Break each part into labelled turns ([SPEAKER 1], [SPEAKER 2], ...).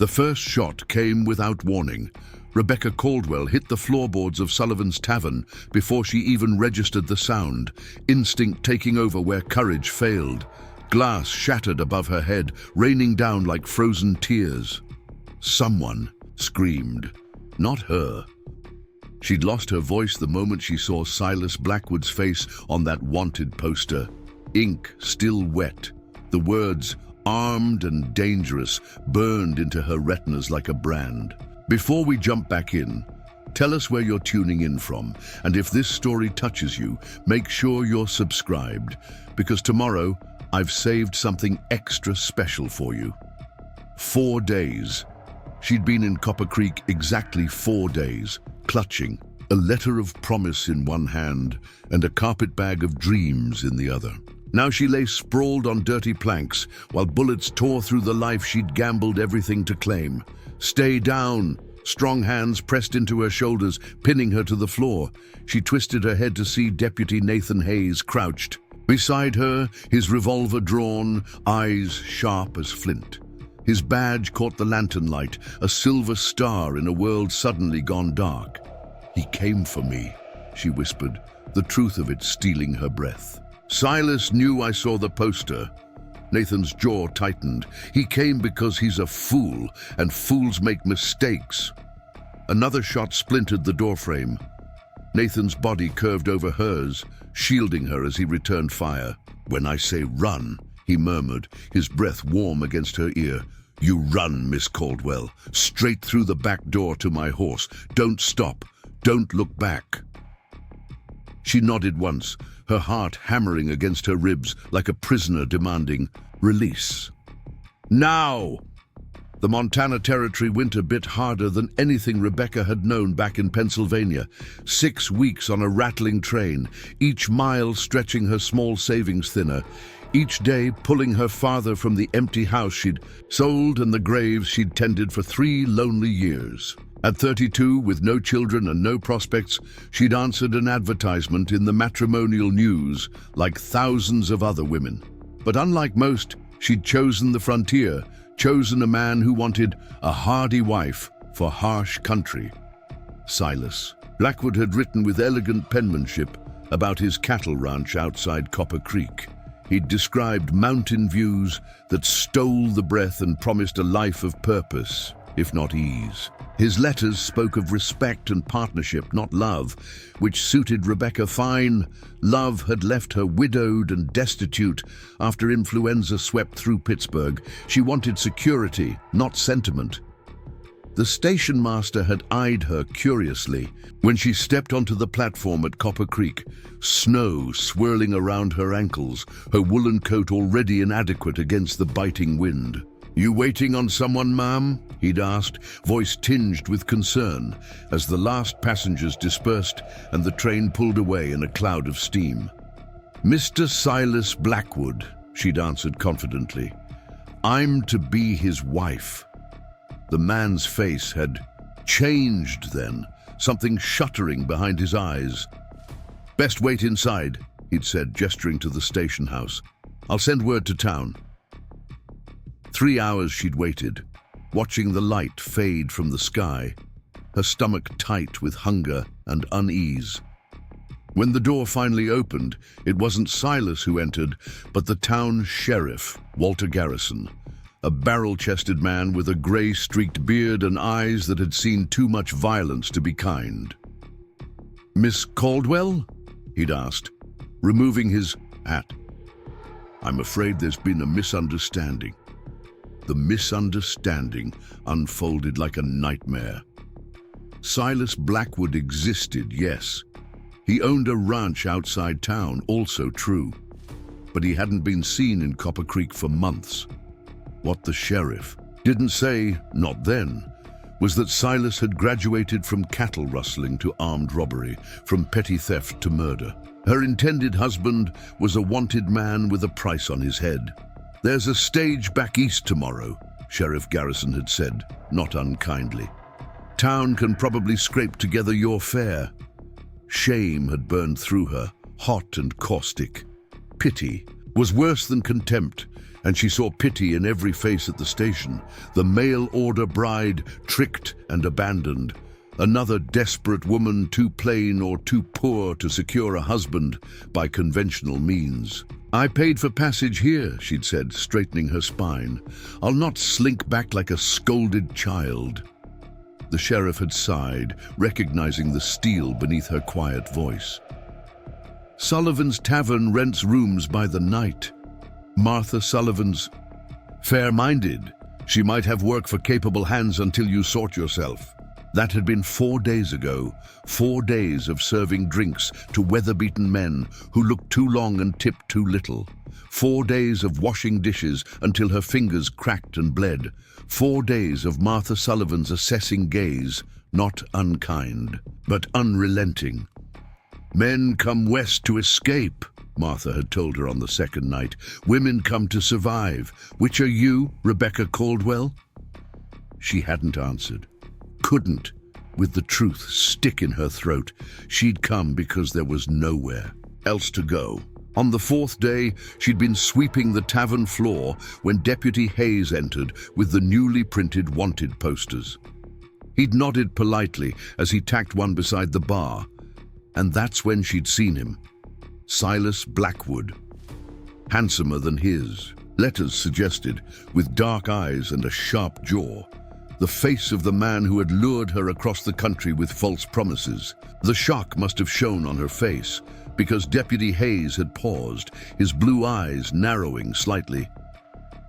[SPEAKER 1] The first shot came without warning. Rebecca Caldwell hit the floorboards of Sullivan's Tavern before she even registered the sound, instinct taking over where courage failed. Glass shattered above her head, raining down like frozen tears. Someone screamed, not her. She'd lost her voice the moment she saw Silas Blackwood's face on that wanted poster. Ink still wet. The words, "armed and dangerous," burned into her retinas like a brand. Before we jump back in, tell us where you're tuning in from, and if this story touches you, make sure you're subscribed, because tomorrow I've saved something extra special for you. 4 days. She'd been in Copper Creek exactly 4 days, clutching, a letter of promise in one hand and a carpetbag of dreams in the other. Now she lay sprawled on dirty planks while bullets tore through the life she'd gambled everything to claim. "Stay down!" Strong hands pressed into her shoulders, pinning her to the floor. She twisted her head to see Deputy Nathan Hayes crouched. Beside her, his revolver drawn, eyes sharp as flint. His badge caught the lantern light, a silver star in a world suddenly gone dark. "He came for me," she whispered, the truth of it stealing her breath. "Silas knew I saw the poster." Nathan's jaw tightened. "He came because he's a fool, and fools make mistakes." Another shot splintered the doorframe. Nathan's body curved over hers, shielding her as he returned fire. "When I say run," he murmured, his breath warm against her ear. "You run, Miss Caldwell, straight through the back door to my horse. Don't stop. Don't look back." She nodded once, her heart hammering against her ribs like a prisoner demanding release. Now! The Montana Territory winter bit harder than anything Rebecca had known back in Pennsylvania. 6 weeks on a rattling train, each mile stretching her small savings thinner, each day pulling her farther from the empty house she'd sold and the graves she'd tended for 3 lonely years. At 32, with no children and no prospects, she'd answered an advertisement in the matrimonial news like thousands of other women. But unlike most, she'd chosen the frontier, chosen a man who wanted a hardy wife for harsh country. Silas Blackwood had written with elegant penmanship about his cattle ranch outside Copper Creek. He'd described mountain views that stole the breath and promised a life of purpose, if not ease. His letters spoke of respect and partnership, not love, which suited Rebecca fine. Love had left her widowed and destitute after influenza swept through Pittsburgh. She wanted security, not sentiment. The station master had eyed her curiously when she stepped onto the platform at Copper Creek, snow swirling around her ankles, her woolen coat already inadequate against the biting wind. "You waiting on someone, ma'am?" he'd asked, voice tinged with concern, as the last passengers dispersed and the train pulled away in a cloud of steam. "Mr. Silas Blackwood," she'd answered confidently. "I'm to be his wife." The man's face had changed then, something shuddering behind his eyes. "Best wait inside," he'd said, gesturing to the station house. "I'll send word to town." 3 hours she'd waited, watching the light fade from the sky, her stomach tight with hunger and unease. When the door finally opened, it wasn't Silas who entered, but the town sheriff, Walter Garrison, a barrel-chested man with a gray-streaked beard and eyes that had seen too much violence to be kind. "Miss Caldwell?" he'd asked, removing his hat. "I'm afraid there's been a misunderstanding." The misunderstanding unfolded like a nightmare. Silas Blackwood existed, yes. He owned a ranch outside town, also true. But he hadn't been seen in Copper Creek for months. What the sheriff didn't say, not then, was that Silas had graduated from cattle rustling to armed robbery, from petty theft to murder. Her intended husband was a wanted man with a price on his head. "There's a stage back east tomorrow," Sheriff Garrison had said, not unkindly. "Town can probably scrape together your fare." Shame had burned through her, hot and caustic. Pity was worse than contempt. And she saw pity in every face at the station. The mail-order bride, tricked and abandoned. Another desperate woman, too plain or too poor to secure a husband by conventional means. "I paid for passage here," she'd said, straightening her spine. "I'll not slink back like a scolded child." The sheriff had sighed, recognizing the steel beneath her quiet voice. "Sullivan's Tavern rents rooms by the night. Martha Sullivan's fair-minded. She might have work for capable hands until you sort yourself." That had been 4 days ago, 4 days of serving drinks to weather-beaten men who looked too long and tipped too little. 4 days of washing dishes until her fingers cracked and bled. 4 days of Martha Sullivan's assessing gaze, not unkind, but unrelenting. "Men come west to escape," Martha had told her on the second night. "Women come to survive. Which are you, Rebecca Caldwell?" She hadn't answered. Couldn't, with the truth stick in her throat. She'd come because there was nowhere else to go. On the 4th day, she'd been sweeping the tavern floor when Deputy Hayes entered with the newly printed wanted posters. He'd nodded politely as he tacked one beside the bar, and that's when she'd seen him. Silas Blackwood. Handsomer than his, letters suggested, with dark eyes and a sharp jaw. The face of the man who had lured her across the country with false promises. The shock must have shown on her face, because Deputy Hayes had paused, his blue eyes narrowing slightly.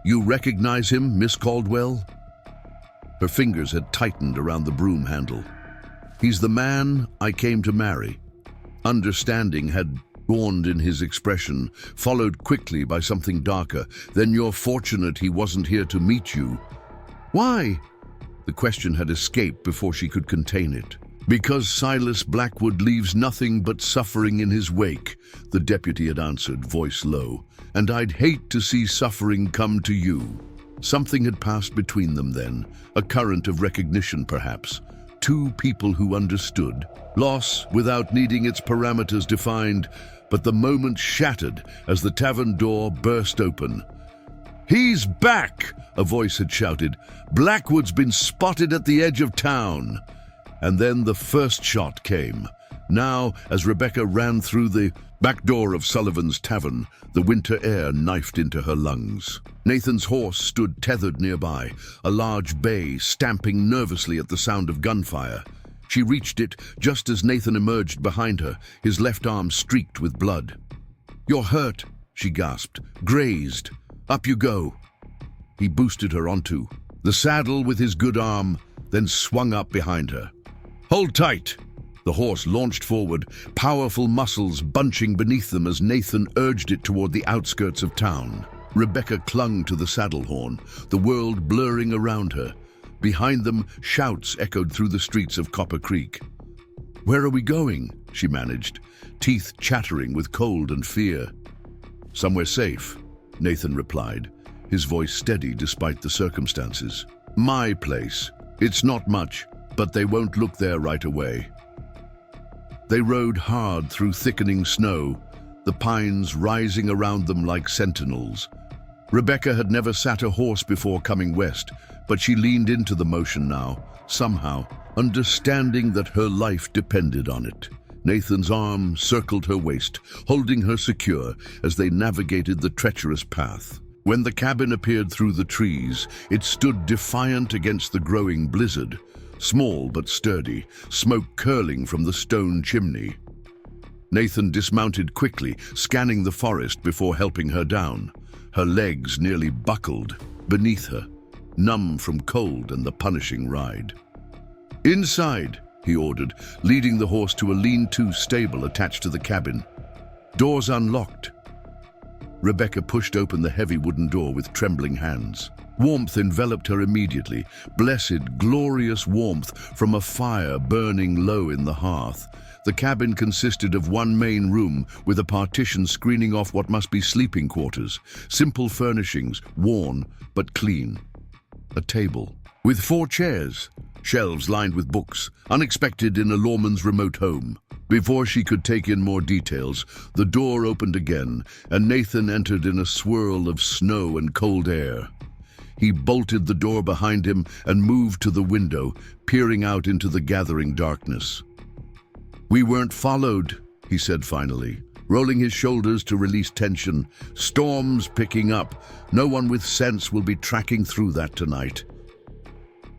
[SPEAKER 1] "You recognize him, Miss Caldwell?" Her fingers had tightened around the broom handle. "He's the man I came to marry." Understanding had dawned in his expression, followed quickly by something darker. "Then you're fortunate he wasn't here to meet you." "Why?" The question had escaped before she could contain it. "Because Silas Blackwood leaves nothing but suffering in his wake," the deputy had answered, voice low. "And I'd hate to see suffering come to you." Something had passed between them then, a current of recognition perhaps. Two people who understood. Loss without needing its parameters defined, but the moment shattered as the tavern door burst open. "He's back!" a voice had shouted. "Blackwood's been spotted at the edge of town." And then the first shot came. Now, as Rebecca ran through the back door of Sullivan's Tavern, the winter air knifed into her lungs. Nathan's horse stood tethered nearby, a large bay stamping nervously at the sound of gunfire. She reached it just as Nathan emerged behind her, his left arm streaked with blood. "You're hurt," she gasped. "Grazed. Up you go." He boosted her onto the saddle with his good arm, then swung up behind her. "Hold tight!" The horse launched forward, powerful muscles bunching beneath them as Nathan urged it toward the outskirts of town. Rebecca clung to the saddle horn, the world blurring around her. Behind them, shouts echoed through the streets of Copper Creek. "Where are we going?" she managed, teeth chattering with cold and fear. "Somewhere safe," Nathan replied, his voice steady despite the circumstances. "My place. It's not much, but they won't look there right away." They rode hard through thickening snow, the pines rising around them like sentinels. Rebecca had never sat a horse before coming west, but she leaned into the motion now, somehow, understanding that her life depended on it. Nathan's arm circled her waist, holding her secure as they navigated the treacherous path. When the cabin appeared through the trees, it stood defiant against the growing blizzard, small but sturdy, smoke curling from the stone chimney. Nathan dismounted quickly, scanning the forest before helping her down. Her legs nearly buckled beneath her, numb from cold and the punishing ride. "Inside," he ordered, leading the horse to a lean-to stable attached to the cabin. Doors unlocked. Rebecca pushed open the heavy wooden door with trembling hands. Warmth enveloped her immediately, blessed, glorious warmth from a fire burning low in the hearth. The cabin consisted of one main room with a partition screening off what must be sleeping quarters. Simple furnishings, worn but clean. A table with 4 chairs, shelves lined with books, unexpected in a lawman's remote home. Before she could take in more details, the door opened again, and Nathan entered in a swirl of snow and cold air. He bolted the door behind him and moved to the window, peering out into the gathering darkness. "We weren't followed," he said finally, rolling his shoulders to release tension. "Storm's picking up. No one with sense will be tracking through that tonight."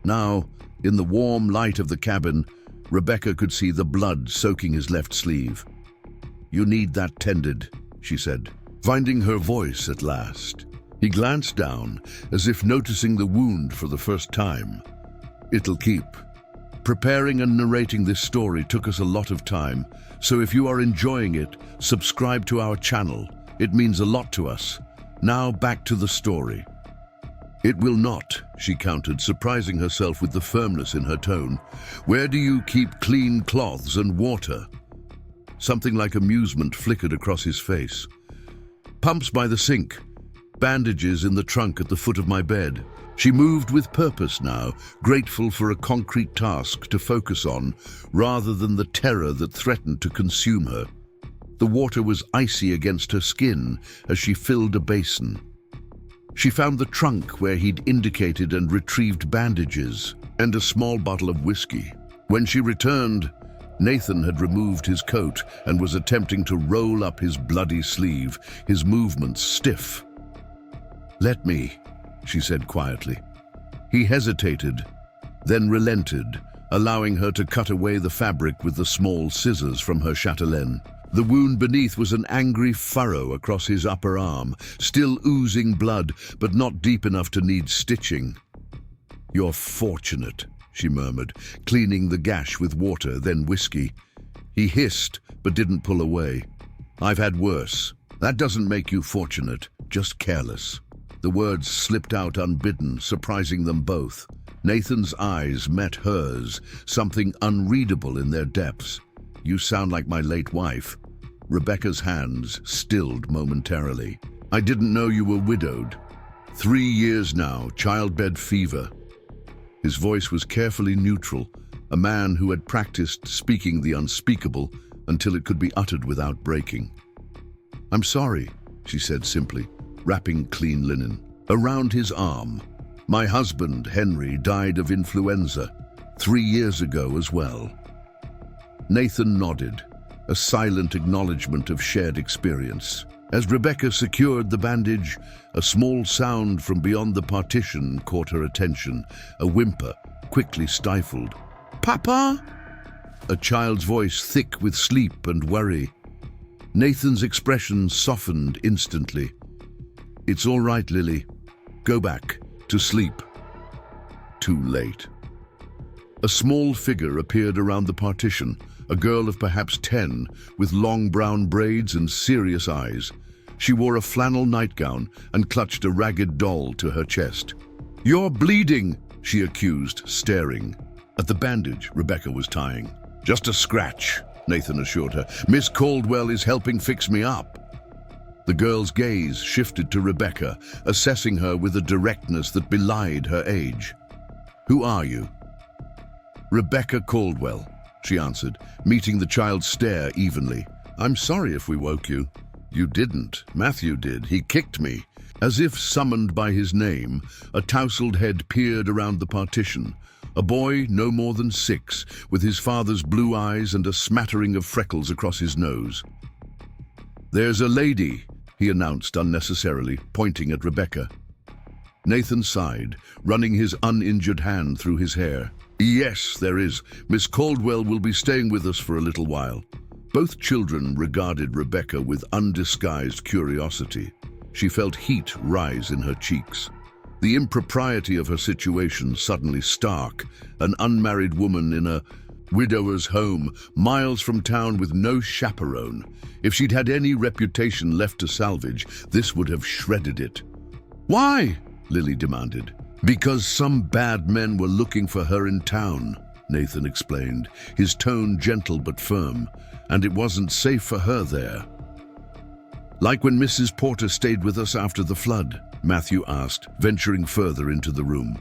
[SPEAKER 1] Now, in the warm light of the cabin, Rebecca could see the blood soaking his left sleeve. "You need that tended," she said, finding her voice at last. He glanced down, as if noticing the wound for the first time. "It'll keep." Preparing and narrating this story took us a lot of time, so if you are enjoying it, subscribe to our channel. It means a lot to us. Now back to the story. "It will not," she countered, surprising herself with the firmness in her tone. "Where do you keep clean cloths and water?" Something like amusement flickered across his face. "Pumps by the sink. Bandages in the trunk at the foot of my bed." She moved with purpose now, grateful for a concrete task to focus on, rather than the terror that threatened to consume her. The water was icy against her skin as she filled a basin. She found the trunk where he'd indicated and retrieved bandages and a small bottle of whiskey. When she returned, Nathan had removed his coat and was attempting to roll up his bloody sleeve, his movements stiff. "Let me," she said quietly. He hesitated, then relented, allowing her to cut away the fabric with the small scissors from her chatelaine. The wound beneath was an angry furrow across his upper arm, still oozing blood, but not deep enough to need stitching. "You're fortunate," she murmured, cleaning the gash with water, then whiskey. He hissed, but didn't pull away. "I've had worse. That doesn't make you fortunate, just careless." The words slipped out unbidden, surprising them both. Nathan's eyes met hers, something unreadable in their depths. "You sound like my late wife." Rebecca's hands stilled momentarily. "I didn't know you were widowed. 3 years now, childbed fever." His voice was carefully neutral, a man who had practiced speaking the unspeakable until it could be uttered without breaking. "I'm sorry," she said simply, wrapping clean linen around his arm. "My husband, Henry, died of influenza 3 years ago as well." Nathan nodded, a silent acknowledgement of shared experience. As Rebecca secured the bandage, a small sound from beyond the partition caught her attention, a whimper, quickly stifled. "Papa?" A child's voice thick with sleep and worry. Nathan's expression softened instantly. "It's all right, Lily. Go back to sleep." Too late. A small figure appeared around the partition, a girl of perhaps 10, with long brown braids and serious eyes. She wore a flannel nightgown and clutched a ragged doll to her chest. "You're bleeding," she accused, staring at the bandage Rebecca was tying. "Just a scratch," Nathan assured her. "Miss Caldwell is helping fix me up." The girl's gaze shifted to Rebecca, assessing her with a directness that belied her age. "Who are you?" "Rebecca Caldwell," she answered, meeting the child's stare evenly. "I'm sorry if we woke you." "You didn't. Matthew did. He kicked me." As if summoned by his name, a tousled head peered around the partition. A boy no more than 6, with his father's blue eyes and a smattering of freckles across his nose. "There's a lady," he announced unnecessarily, pointing at Rebecca. Nathan sighed, running his uninjured hand through his hair. "Yes, there is. Miss Caldwell will be staying with us for a little while." Both children regarded Rebecca with undisguised curiosity. She felt heat rise in her cheeks. The impropriety of her situation suddenly stark, an unmarried woman in a widower's home, miles from town with no chaperone. If she'd had any reputation left to salvage, this would have shredded it. "Why?" Lily demanded. "Because some bad men were looking for her in town," Nathan explained, his tone gentle but firm, "and it wasn't safe for her there." "Like when Mrs. Porter stayed with us after the flood?" Matthew asked, venturing further into the room.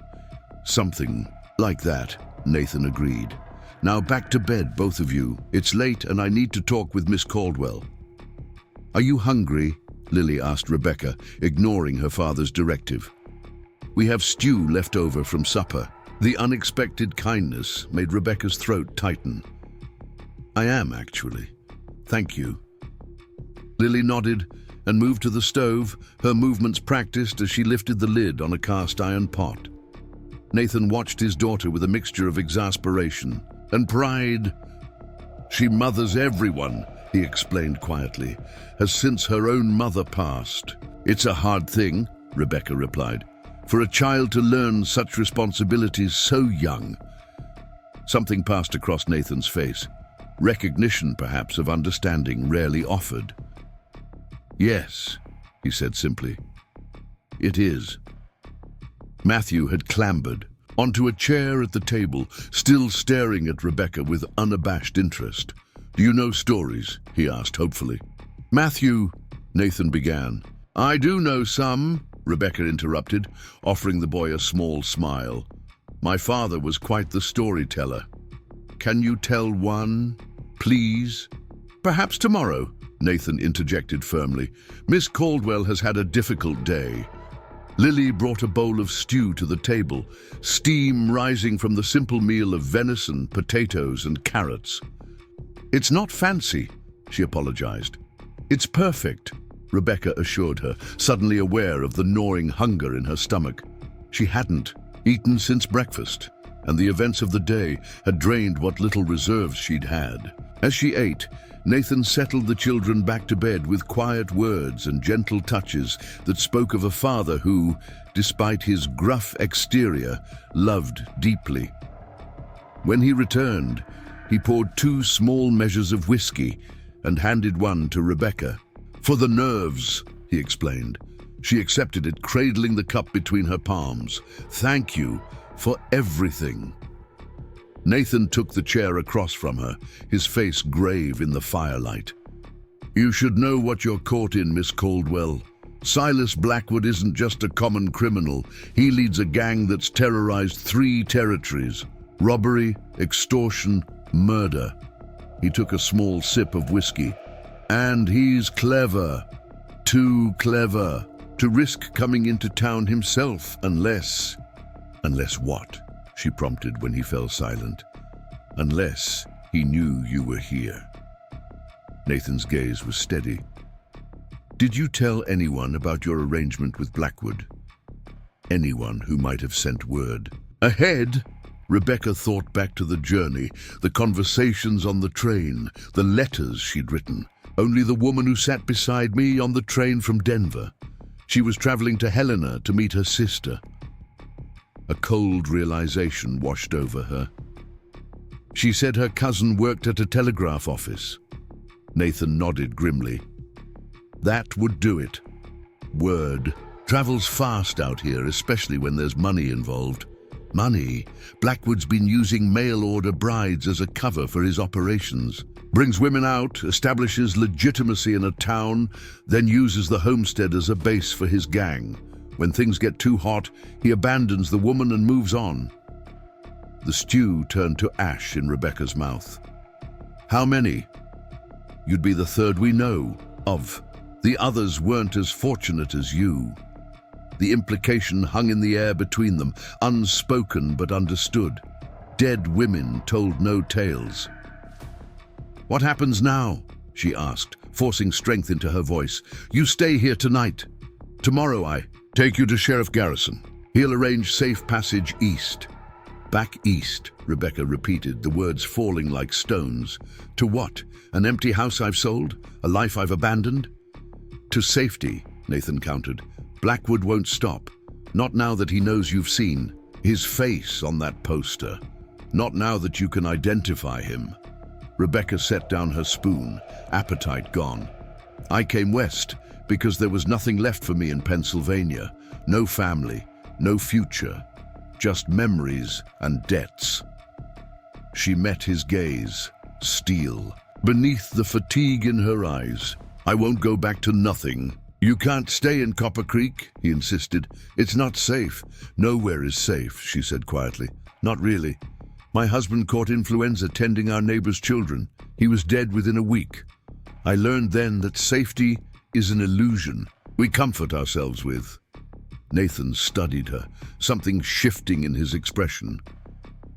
[SPEAKER 1] "Something like that," Nathan agreed. Now back to bed, both of you. It's late and I need to talk with Miss Caldwell. Are you hungry? Lily asked Rebecca, ignoring her father's directive. We have stew left over from supper. The unexpected kindness made Rebecca's throat tighten. I am, actually. Thank you. Lily nodded and moved to the stove, her movements practiced as she lifted the lid on a cast iron pot. Nathan watched his daughter with a mixture of exasperation and pride. She mothers everyone, he explained quietly, has since her own mother passed. It's a hard thing, Rebecca replied, for a child to learn such responsibilities so young. Something passed across Nathan's face. Recognition, perhaps, of understanding rarely offered. Yes, he said simply. It is. Matthew had clambered onto a chair at the table, still staring at Rebecca with unabashed interest. Do you know stories? He asked hopefully. Matthew, Nathan began. I do know some, Rebecca interrupted, offering the boy a small smile. My father was quite the storyteller. Can you tell one, please? Perhaps tomorrow, Nathan interjected firmly. Miss Caldwell has had a difficult day. Lily brought a bowl of stew to the table, steam rising from the simple meal of venison, potatoes, and carrots. It's not fancy, she apologized. It's perfect, Rebecca assured her, suddenly aware of the gnawing hunger in her stomach. She hadn't eaten since breakfast, and the events of the day had drained what little reserves she'd had. As she ate, Nathan settled the children back to bed with quiet words and gentle touches that spoke of a father who, despite his gruff exterior, loved deeply. When he returned, he poured 2 small measures of whiskey and handed one to Rebecca. For the nerves, he explained. She accepted it, cradling the cup between her palms. Thank you for everything. Nathan took the chair across from her, his face grave in the firelight. You should know what you're caught in, Miss Caldwell. Silas Blackwood isn't just a common criminal. He leads a gang that's terrorized 3 territories: robbery, extortion, murder. He took a small sip of whiskey. And he's clever. Too clever to risk coming into town himself unless... Unless what? She prompted when he fell silent. Unless he knew you were here. Nathan's gaze was steady. Did you tell anyone about your arrangement with Blackwood? Anyone who might have sent word? Ahead, Rebecca thought back to the journey, the conversations on the train, the letters she'd written. Only the woman who sat beside me on the train from Denver. She was traveling to Helena to meet her sister. A cold realization washed over her. She said her cousin worked at a telegraph office. Nathan nodded grimly. That would do it. Word travels fast out here, especially when there's money involved. Money? Blackwood's been using mail-order brides as a cover for his operations. Brings women out, establishes legitimacy in a town, then uses the homestead as a base for his gang. When things get too hot, he abandons the woman and moves on. The stew turned to ash in Rebecca's mouth. How many? You'd be the third we know of. The others weren't as fortunate as you. The implication hung in the air between them, unspoken but understood. Dead women told no tales. What happens now? She asked, forcing strength into her voice. You stay here tonight. Tomorrow I take you to Sheriff Garrison. He'll arrange safe passage east. Back east, Rebecca repeated, the words falling like stones. To what? An empty house I've sold? A life I've abandoned? To safety, Nathan countered. Blackwood won't stop. Not now that he knows you've seen his face on that poster. Not now that you can identify him. Rebecca set down her spoon, appetite gone. I came west because there was nothing left for me in Pennsylvania. No family, no future, just memories and debts. She met his gaze, steel, beneath the fatigue in her eyes. I won't go back to nothing. You can't stay in Copper Creek, he insisted. It's not safe. Nowhere is safe, she said quietly. Not really. My husband caught influenza tending our neighbor's children. He was dead within a week. I learned then that safety is an illusion we comfort ourselves with. Nathan studied her, something shifting in his expression.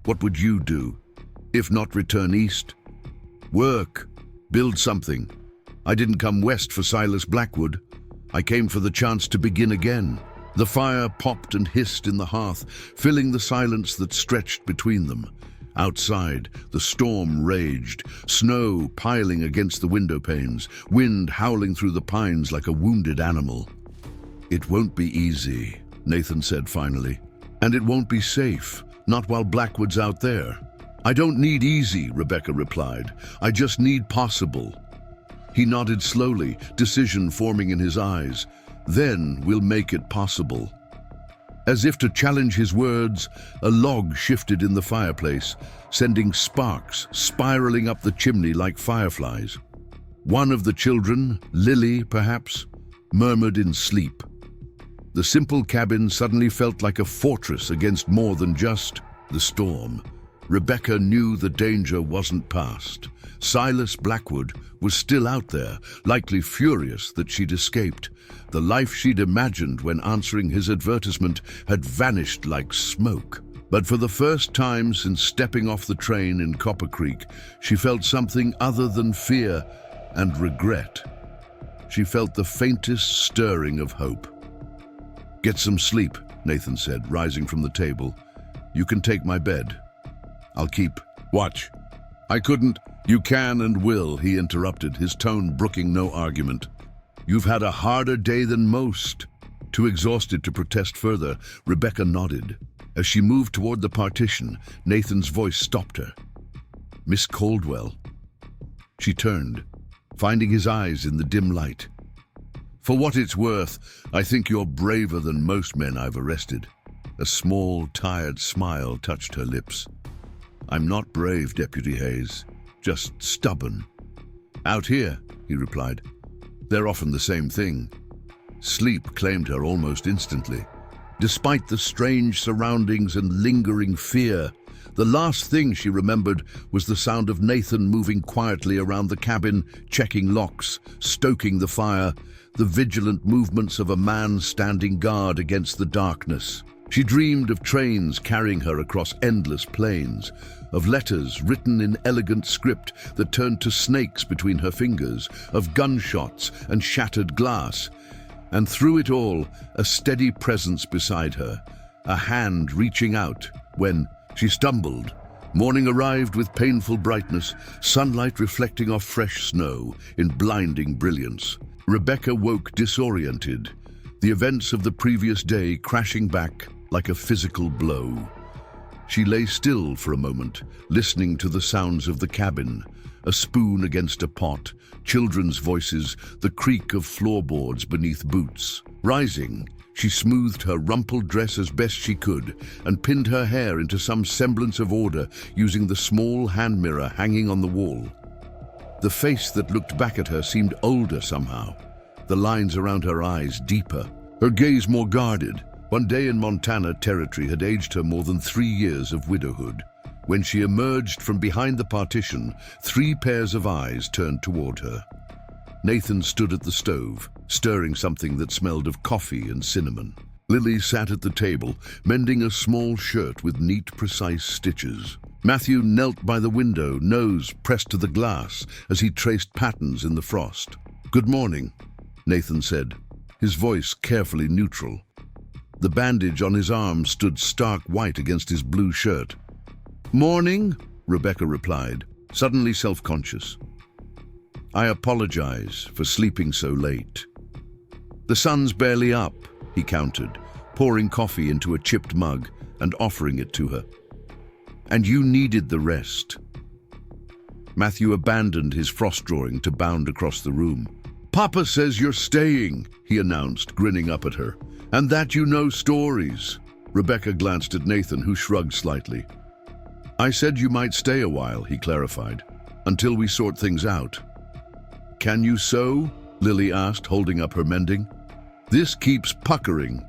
[SPEAKER 1] What would you do, if not return east? Work, build something. I didn't come west for Silas Blackwood. I came for the chance to begin again. The fire popped and hissed in the hearth, filling the silence that stretched between them. Outside, the storm raged, snow piling against the window panes, wind howling through the pines like a wounded animal. It won't be easy, Nathan said finally. And it won't be safe, not while Blackwood's out there. I don't need easy, Rebecca replied. I just need possible. He nodded slowly, decision forming in his eyes. Then we'll make it possible. As if to challenge his words, a log shifted in the fireplace, sending sparks spiraling up the chimney like fireflies. One of the children, Lily perhaps, murmured in sleep. The simple cabin suddenly felt like a fortress against more than just the storm. Rebecca knew the danger wasn't past. Silas Blackwood was still out there, likely furious that she'd escaped. The life she'd imagined when answering his advertisement had vanished like smoke. But for the first time since stepping off the train in Copper Creek, she felt something other than fear and regret. She felt the faintest stirring of hope. Get some sleep, Nathan said, rising from the table. You can take my bed. I'll keep watch. I couldn't. You can and will, he interrupted, his tone brooking no argument. You've had a harder day than most. Too exhausted to protest further, Rebecca nodded. As she moved toward the partition, Nathan's voice stopped her. Miss Caldwell. She turned, finding his eyes in the dim light. For what it's worth, I think you're braver than most men I've arrested. A small, tired smile touched her lips. I'm not brave, Deputy Hayes, just stubborn. Out here, he replied. They're often the same thing. Sleep claimed her almost instantly. Despite the strange surroundings and lingering fear, the last thing she remembered was the sound of Nathan moving quietly around the cabin, checking locks, stoking the fire, the vigilant movements of a man standing guard against the darkness. She dreamed of trains carrying her across endless plains, of letters written in elegant script that turned to snakes between her fingers, of gunshots and shattered glass. And through it all, a steady presence beside her, a hand reaching out when she stumbled. Morning arrived with painful brightness, sunlight reflecting off fresh snow in blinding brilliance. Rebecca woke disoriented, the events of the previous day crashing back like a physical blow. She lay still for a moment, listening to the sounds of the cabin, a spoon against a pot, children's voices, the creak of floorboards beneath boots. Rising, she smoothed her rumpled dress as best she could and pinned her hair into some semblance of order using the small hand mirror hanging on the wall. The face that looked back at her seemed older somehow, the lines around her eyes deeper, her gaze more guarded. One day in Montana territory had aged her more than 3 years of widowhood. When she emerged from behind the partition, 3 pairs of eyes turned toward her. Nathan stood at the stove, stirring something that smelled of coffee and cinnamon. Lily sat at the table, mending a small shirt with neat, precise stitches. Matthew knelt by the window, nose pressed to the glass as he traced patterns in the frost. "Good morning," Nathan said, his voice carefully neutral. The bandage on his arm stood stark white against his blue shirt. "Morning," Rebecca replied, suddenly self-conscious. "I apologize for sleeping so late." "The sun's barely up," he countered, pouring coffee into a chipped mug and offering it to her. "And you needed the rest." Matthew abandoned his frost drawing to bound across the room. "Papa says you're staying," he announced, grinning up at her. "And that you know stories." Rebecca glanced at Nathan, who shrugged slightly. "I said you might stay a while," he clarified, "until we sort things out." "Can you sew?" Lily asked, holding up her mending. "This keeps puckering."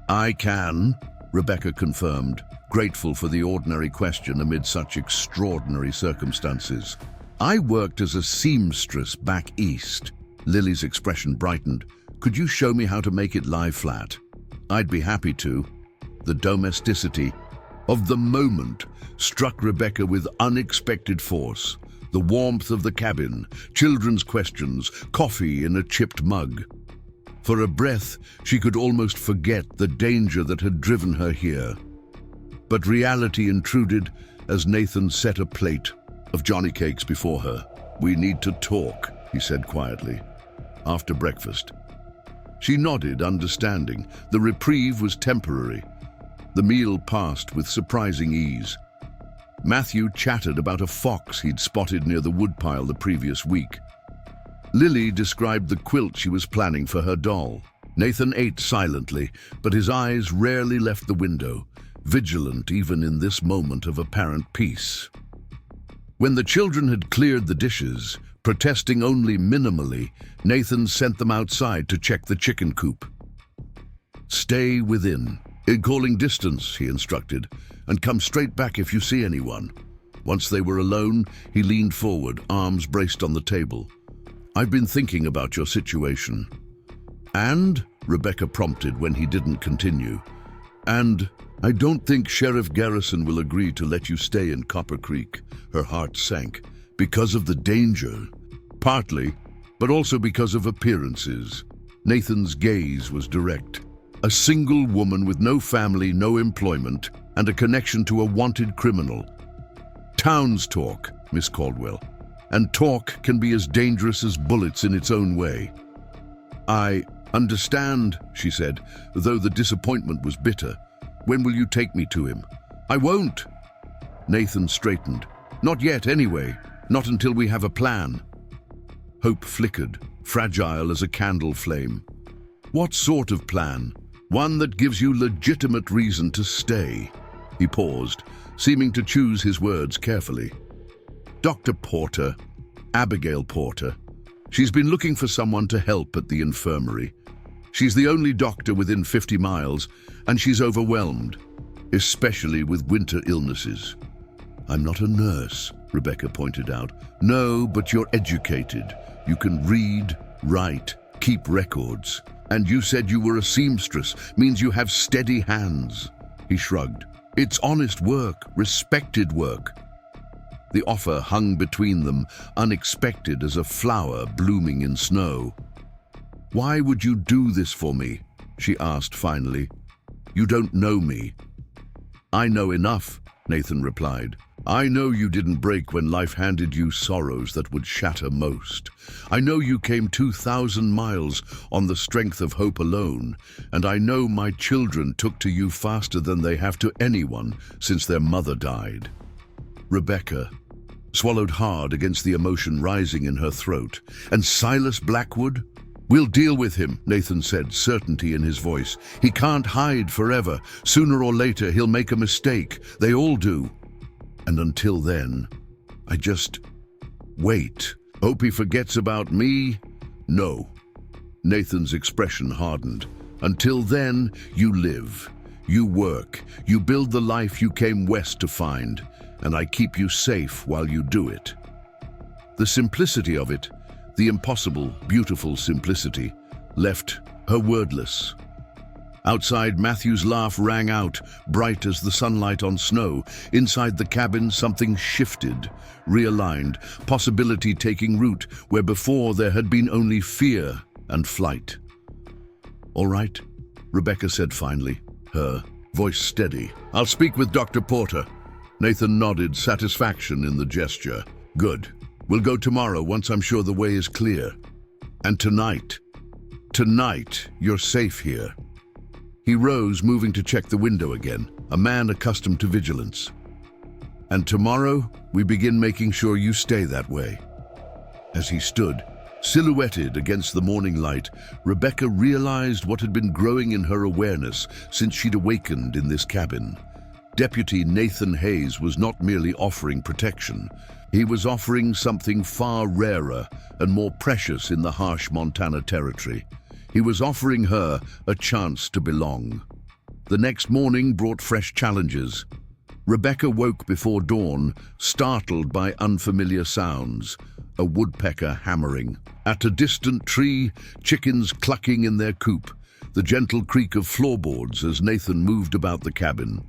[SPEAKER 1] "I can," Rebecca confirmed, grateful for the ordinary question amid such extraordinary circumstances. "I worked as a seamstress back east." Lily's expression brightened. "Could you show me how to make it lie flat?" "I'd be happy to." The domesticity of the moment struck Rebecca with unexpected force. The warmth of the cabin, children's questions, coffee in a chipped mug. For a breath, she could almost forget the danger that had driven her here. But reality intruded as Nathan set a plate of Johnny cakes before her. "We need to talk," he said quietly. "After breakfast." She nodded, understanding. The reprieve was temporary. The meal passed with surprising ease. Matthew chattered about a fox he'd spotted near the woodpile the previous week. Lily described the quilt she was planning for her doll. Nathan ate silently, but his eyes rarely left the window, vigilant even in this moment of apparent peace. When the children had cleared the dishes, protesting only minimally, Nathan sent them outside to check the chicken coop. "Stay within. In calling distance," he instructed, "and come straight back if you see anyone." Once they were alone, he leaned forward, arms braced on the table. "I've been thinking about your situation." "And?" Rebecca prompted when he didn't continue. "And I don't think Sheriff Garrison will agree to let you stay in Copper Creek." Her heart sank. "Because of the danger?" "Partly, but also because of appearances." Nathan's gaze was direct. A single woman with no family, no employment, and a connection to a wanted criminal. Towns talk, Miss Caldwell, and talk can be as dangerous as bullets in its own way. "I understand," she said, though the disappointment was bitter. "When will you take me to him?" "I won't." Nathan straightened. "Not yet, anyway. Not until we have a plan." Hope flickered, fragile as a candle flame. "What sort of plan?" "One that gives you legitimate reason to stay." He paused, seeming to choose his words carefully. "Dr. Porter, Abigail Porter. She's been looking for someone to help at the infirmary. She's the only doctor within 50 miles, and she's overwhelmed, especially with winter illnesses." "I'm not a nurse," Rebecca pointed out. "No, but you're educated. You can read, write, keep records. And you said you were a seamstress, means you have steady hands." He shrugged. "It's honest work, respected work." The offer hung between them, unexpected as a flower blooming in snow. "Why would you do this for me?" she asked finally. "You don't know me." "I know enough," Nathan replied. "I know you didn't break when life handed you sorrows that would shatter most. I know you came 2,000 miles on the strength of hope alone, and I know my children took to you faster than they have to anyone since their mother died." Rebecca swallowed hard against the emotion rising in her throat. "And Silas Blackwood?" "We'll deal with him," Nathan said, certainty in his voice. "He can't hide forever. Sooner or later he'll make a mistake. They all do. And until then, I just wait. Hope he forgets about me?" "No." Nathan's expression hardened. "Until then, you live. You work. You build the life you came west to find, and I keep you safe while you do it." The simplicity of it, the impossible, beautiful simplicity, left her wordless. Outside, Matthew's laugh rang out, bright as the sunlight on snow. Inside the cabin, something shifted, realigned, possibility taking root where before there had been only fear and flight. "All right," Rebecca said finally, her voice steady. "I'll speak with Dr. Porter." Nathan nodded, satisfaction in the gesture. "Good. We'll go tomorrow once I'm sure the way is clear. And tonight you're safe here." He rose, moving to check the window again, a man accustomed to vigilance. "And tomorrow, we begin making sure you stay that way." As he stood, silhouetted against the morning light, Rebecca realized what had been growing in her awareness since she'd awakened in this cabin. Deputy Nathan Hayes was not merely offering protection. He was offering something far rarer and more precious in the harsh Montana territory. He was offering her a chance to belong. The next morning brought fresh challenges. Rebecca woke before dawn, startled by unfamiliar sounds. A woodpecker hammering. At a distant tree, chickens clucking in their coop. The gentle creak of floorboards as Nathan moved about the cabin.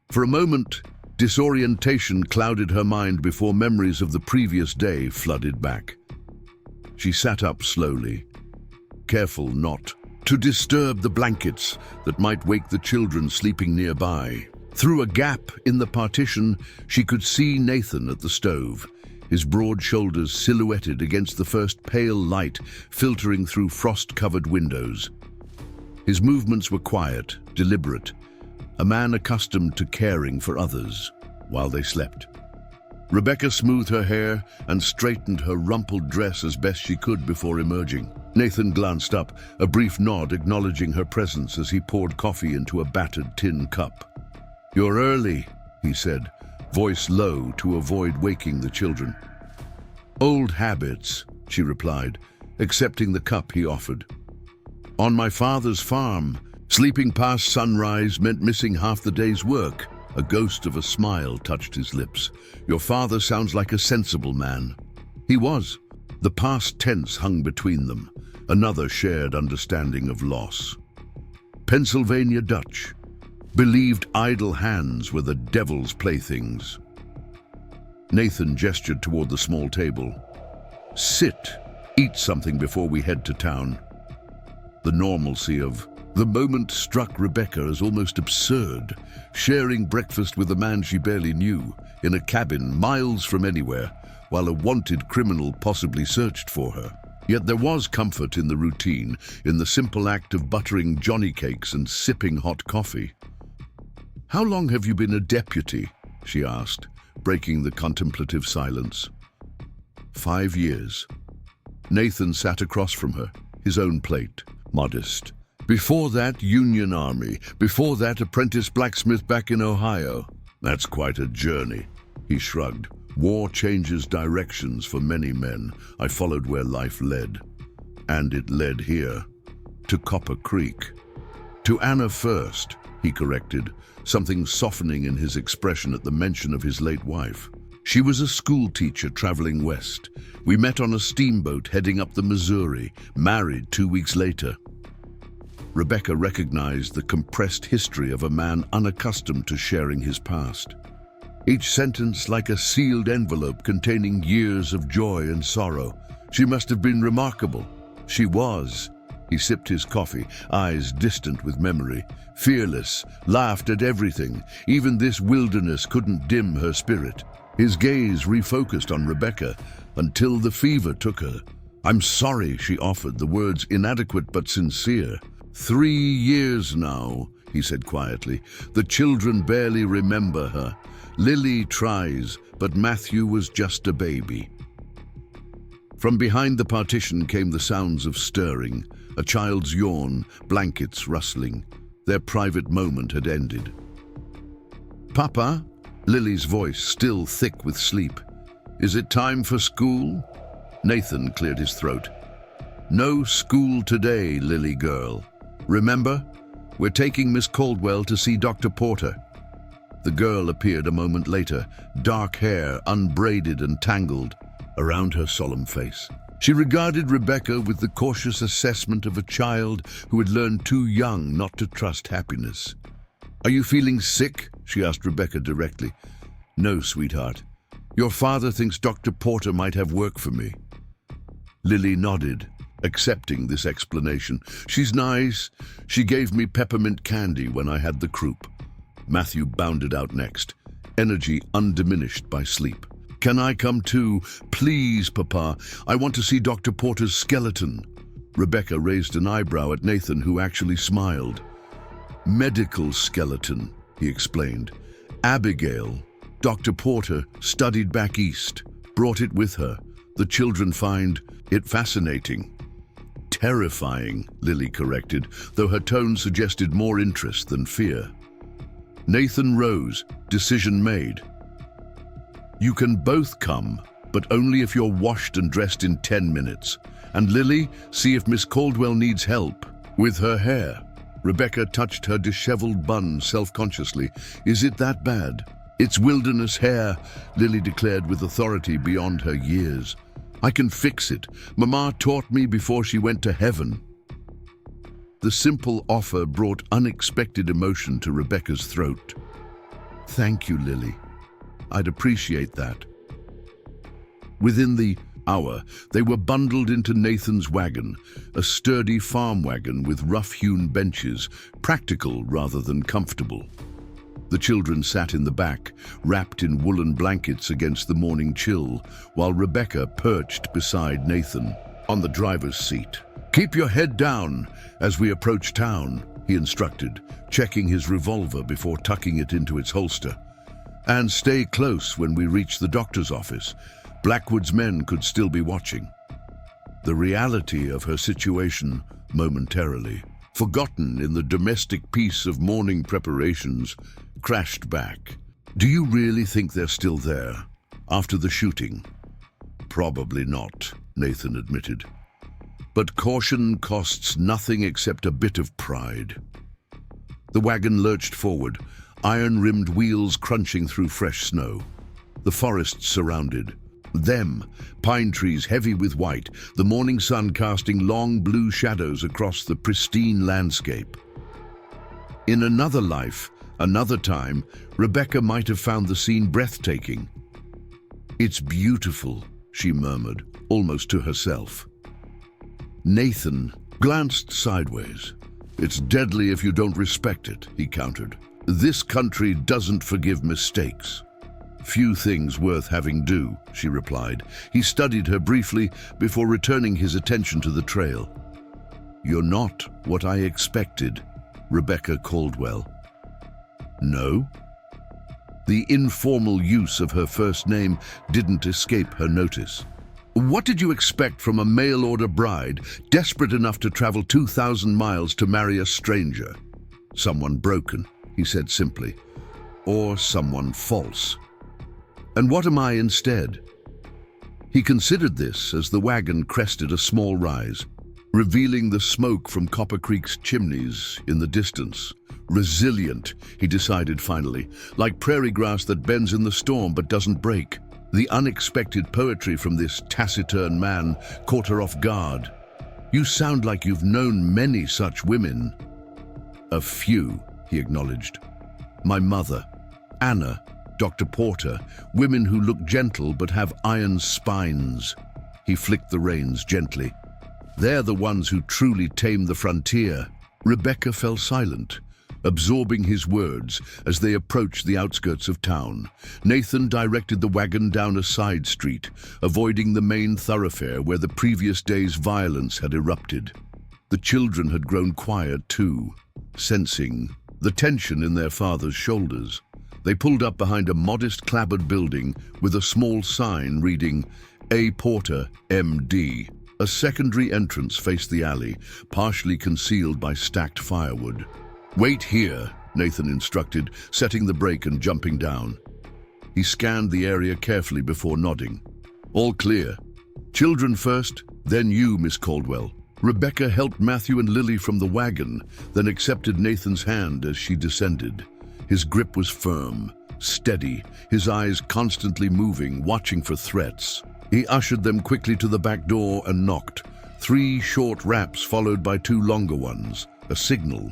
[SPEAKER 1] For a moment, disorientation clouded her mind before memories of the previous day flooded back. She sat up slowly, careful not to disturb the blankets that might wake the children sleeping nearby. Through a gap in the partition, she could see Nathan at the stove, his broad shoulders silhouetted against the first pale light filtering through frost-covered windows. His movements were quiet, deliberate, a man accustomed to caring for others while they slept. Rebecca smoothed her hair and straightened her rumpled dress as best she could before emerging. Nathan glanced up, a brief nod acknowledging her presence as he poured coffee into a battered tin cup. "You're early," he said, voice low to avoid waking the children. "Old habits," she replied, accepting the cup he offered. "On my father's farm, sleeping past sunrise meant missing half the day's work." A ghost of a smile touched his lips. "Your father sounds like a sensible man." He was. The past tense hung between them, another shared understanding of loss. Pennsylvania Dutch believed idle hands were the devil's playthings. Nathan gestured toward the small table. "Sit, eat something before we head to town." The normalcy of the moment struck Rebecca as almost absurd, sharing breakfast with a man she barely knew, in a cabin miles from anywhere, while a wanted criminal possibly searched for her. Yet there was comfort in the routine, in the simple act of buttering johnny cakes and sipping hot coffee. "How long have you been a deputy?" she asked, breaking the contemplative silence. 5 years. Nathan sat across from her, his own plate, modest. "Before that, Union Army. Before that, apprentice blacksmith back in Ohio." "That's quite a journey," he shrugged. "War changes directions for many men. I followed where life led. And it led here, to Copper Creek." "To Anna first," he corrected, something softening in his expression at the mention of his late wife. "She was a school teacher traveling west. We met on a steamboat heading up the Missouri, married 2 weeks later." Rebecca recognized the compressed history of a man unaccustomed to sharing his past. Each sentence like a sealed envelope containing years of joy and sorrow. She must have been remarkable. She was. He sipped his coffee, eyes distant with memory. Fearless, laughed at everything. Even this wilderness couldn't dim her spirit. His gaze refocused on Rebecca until the fever took her. "I'm sorry," she offered, the words inadequate but sincere. 3 years now," he said quietly. "The children barely remember her. Lily tries, but Matthew was just a baby." From behind the partition came the sounds of stirring, a child's yawn, blankets rustling. Their private moment had ended. "Papa?" Lily's voice still thick with sleep. "Is it time for school?" Nathan cleared his throat. "No school today, Lily girl. Remember, we're taking Miss Caldwell to see Dr. Porter." The girl appeared a moment later, dark hair unbraided and tangled around her solemn face. She regarded Rebecca with the cautious assessment of a child who had learned too young not to trust happiness. "Are you feeling sick?" she asked Rebecca directly. "No, sweetheart. Your father thinks Dr. Porter might have work for me." Lily nodded, accepting this explanation. "She's nice. She gave me peppermint candy when I had the croup." Matthew bounded out next, energy undiminished by sleep. "Can I come too? Please, Papa. I want to see Dr. Porter's skeleton." Rebecca raised an eyebrow at Nathan, who actually smiled. "Medical skeleton," he explained. "Abigail, Dr. Porter, studied back east, brought it with her. The children find it fascinating." "Terrifying," Lily corrected, though her tone suggested more interest than fear. Nathan rose, decision made. "You can both come, but only if you're washed and dressed in 10 minutes. And Lily, see if Miss Caldwell needs help with her hair." Rebecca touched her disheveled bun self-consciously. Is it that bad? It's wilderness hair, Lily declared with authority beyond her years. I can fix it. Mama taught me before she went to heaven. The simple offer brought unexpected emotion to Rebecca's throat. Thank you, Lily. I'd appreciate that. Within the hour, they were bundled into Nathan's wagon, a sturdy farm wagon with rough-hewn benches, practical rather than comfortable. The children sat in the back, wrapped in woolen blankets against the morning chill, while Rebecca perched beside Nathan on the driver's seat. Keep your head down as we approach town, he instructed, checking his revolver before tucking it into its holster. And stay close when we reach the doctor's office. Blackwood's men could still be watching. The reality of her situation, momentarily forgotten in the domestic peace of morning preparations, crashed back. Do you really think they're still there, after the shooting? Probably not, Nathan admitted. But caution costs nothing except a bit of pride. The wagon lurched forward, iron-rimmed wheels crunching through fresh snow. The forest surrounded. Them, pine trees heavy with white, the morning sun casting long blue shadows across the pristine landscape. In another life, another time, Rebecca might have found the scene breathtaking. It's beautiful, she murmured, almost to herself. Nathan glanced sideways. It's deadly if you don't respect it, he countered. This country doesn't forgive mistakes. Few things worth having do, she replied. He studied her briefly before returning his attention to the trail. You're not what I expected, Rebecca Caldwell. No? The informal use of her first name didn't escape her notice. What did you expect from a mail-order bride desperate enough to travel 2,000 miles to marry a stranger? Someone broken, he said simply. Or someone false. And what am I instead? He considered this as the wagon crested a small rise, revealing the smoke from Copper Creek's chimneys in the distance. Resilient, he decided finally, like prairie grass that bends in the storm but doesn't break. The unexpected poetry from this taciturn man caught her off guard. You sound like you've known many such women. A few, he acknowledged. My mother, Anna, Dr. Porter, women who look gentle but have iron spines. He flicked the reins gently. They're the ones who truly tame the frontier. Rebecca fell silent, absorbing his words as they approached the outskirts of town. Nathan directed the wagon down a side street, avoiding the main thoroughfare where the previous day's violence had erupted. The children had grown quiet too, sensing the tension in their father's shoulders. They pulled up behind a modest clapboard building with a small sign reading, A. Porter, M.D. A secondary entrance faced the alley, partially concealed by stacked firewood. Wait here, Nathan instructed, setting the brake and jumping down. He scanned the area carefully before nodding. All clear. Children first, then you, Miss Caldwell. Rebecca helped Matthew and Lily from the wagon, then accepted Nathan's hand as she descended. His grip was firm, steady, his eyes constantly moving, watching for threats. He ushered them quickly to the back door and knocked. 3 short raps followed by 2 longer ones, a signal.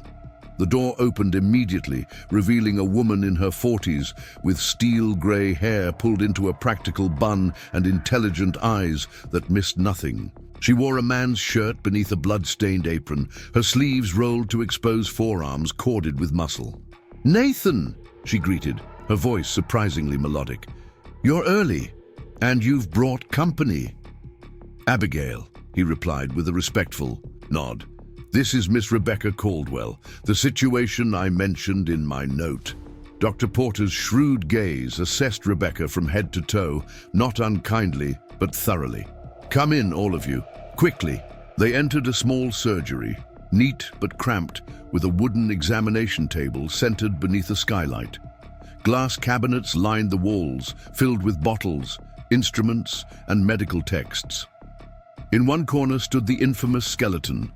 [SPEAKER 1] The door opened immediately, revealing a woman in her 40s with steel-gray hair pulled into a practical bun and intelligent eyes that missed nothing. She wore a man's shirt beneath a blood-stained apron, her sleeves rolled to expose forearms corded with muscle. Nathan, she greeted, her voice surprisingly melodic. You're early, and you've brought company. Abigail, he replied with a respectful nod. This is Miss Rebecca Caldwell, the situation I mentioned in my note. Dr. Porter's shrewd gaze assessed Rebecca from head to toe, not unkindly, but thoroughly. Come in, all of you, quickly. They entered a small surgery, neat but cramped, with a wooden examination table centered beneath a skylight. Glass cabinets lined the walls, filled with bottles, instruments, and medical texts. In one corner stood the infamous skeleton,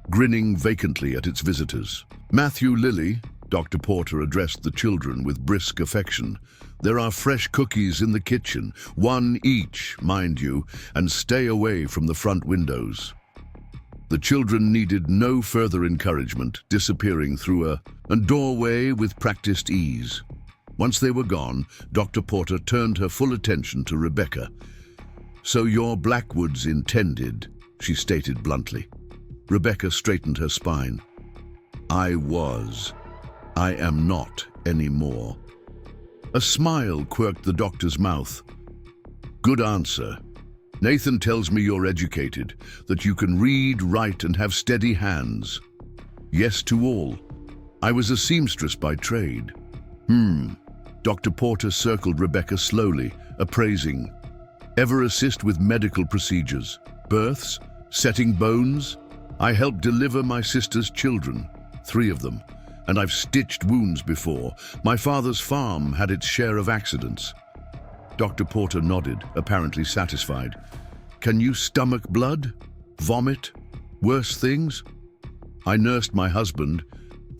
[SPEAKER 1] grinning vacantly at its visitors. "Matthew, Lily," Dr. Porter addressed the children with brisk affection. "There are fresh cookies in the kitchen, one each, mind you, and stay away from the front windows." The children needed no further encouragement, disappearing through a doorway with practiced ease. Once they were gone, Dr. Porter turned her full attention to Rebecca. "So you're Blackwood's intended," she stated bluntly. Rebecca straightened her spine. "I was. I am not anymore." A smile quirked the doctor's mouth. "Good answer. Nathan tells me you're educated, that you can read, write, and have steady hands." "Yes to all. I was a seamstress by trade." Dr. Porter circled Rebecca slowly, appraising. "Ever assist with medical procedures? Births? Setting bones? I helped deliver my sister's children, 3 of them, and I've stitched wounds before. My father's farm had its share of accidents." Dr. Porter nodded, apparently satisfied. "Can you stomach blood? Vomit? Worse things?" "I nursed my husband.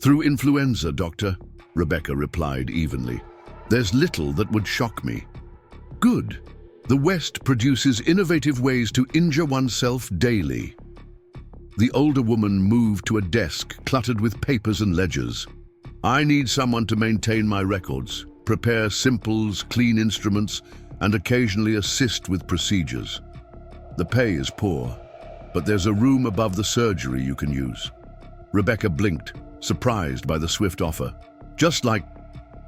[SPEAKER 1] Through influenza, doctor," Rebecca replied evenly. "There's little that would shock me." "Good. The West produces innovative ways to injure oneself daily." The older woman moved to a desk cluttered with papers and ledgers. "I need someone to maintain my records, prepare simples, clean instruments, and occasionally assist with procedures. The pay is poor, but there's a room above the surgery you can use." Rebecca blinked, surprised by the swift offer. "Just like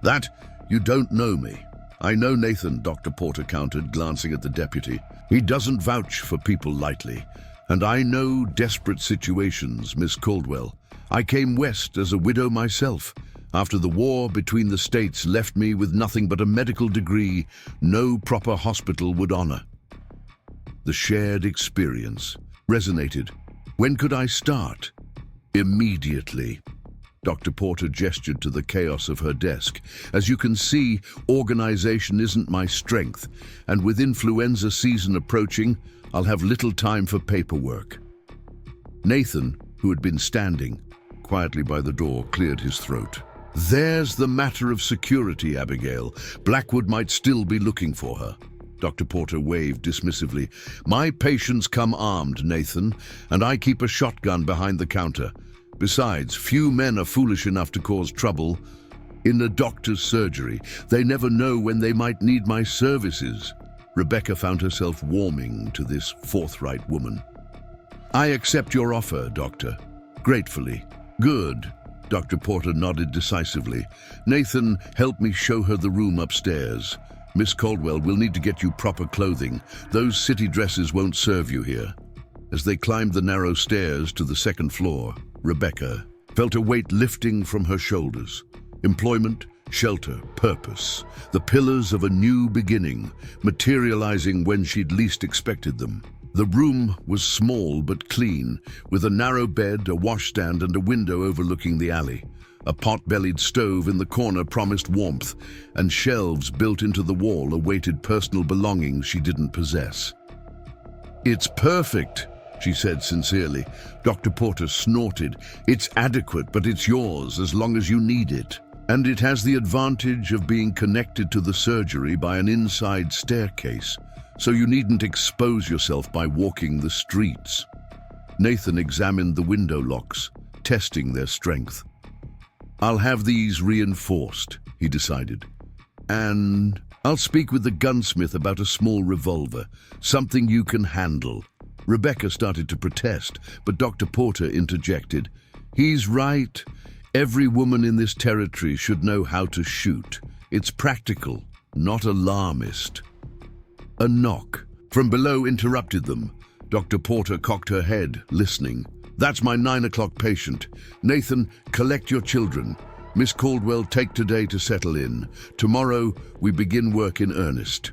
[SPEAKER 1] that? You don't know me." "I know Nathan," Dr. Porter countered, glancing at the deputy. "He doesn't vouch for people lightly. And I know desperate situations, Miss Caldwell. I came west as a widow myself. After the war between the states left me with nothing but a medical degree no proper hospital would honor." The shared experience resonated. "When could I start?" "Immediately." Dr. Porter gestured to the chaos of her desk. "As you can see, organization isn't my strength, and with influenza season approaching, I'll have little time for paperwork." Nathan, who had been standing quietly by the door, cleared his throat. "There's the matter of security, Abigail. Blackwood might still be looking for her." Dr. Porter waved dismissively. "My patients come armed, Nathan, and I keep a shotgun behind the counter. Besides, few men are foolish enough to cause trouble. In a doctor's surgery, they never know when they might need my services." Rebecca found herself warming to this forthright woman. "I accept your offer, Doctor. Gratefully." "Good." Dr. Porter nodded decisively. "Nathan, help me show her the room upstairs. Miss Caldwell, we'll need to get you proper clothing. Those city dresses won't serve you here." As they climbed the narrow stairs to the second floor, Rebecca felt a weight lifting from her shoulders. Employment, shelter, purpose, the pillars of a new beginning, materializing when she'd least expected them. The room was small but clean, with a narrow bed, a washstand, and a window overlooking the alley. A pot-bellied stove in the corner promised warmth, and shelves built into the wall awaited personal belongings she didn't possess. "It's perfect," she said sincerely. Dr. Porter snorted. "It's adequate, but it's yours as long as you need it. And it has the advantage of being connected to the surgery by an inside staircase, so you needn't expose yourself by walking the streets." Nathan examined the window locks, testing their strength. "I'll have these reinforced," he decided. "And I'll speak with the gunsmith about a small revolver, something you can handle." Rebecca started to protest, but Dr. Porter interjected. "He's right. Every woman in this territory should know how to shoot. It's practical, not alarmist." A knock from below interrupted them. Dr. Porter cocked her head, listening. "That's my 9 o'clock patient. Nathan, collect your children. Miss Caldwell, take today to settle in. Tomorrow, we begin work in earnest."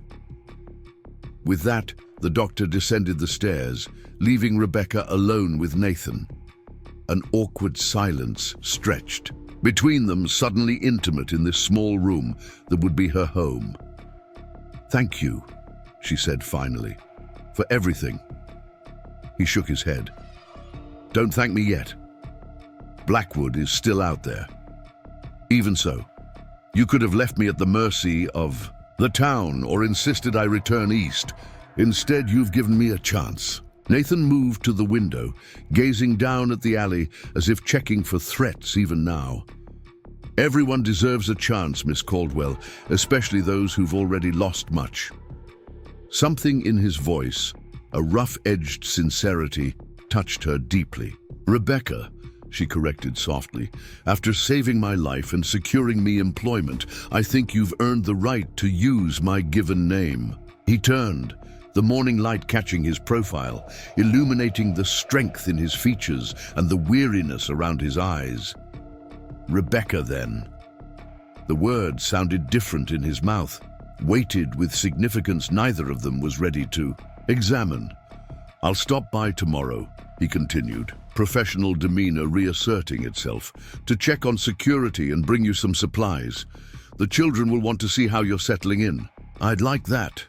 [SPEAKER 1] With that, the doctor descended the stairs, leaving Rebecca alone with Nathan. An awkward silence stretched between them, suddenly intimate in this small room that would be her home. "Thank you," she said finally, "for everything." He shook his head. Don't thank me yet. Blackwood is still out there. Even so, you could have left me at the mercy of the town or insisted I return east. Instead, you've given me a chance. Nathan moved to the window, gazing down at the alley as if checking for threats even now. Everyone deserves a chance, Miss Caldwell, especially those who've already lost much. Something in his voice, a rough-edged sincerity, touched her deeply. Rebecca, she corrected softly, after saving my life and securing me employment, I think you've earned the right to use my given name. He turned, the morning light catching his profile, illuminating the strength in his features and the weariness around his eyes. Rebecca, then. The word sounded different in his mouth, weighted with significance neither of them was ready to examine. I'll stop by tomorrow, he continued, professional demeanor reasserting itself, to check on security and bring you some supplies. The children will want to see how you're settling in. I'd like that.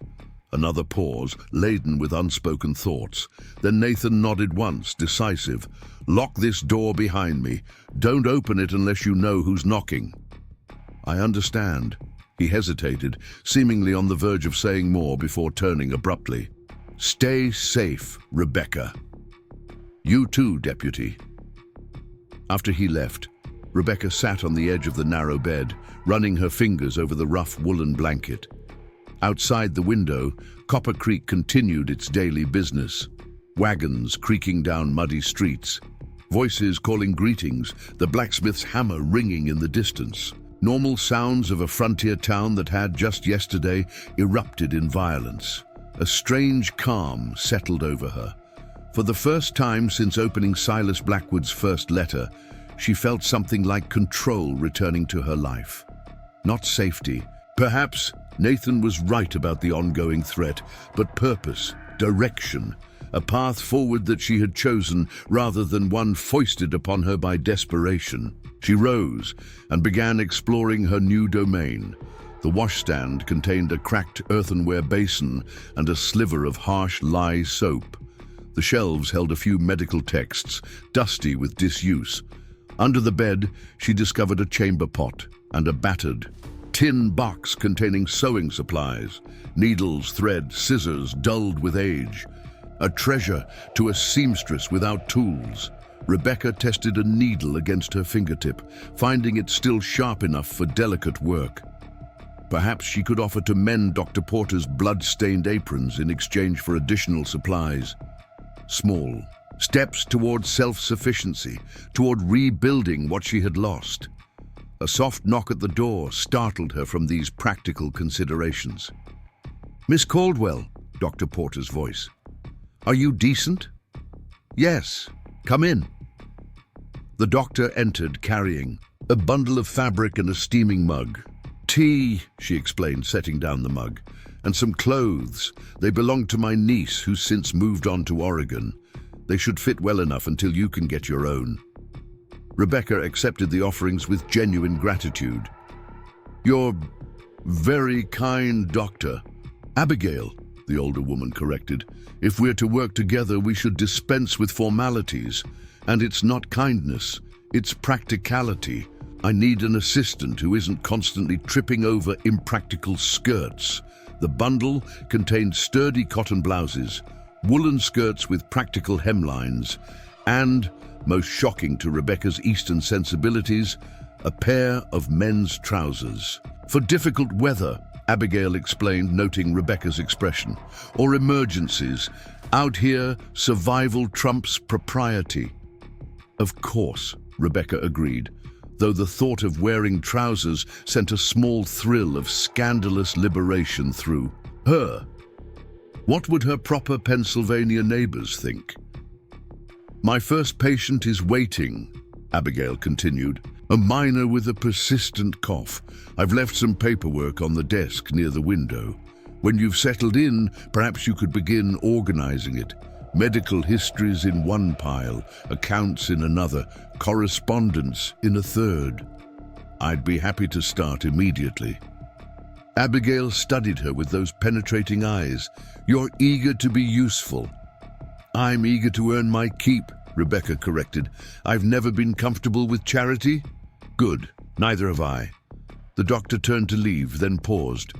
[SPEAKER 1] Another pause, laden with unspoken thoughts. Then Nathan nodded once, decisive. Lock this door behind me. Don't open it unless you know who's knocking. I understand. He hesitated, seemingly on the verge of saying more before turning abruptly. Stay safe, Rebecca. You too, Deputy. After he left, Rebecca sat on the edge of the narrow bed, running her fingers over the rough woolen blanket. Outside the window, Copper Creek continued its daily business. Wagons creaking down muddy streets. Voices calling greetings, the blacksmith's hammer ringing in the distance. Normal sounds of a frontier town that had, just yesterday, erupted in violence. A strange calm settled over her. For the first time since opening Silas Blackwood's first letter, she felt something like control returning to her life. Not safety. Perhaps Nathan was right about the ongoing threat, but purpose, direction, a path forward that she had chosen rather than one foisted upon her by desperation. She rose and began exploring her new domain. The washstand contained a cracked earthenware basin and a sliver of harsh lye soap. The shelves held a few medical texts, dusty with disuse. Under the bed, she discovered a chamber pot and a battered tin box containing sewing supplies, needles, thread, scissors dulled with age. A treasure to a seamstress without tools. Rebecca tested a needle against her fingertip, finding it still sharp enough for delicate work. Perhaps she could offer to mend Dr. Porter's blood-stained aprons in exchange for additional supplies. Small steps toward self-sufficiency, toward rebuilding what she had lost. A soft knock at the door startled her from these practical considerations. Miss Caldwell, Dr. Porter's voice. Are you decent? Yes, come in. The doctor entered, carrying a bundle of fabric and a steaming mug. Tea, she explained, setting down the mug, and some clothes. They belong to my niece, who's since moved on to Oregon. They should fit well enough until you can get your own. Rebecca accepted the offerings with genuine gratitude. You're very kind, Doctor. Abigail, the older woman corrected. If we're to work together, we should dispense with formalities. And it's not kindness, it's practicality. I need an assistant who isn't constantly tripping over impractical skirts. The bundle contained sturdy cotton blouses, woolen skirts with practical hemlines, and, most shocking to Rebecca's Eastern sensibilities, a pair of men's trousers. For difficult weather, Abigail explained, noting Rebecca's expression, or emergencies. Out here, survival trumps propriety. Of course, Rebecca agreed, though the thought of wearing trousers sent a small thrill of scandalous liberation through her. What would her proper Pennsylvania neighbors think? My first patient is waiting, Abigail continued, a miner with a persistent cough. I've left some paperwork on the desk near the window. When you've settled in, perhaps you could begin organizing it. Medical histories in one pile, accounts in another, correspondence in a third. I'd be happy to start immediately. Abigail studied her with those penetrating eyes. You're eager to be useful. I'm eager to earn my keep, Rebecca corrected. "I've never been comfortable with charity." "Good, neither have I." The doctor turned to leave, then paused.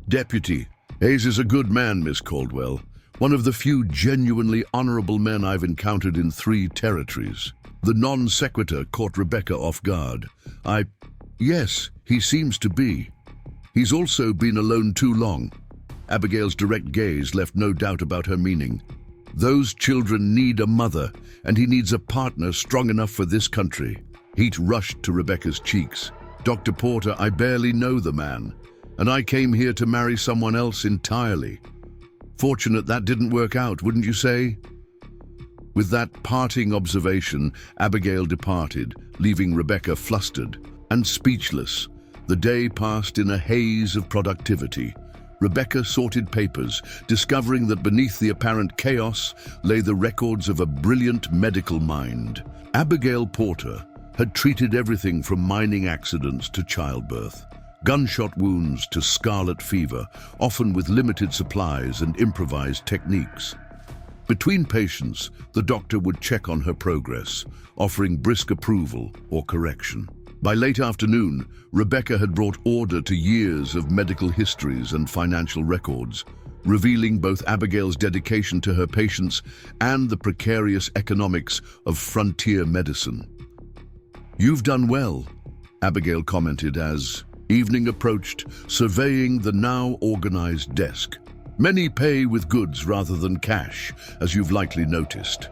[SPEAKER 1] "Deputy, Hayes is a good man, Miss Caldwell. One of the few genuinely honorable men I've encountered in 3 territories." The non sequitur caught Rebecca off guard. Yes, he seems to be. He's also been alone too long." Abigail's direct gaze left no doubt about her meaning. "Those children need a mother, and he needs a partner strong enough for this country." Heat rushed to Rebecca's cheeks. "Dr. Porter, I barely know the man, and I came here to marry someone else entirely. Fortunate that didn't work out, wouldn't you say?" With that parting observation, Abigail departed, leaving Rebecca flustered and speechless. The day passed in a haze of productivity. Rebecca sorted papers, discovering that beneath the apparent chaos lay the records of a brilliant medical mind. Abigail Porter had treated everything from mining accidents to childbirth, gunshot wounds to scarlet fever, often with limited supplies and improvised techniques. Between patients, the doctor would check on her progress, offering brisk approval or correction. By late afternoon, Rebecca had brought order to years of medical histories and financial records, revealing both Abigail's dedication to her patients and the precarious economics of frontier medicine. "You've done well," Abigail commented as evening approached, surveying the now organized desk. "Many pay with goods rather than cash, as you've likely noticed."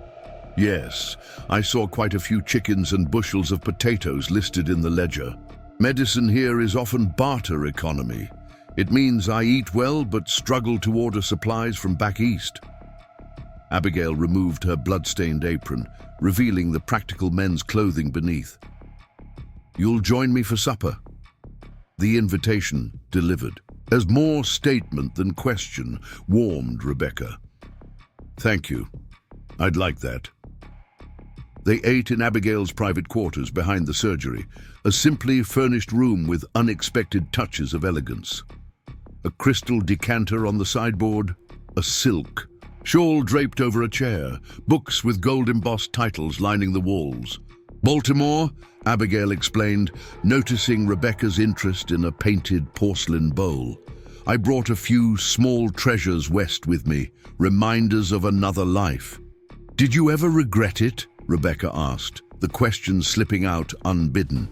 [SPEAKER 1] "Yes, I saw quite a few chickens and bushels of potatoes listed in the ledger. Medicine here is often barter economy. It means I eat well but struggle to order supplies from back east." Abigail removed her blood-stained apron, revealing the practical men's clothing beneath. "You'll join me for supper?" The invitation delivered. As more statement than question warmed Rebecca. "Thank you. I'd like that." They ate in Abigail's private quarters behind the surgery, a simply furnished room with unexpected touches of elegance. A crystal decanter on the sideboard, a silk shawl draped over a chair, books with gold-embossed titles lining the walls. "Baltimore," Abigail explained, noticing Rebecca's interest in a painted porcelain bowl. "I brought a few small treasures west with me, reminders of another life." "Did you ever regret it?" Rebecca asked, the question slipping out unbidden.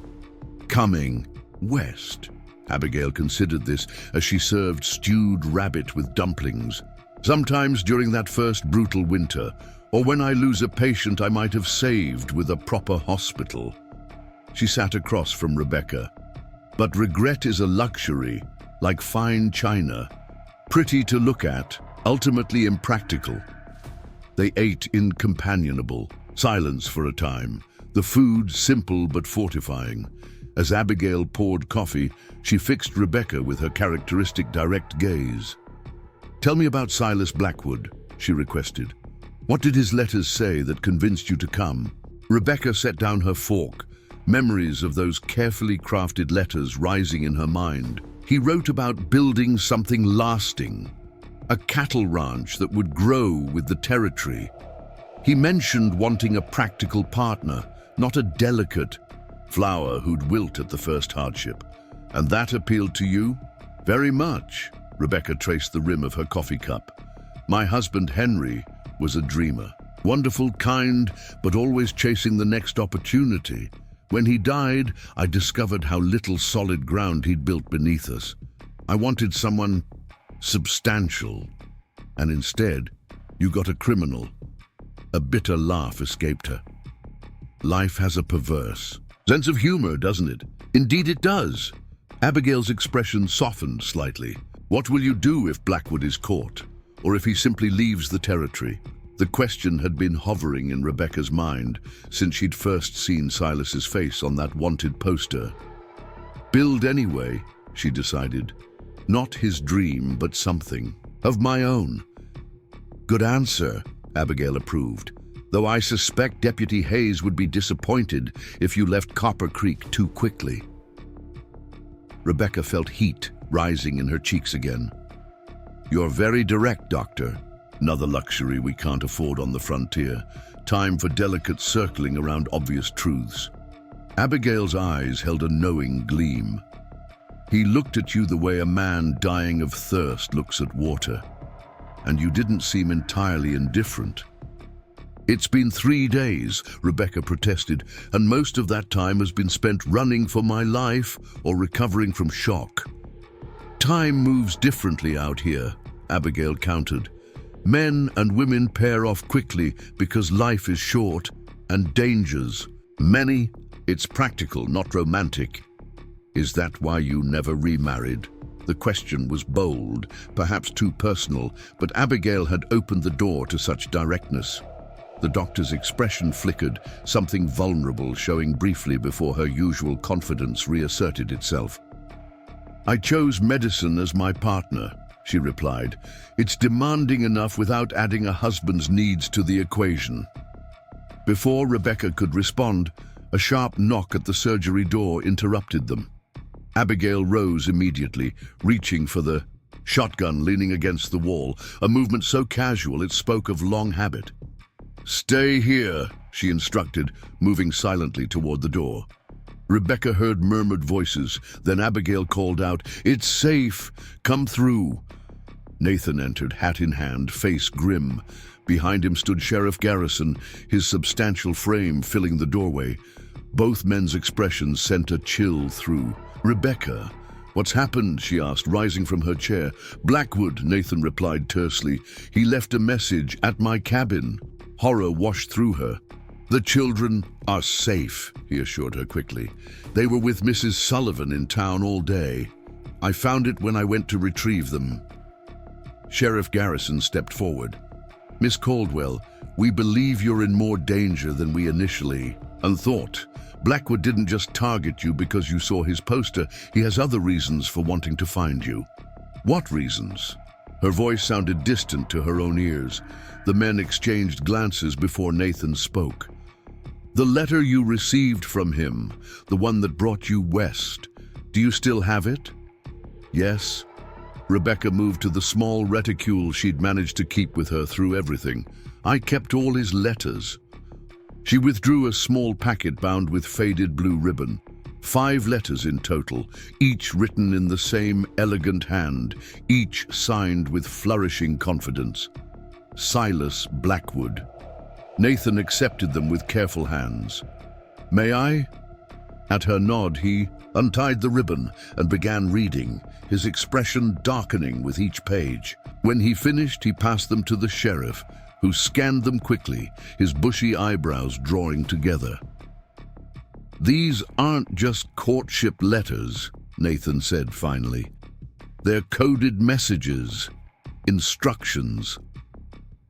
[SPEAKER 1] "Coming west?" Abigail considered this as she served stewed rabbit with dumplings. "Sometimes during that first brutal winter, or when I lose a patient I might have saved with a proper hospital." She sat across from Rebecca. "But regret is a luxury, like fine china, pretty to look at, ultimately impractical." They ate in companionable silence for a time, the food simple but fortifying. As Abigail poured coffee, she fixed Rebecca with her characteristic direct gaze. "Tell me about Silas Blackwood," she requested. "What did his letters say that convinced you to come?" Rebecca set down her fork, memories of those carefully crafted letters rising in her mind. "He wrote about building something lasting, a cattle ranch that would grow with the territory. He mentioned wanting a practical partner, not a delicate flower who'd wilt at the first hardship. And that appealed to you?" "Very much." Rebecca traced the rim of her coffee cup. "My husband Henry was a dreamer. Wonderful, kind, but always chasing the next opportunity. When he died, I discovered how little solid ground he'd built beneath us. I wanted someone substantial. And instead, you got a criminal." A bitter laugh escaped her. "Life has a perverse sense of humor, doesn't it?" "Indeed it does." Abigail's expression softened slightly. "What will you do if Blackwood is caught? Or if he simply leaves the territory?" The question had been hovering in Rebecca's mind since she'd first seen Silas's face on that wanted poster. "Build anyway," she decided. "Not his dream, but something of my own." "Good answer," Abigail approved, "though I suspect Deputy Hayes would be disappointed if you left Copper Creek too quickly." Rebecca felt heat rising in her cheeks again. "You're very direct, Doctor. Another luxury we can't afford on the frontier. Time for delicate circling around obvious truths. Abigail's eyes held a knowing gleam. He looked at you the way a man dying of thirst looks at water, and you didn't seem entirely indifferent. It's been 3 days, Rebecca protested, and most of that time has been spent running for my life or recovering from shock. Time moves differently out here, Abigail countered. Men and women pair off quickly because life is short and dangers many. It's practical, not romantic. Is that why you never remarried? The question was bold, perhaps too personal, but Abigail had opened the door to such directness. The doctor's expression flickered, something vulnerable showing briefly before her usual confidence reasserted itself. I chose medicine as my partner, she replied. It's demanding enough without adding a husband's needs to the equation. Before Rebecca could respond, a sharp knock at the surgery door interrupted them. Abigail rose immediately, reaching for the shotgun leaning against the wall, a movement so casual it spoke of long habit. Stay here, she instructed, moving silently toward the door. Rebecca heard murmured voices, then Abigail called out, It's safe, come through. Nathan entered, hat in hand, face grim. Behind him stood Sheriff Garrison, his substantial frame filling the doorway. Both men's expressions sent a chill through. Rebecca, what's happened? She asked, rising from her chair. Blackwood, Nathan replied tersely. He left a message at my cabin. Horror washed through her. The children are safe, he assured her quickly. They were with Mrs. Sullivan in town all day. I found it when I went to retrieve them. Sheriff Garrison stepped forward. Miss Caldwell, we believe you're in more danger than we initially thought. Blackwood didn't just target you because you saw his poster. He has other reasons for wanting to find you. What reasons? Her voice sounded distant to her own ears. The men exchanged glances before Nathan spoke. The letter you received from him, the one that brought you west, do you still have it? Yes. Rebecca moved to the small reticule she'd managed to keep with her through everything. I kept all his letters. She withdrew a small packet bound with faded blue ribbon. 5 letters in total, each written in the same elegant hand, each signed with flourishing confidence. Silas Blackwood. Nathan accepted them with careful hands. May I? At her nod, he untied the ribbon and began reading, his expression darkening with each page. When he finished, he passed them to the sheriff, who scanned them quickly, his bushy eyebrows drawing together. These aren't just courtship letters, Nathan said finally. They're coded messages, instructions.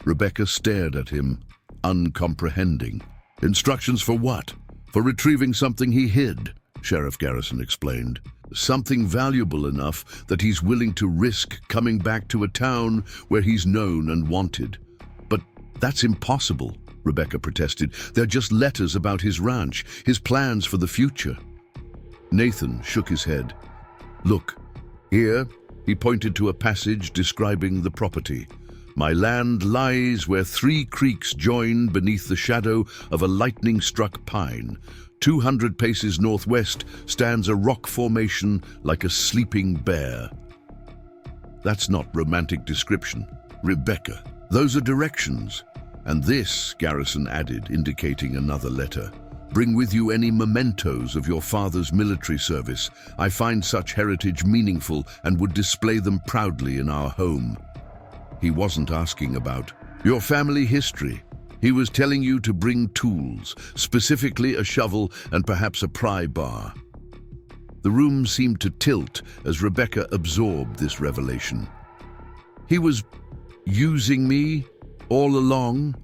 [SPEAKER 1] Rebecca stared at him, uncomprehending. Instructions for what? For retrieving something he hid, Sheriff Garrison explained. Something valuable enough that he's willing to risk coming back to a town where he's known and wanted. But that's impossible, Rebecca protested. They're just letters about his ranch, his plans for the future. Nathan shook his head. Look, here, he pointed to a passage describing the property. My land lies where 3 creeks join beneath the shadow of a lightning-struck pine. 200 paces northwest stands a rock formation like a sleeping bear. That's not romantic description, Rebecca. Those are directions. And this, Garrison added, indicating another letter. Bring with you any mementos of your father's military service. I find such heritage meaningful and would display them proudly in our home. He wasn't asking about your family history. He was telling you to bring tools, specifically a shovel and perhaps a pry bar. The room seemed to tilt as Rebecca absorbed this revelation. He was using me all along?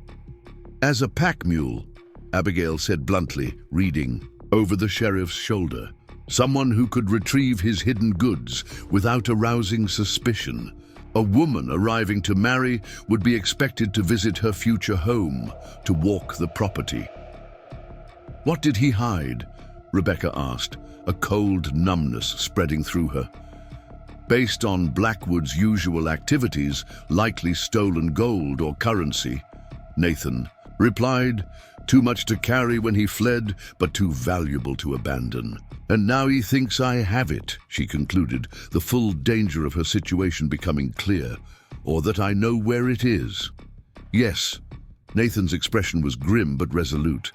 [SPEAKER 1] As a pack mule, Abigail said bluntly, reading over the sheriff's shoulder. Someone who could retrieve his hidden goods without arousing suspicion. A woman arriving to marry would be expected to visit her future home, to walk the property. What did he hide? Rebecca asked, a cold numbness spreading through her. Based on Blackwood's usual activities, likely stolen gold or currency, Nathan replied, "Too much to carry when he fled, but too valuable to abandon. And now he thinks I have it," she concluded, the full danger of her situation becoming clear, "or that I know where it is." "Yes," Nathan's expression was grim but resolute,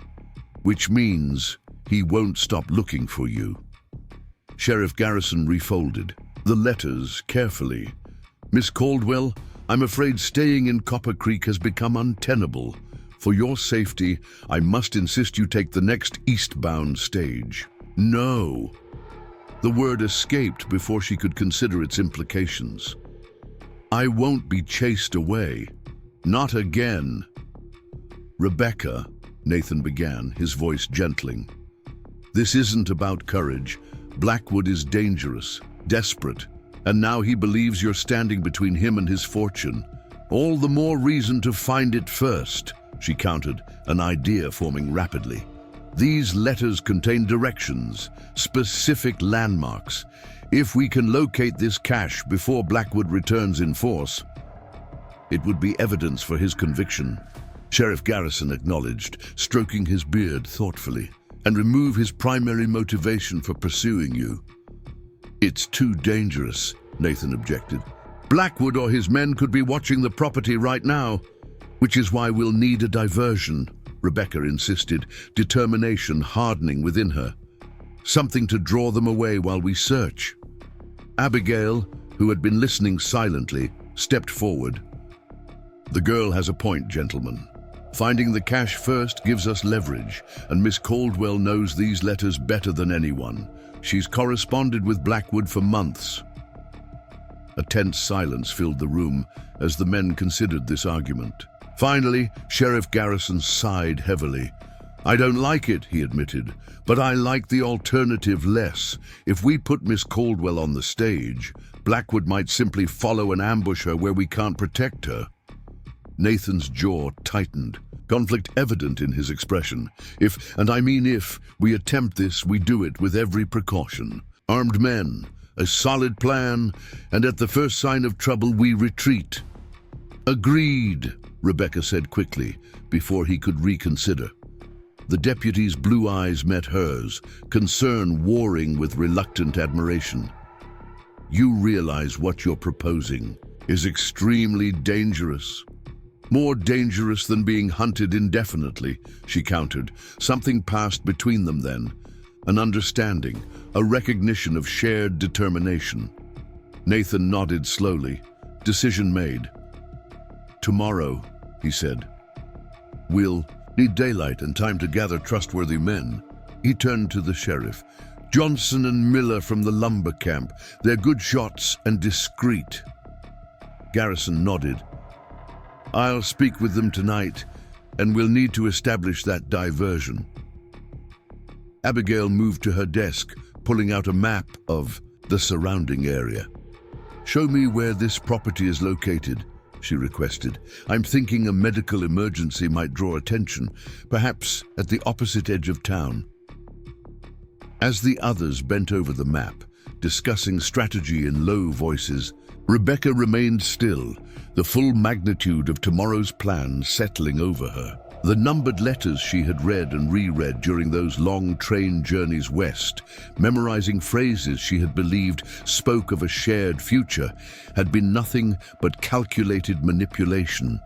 [SPEAKER 1] "which means he won't stop looking for you." Sheriff Garrison refolded the letters carefully. "Miss Caldwell, I'm afraid staying in Copper Creek has become untenable. For your safety, I must insist you take the next eastbound stage." "No." The word escaped before she could consider its implications. "I won't be chased away. Not again." "Rebecca," Nathan began, his voice gentling, "this isn't about courage. Blackwood is dangerous, desperate, and now he believes you're standing between him and his fortune. All the more reason to find it first," she countered, an idea forming rapidly. "These letters contain directions, specific landmarks. If we can locate this cache before Blackwood returns in force, it would be evidence for his conviction." Sheriff Garrison acknowledged, stroking his beard thoughtfully, "and remove his primary motivation for pursuing you." "It's too dangerous," Nathan objected. "Blackwood or his men could be watching the property right now, which is why we'll need a diversion," Rebecca insisted, determination hardening within her. "Something to draw them away while we search." Abigail, who had been listening silently, stepped forward. "The girl has a point, gentlemen. Finding the cache first gives us leverage, and Miss Caldwell knows these letters better than anyone. She's corresponded with Blackwood for months." A tense silence filled the room as the men considered this argument. Finally, Sheriff Garrison sighed heavily. "I don't like it," he admitted, "but I like the alternative less. If we put Miss Caldwell on the stage, Blackwood might simply follow and ambush her where we can't protect her." Nathan's jaw tightened, conflict evident in his expression. If we attempt this, we do it with every precaution. Armed men, a solid plan, and at the first sign of trouble we retreat." "Agreed," Rebecca said quickly, before he could reconsider. The deputy's blue eyes met hers, concern warring with reluctant admiration. "You realize what you're proposing is extremely dangerous." "More dangerous than being hunted indefinitely," she countered. Something passed between them then, an understanding, a recognition of shared determination. Nathan nodded slowly, decision made. "Tomorrow," he said. "We'll need daylight and time to gather trustworthy men." He turned to the sheriff. "Johnson and Miller from the lumber camp. They're good shots and discreet." Garrison nodded. "I'll speak with them tonight, and we'll need to establish that diversion." Abigail moved to her desk, pulling out a map of the surrounding area. "Show me where this property is located," she requested. "I'm thinking a medical emergency might draw attention, perhaps at the opposite edge of town." As the others bent over the map, discussing strategy in low voices, Rebecca remained still, the full magnitude of tomorrow's plan settling over her. The numbered letters she had read and reread during those long train journeys west, memorizing phrases she had believed spoke of a shared future, had been nothing but calculated manipulation.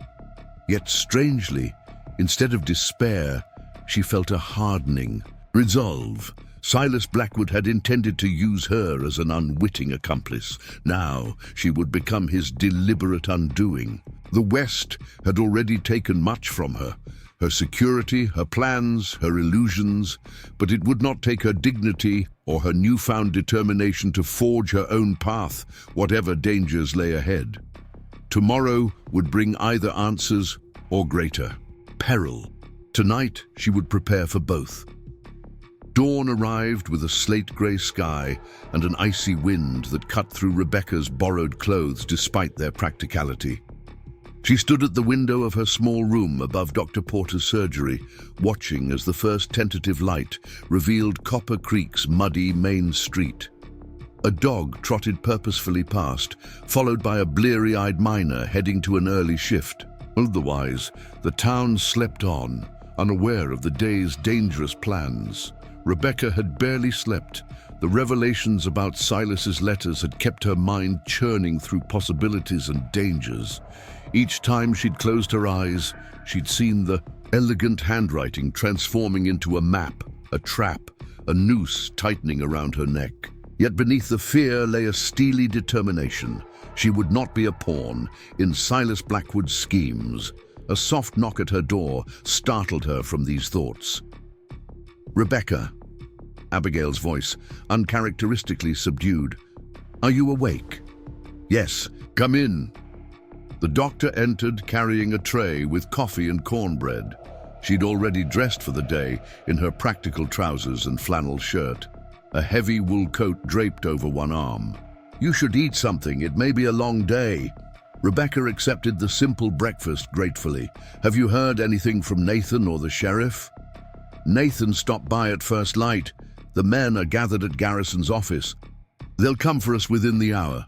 [SPEAKER 1] Yet strangely, instead of despair, she felt a hardening resolve. Silas Blackwood had intended to use her as an unwitting accomplice. Now she would become his deliberate undoing. The West had already taken much from her, her security, her plans, her illusions, but it would not take her dignity or her newfound determination to forge her own path, whatever dangers lay ahead. Tomorrow would bring either answers or greater peril. Tonight she would prepare for both. Dawn arrived with a slate-grey sky and an icy wind that cut through Rebecca's borrowed clothes despite their practicality. She stood at the window of her small room above Dr. Porter's surgery, watching as the first tentative light revealed Copper Creek's muddy main street. A dog trotted purposefully past, followed by a bleary-eyed miner heading to an early shift. Otherwise, the town slept on, unaware of the day's dangerous plans. Rebecca had barely slept. The revelations about Silas's letters had kept her mind churning through possibilities and dangers. Each time she'd closed her eyes, she'd seen the elegant handwriting transforming into a map, a trap, a noose tightening around her neck. Yet beneath the fear lay a steely determination. She would not be a pawn in Silas Blackwood's schemes. A soft knock at her door startled her from these thoughts. "Rebecca," Abigail's voice, uncharacteristically subdued. "Are you awake?" "Yes, come in." The doctor entered carrying a tray with coffee and cornbread. She'd already dressed for the day in her practical trousers and flannel shirt. A heavy wool coat draped over one arm. "You should eat something, it may be a long day." Rebecca accepted the simple breakfast gratefully. "Have you heard anything from Nathan or the sheriff?" "Nathan stopped by at first light. The men are gathered at Garrison's office. They'll come for us within the hour."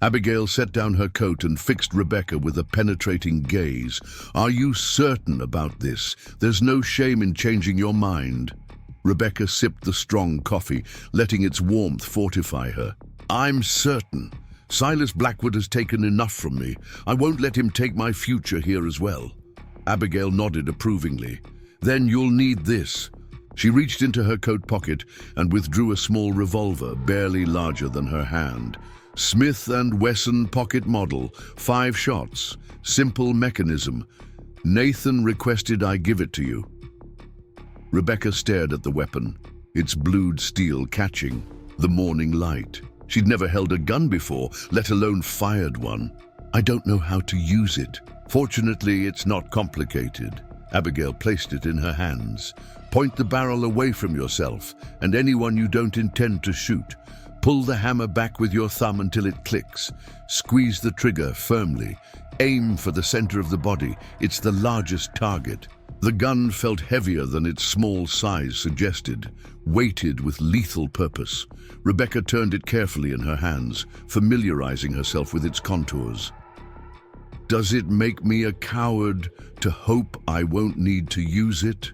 [SPEAKER 1] Abigail set down her coat and fixed Rebecca with a penetrating gaze. "Are you certain about this? There's no shame in changing your mind." Rebecca sipped the strong coffee, letting its warmth fortify her. "I'm certain. Silas Blackwood has taken enough from me. I won't let him take my future here as well." Abigail nodded approvingly. "Then you'll need this." She reached into her coat pocket and withdrew a small revolver, barely larger than her hand. Smith & Wesson pocket model, 5 shots, simple mechanism. "Nathan requested I give it to you." Rebecca stared at the weapon, its blued steel catching the morning light. She'd never held a gun before, let alone fired one. "I don't know how to use it." "Fortunately, it's not complicated." Abigail placed it in her hands. "Point the barrel away from yourself and anyone you don't intend to shoot. Pull the hammer back with your thumb until it clicks. Squeeze the trigger firmly. Aim for the center of the body. It's the largest target." The gun felt heavier than its small size suggested, weighted with lethal purpose. Rebecca turned it carefully in her hands, familiarizing herself with its contours. "Does it make me a coward to hope I won't need to use it?"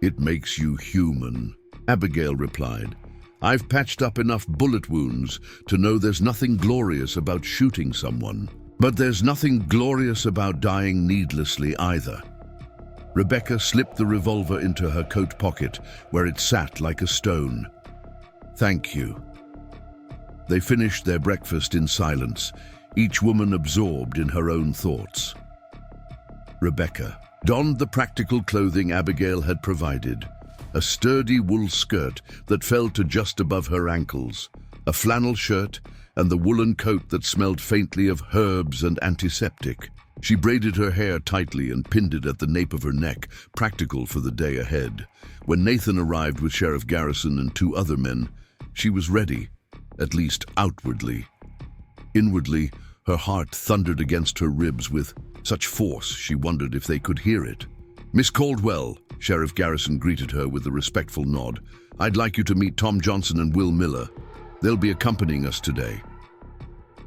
[SPEAKER 1] "It makes you human," Abigail replied. "I've patched up enough bullet wounds to know there's nothing glorious about shooting someone. But there's nothing glorious about dying needlessly either." Rebecca slipped the revolver into her coat pocket, where it sat like a stone. "Thank you." They finished their breakfast in silence, each woman absorbed in her own thoughts. Rebecca donned the practical clothing Abigail had provided. A sturdy wool skirt that fell to just above her ankles, a flannel shirt, and the woolen coat that smelled faintly of herbs and antiseptic. She braided her hair tightly and pinned it at the nape of her neck, practical for the day ahead. When Nathan arrived with Sheriff Garrison and 2 other men, she was ready, at least outwardly. Inwardly, her heart thundered against her ribs with such force she wondered if they could hear it. "Miss Caldwell," Sheriff Garrison greeted her with a respectful nod. "I'd like you to meet Tom Johnson and Will Miller. They'll be accompanying us today."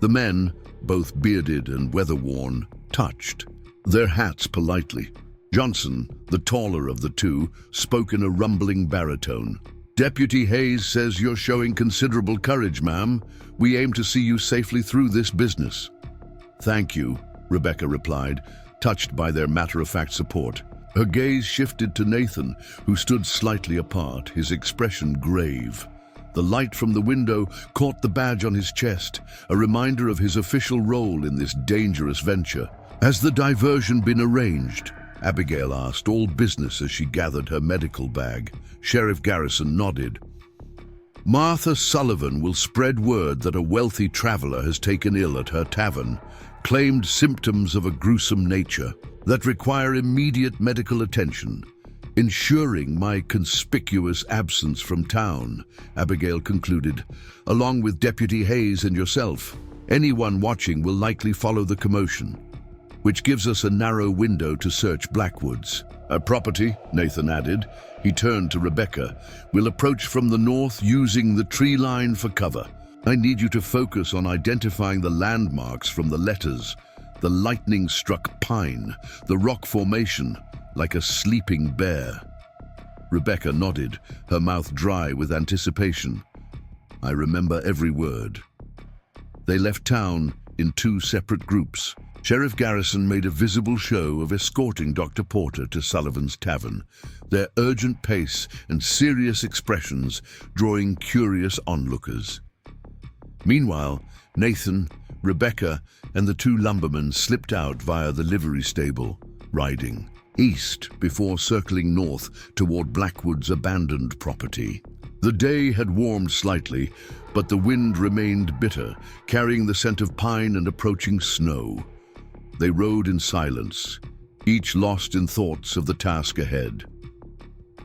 [SPEAKER 1] The men, both bearded and weather-worn, touched their hats politely. Johnson, the taller of the two, spoke in a rumbling baritone. "Deputy Hayes says you're showing considerable courage, ma'am. We aim to see you safely through this business." "Thank you," Rebecca replied, touched by their matter-of-fact support. Her gaze shifted to Nathan, who stood slightly apart, his expression grave. The light from the window caught the badge on his chest, a reminder of his official role in this dangerous venture. "Has the diversion been arranged?" Abigail asked, all business as she gathered her medical bag. Sheriff Garrison nodded. "Martha Sullivan will spread word that a wealthy traveler has taken ill at her tavern, claimed symptoms of a gruesome nature that require immediate medical attention. Ensuring my conspicuous absence from town," Abigail concluded, "along with Deputy Hayes and yourself. Anyone watching will likely follow the commotion, which gives us a narrow window to search Blackwood's property," Nathan added. He turned to Rebecca. "We'll approach from the north using the tree line for cover. I need you to focus on identifying the landmarks from the letters. the lightning-struck pine, the rock formation, like a sleeping bear. Rebecca nodded, her mouth dry with anticipation. I remember every word. They left town in 2 separate groups. Sheriff Garrison made a visible show of escorting Dr. Porter to Sullivan's Tavern, their urgent pace and serious expressions drawing curious onlookers. Meanwhile, Nathan, Rebecca, and the 2 lumbermen slipped out via the livery stable, riding east before circling north toward Blackwood's abandoned property. The day had warmed slightly, but the wind remained bitter, carrying the scent of pine and approaching snow. They rode in silence, each lost in thoughts of the task ahead.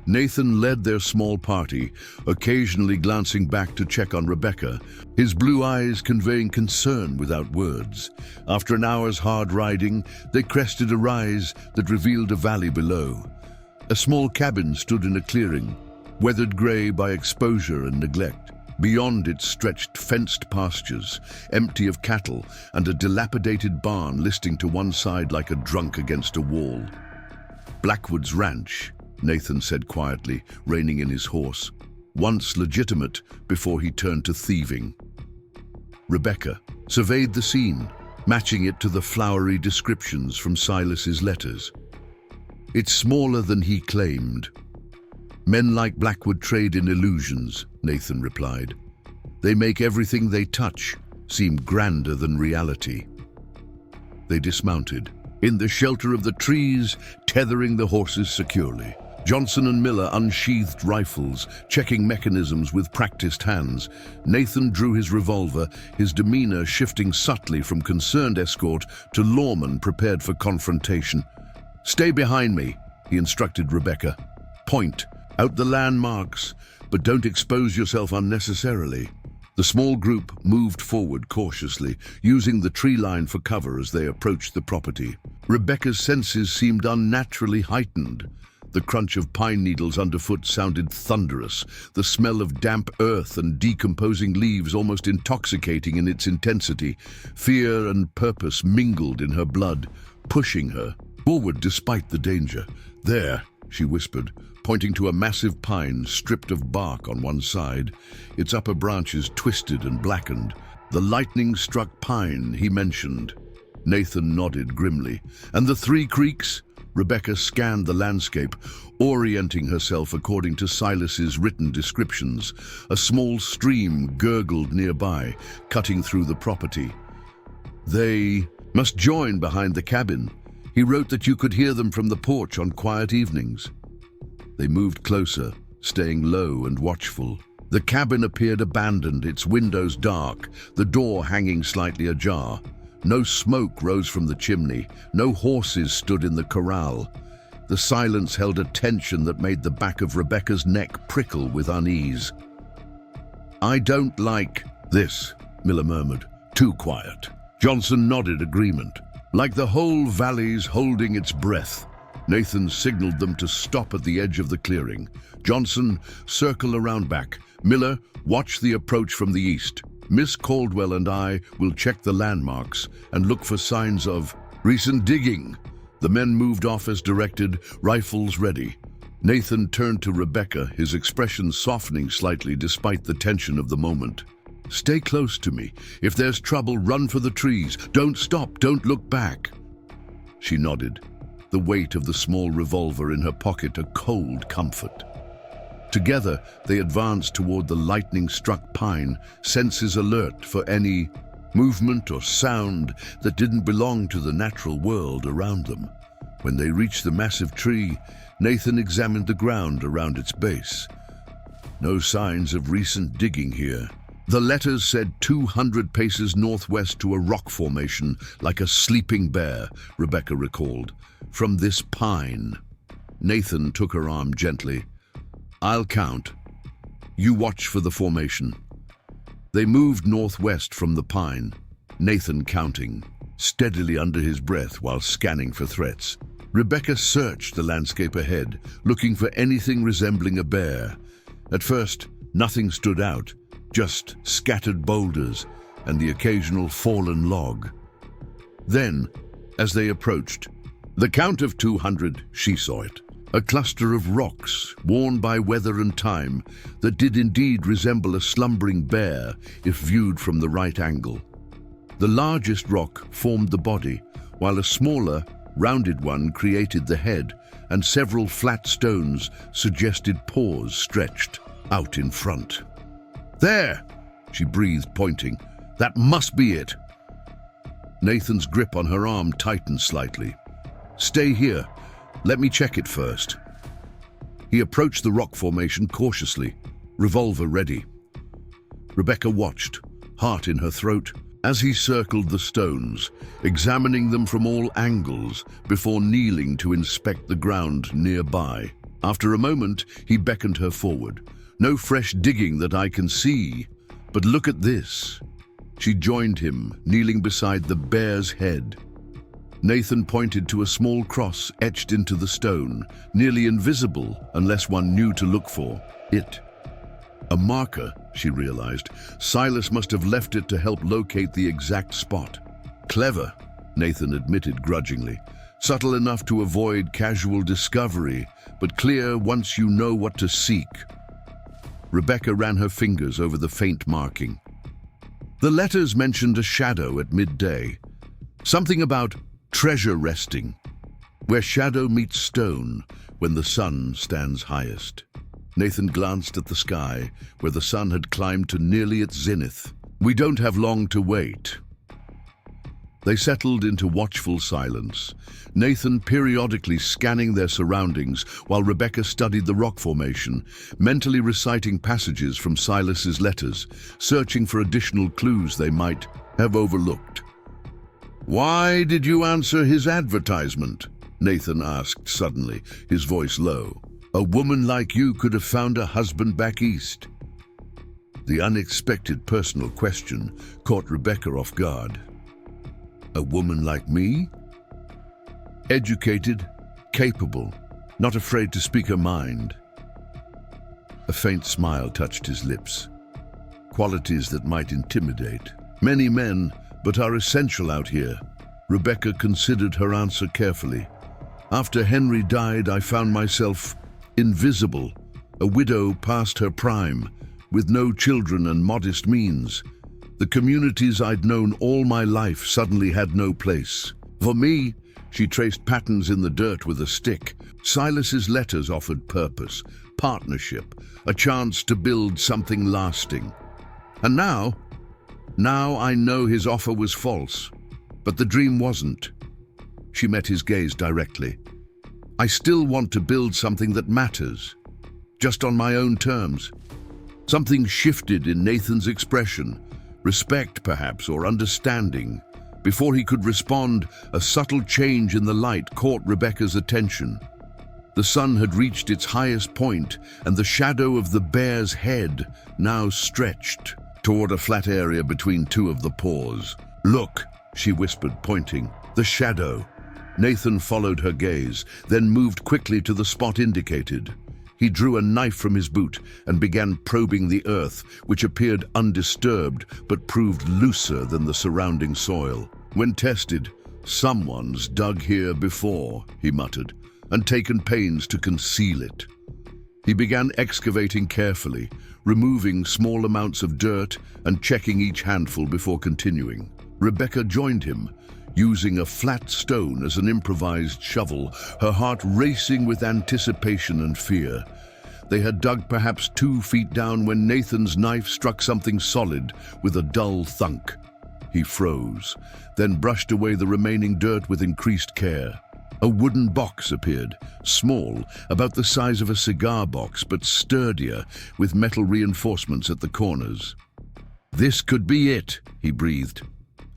[SPEAKER 1] Nathan led their small party, occasionally glancing back to check on Rebecca, his blue eyes conveying concern without words. After an hour's hard riding, they crested a rise that revealed a valley below. A small cabin stood in a clearing, weathered gray by exposure and neglect. Beyond it stretched fenced pastures, empty of cattle, and a dilapidated barn listing to one side like a drunk against a wall. Blackwood's ranch, Nathan said quietly, reining in his horse, once legitimate before he turned to thieving. Rebecca surveyed the scene, matching it to the flowery descriptions from Silas's letters. It's smaller than he claimed. Men like Blackwood trade in illusions, Nathan replied. They make everything they touch seem grander than reality. They dismounted, in the shelter of the trees, tethering the horses securely. Johnson and Miller unsheathed rifles, checking mechanisms with practiced hands. Nathan drew his revolver, his demeanor shifting subtly from concerned escort to lawman prepared for confrontation. "Stay behind me," he instructed Rebecca. "Point out the landmarks, but don't expose yourself unnecessarily." The small group moved forward cautiously, using the tree line for cover as they approached the property. Rebecca's senses seemed unnaturally heightened. The crunch of pine needles underfoot sounded thunderous, the smell of damp earth and decomposing leaves almost intoxicating in its intensity. Fear and purpose mingled in her blood, pushing her forward despite the danger. "There," she whispered, pointing to a massive pine stripped of bark on one side, its upper branches twisted and blackened. "The lightning-struck pine," he mentioned. Nathan nodded grimly. "And the 3 creeks?" Rebecca scanned the landscape, orienting herself according to Silas's written descriptions. A small stream gurgled nearby, cutting through the property. "They must join behind the cabin. He wrote that you could hear them from the porch on quiet evenings." They moved closer, staying low and watchful. The cabin appeared abandoned, its windows dark, the door hanging slightly ajar. No smoke rose from the chimney, no horses stood in the corral. The silence held a tension that made the back of Rebecca's neck prickle with unease. "I don't like this," Miller murmured. "Too quiet." Johnson nodded agreement. Like the whole valley's holding its breath. Nathan signaled them to stop at the edge of the clearing. "Johnson, circle around back. Miller, watch the approach from the east. Miss Caldwell and I will check the landmarks and look for signs of recent digging." The men moved off as directed, rifles ready. Nathan turned to Rebecca, his expression softening slightly despite the tension of the moment. "Stay close to me. If there's trouble, run for the trees. Don't stop, don't look back." She nodded, the weight of the small revolver in her pocket a cold comfort. Together, they advanced toward the lightning-struck pine, senses alert for any movement or sound that didn't belong to the natural world around them. When they reached the massive tree, Nathan examined the ground around its base. No signs of recent digging here. The letters said 200 paces northwest to a rock formation, like a sleeping bear, Rebecca recalled. "From this pine." Nathan took her arm gently. "I'll count. You watch for the formation." They moved northwest from the pine, Nathan counting, steadily under his breath while scanning for threats. Rebecca searched the landscape ahead, looking for anything resembling a bear. At first, nothing stood out, just scattered boulders and the occasional fallen log. Then, as they approached. The count of 200, she saw it. A cluster of rocks, worn by weather and time, that did indeed resemble a slumbering bear if viewed from the right angle. The largest rock formed the body, while a smaller, rounded one created the head, and several flat stones suggested paws stretched out in front. "There!" she breathed, pointing. "That must be it." Nathan's grip on her arm tightened slightly. "Stay here. Let me check it first." He approached the rock formation cautiously, revolver ready. Rebecca watched, heart in her throat, as he circled the stones, examining them from all angles before kneeling to inspect the ground nearby. After a moment, he beckoned her forward. "No fresh digging that I can see, but look at this." She joined him, kneeling beside the bear's head. Nathan pointed to a small cross etched into the stone, nearly invisible unless one knew to look for it. A marker, she realized. Silas must have left it to help locate the exact spot. "Clever," Nathan admitted grudgingly. "Subtle enough to avoid casual discovery, but clear once you know what to seek." Rebecca ran her fingers over the faint marking. The letters mentioned a shadow at midday. Something about treasure resting, where shadow meets stone when the sun stands highest. Nathan glanced at the sky, where the sun had climbed to nearly its zenith. "We don't have long to wait." They settled into watchful silence, Nathan periodically scanning their surroundings while Rebecca studied the rock formation, mentally reciting passages from Silas's letters, searching for additional clues they might have overlooked. "Why did you answer his advertisement?" Nathan asked suddenly, his voice low. "A woman like you could have found a husband back east." The unexpected personal question caught Rebecca off guard. "A woman like me?" Educated, capable, not afraid to speak her mind. A faint smile touched his lips. Qualities that might intimidate many men, but are essential out here. Rebecca considered her answer carefully. "After Henry died, I found myself invisible, a widow past her prime, with no children and modest means. The communities I'd known all my life suddenly had no place. For me," she traced patterns in the dirt with a stick. "Silas's letters offered purpose, partnership, a chance to build something lasting. And now I know his offer was false, but the dream wasn't." She met his gaze directly. "I still want to build something that matters, just on my own terms." Something shifted in Nathan's expression, respect perhaps, or understanding. Before he could respond, a subtle change in the light caught Rebecca's attention. The sun had reached its highest point, and the shadow of the bear's head now stretched toward a flat area between two of the paws. "Look," she whispered, pointing. "The shadow." Nathan followed her gaze, then moved quickly to the spot indicated. He drew a knife from his boot and began probing the earth, which appeared undisturbed but proved looser than the surrounding soil. When tested, "Someone's dug here before," he muttered, "and taken pains to conceal it." He began excavating carefully, removing small amounts of dirt and checking each handful before continuing. Rebecca joined him, using a flat stone as an improvised shovel, her heart racing with anticipation and fear. They had dug perhaps 2 feet down when Nathan's knife struck something solid with a dull thunk. He froze, then brushed away the remaining dirt with increased care. A wooden box appeared, small, about the size of a cigar box, but sturdier, with metal reinforcements at the corners. "This could be it," he breathed.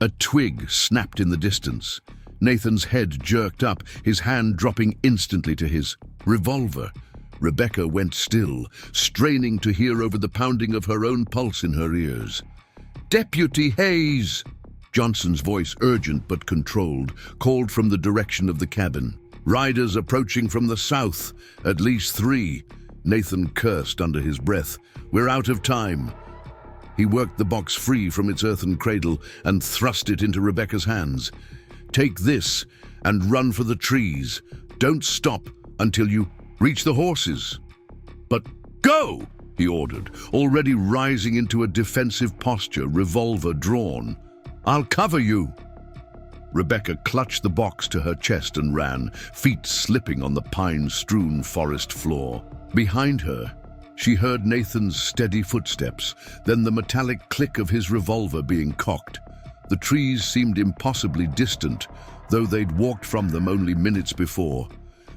[SPEAKER 1] A twig snapped in the distance. Nathan's head jerked up, his hand dropping instantly to his revolver. Rebecca went still, straining to hear over the pounding of her own pulse in her ears. "Deputy Hayes!" Johnson's voice, urgent but controlled, called from the direction of the cabin. "Riders approaching from the south, at least 3. Nathan cursed under his breath. "We're out of time." He worked the box free from its earthen cradle and thrust it into Rebecca's hands. Take this and run for the trees. Don't stop until you reach the horses. But go, he ordered, already rising into a defensive posture, revolver drawn. I'll cover you. Rebecca clutched the box to her chest and ran, feet slipping on the pine-strewn forest floor. Behind her, she heard Nathan's steady footsteps, then the metallic click of his revolver being cocked. The trees seemed impossibly distant, though they'd walked from them only minutes before.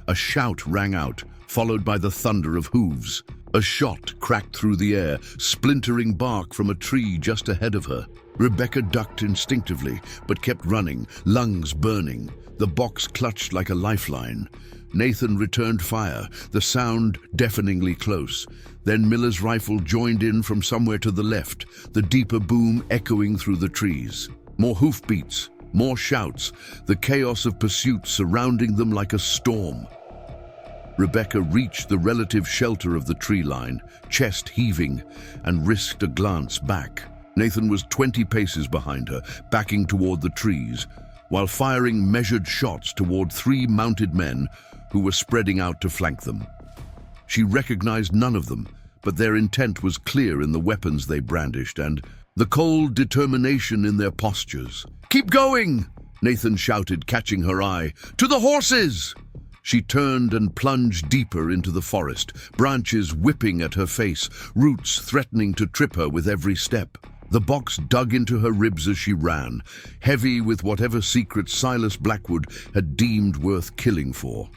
[SPEAKER 1] A shout rang out, followed by the thunder of hooves. A shot cracked through the air, splintering bark from a tree just ahead of her. Rebecca ducked instinctively, but kept running, lungs burning. The box clutched like a lifeline. Nathan returned fire, the sound deafeningly close. Then Miller's rifle joined in from somewhere to the left, the deeper boom echoing through the trees. More hoofbeats, more shouts, the chaos of pursuit surrounding them like a storm. Rebecca reached the relative shelter of the tree line, chest heaving, and risked a glance back. Nathan was 20 paces behind her, backing toward the trees, while firing measured shots toward 3 mounted men who were spreading out to flank them. She recognized none of them, but their intent was clear in the weapons they brandished and the cold determination in their postures. "Keep going!" Nathan shouted, catching her eye. "To the horses!" She turned and plunged deeper into the forest, branches whipping at her face, roots threatening to trip her with every step. The box dug into her ribs as she ran, heavy with whatever secret Silas Blackwood had deemed worth killing for.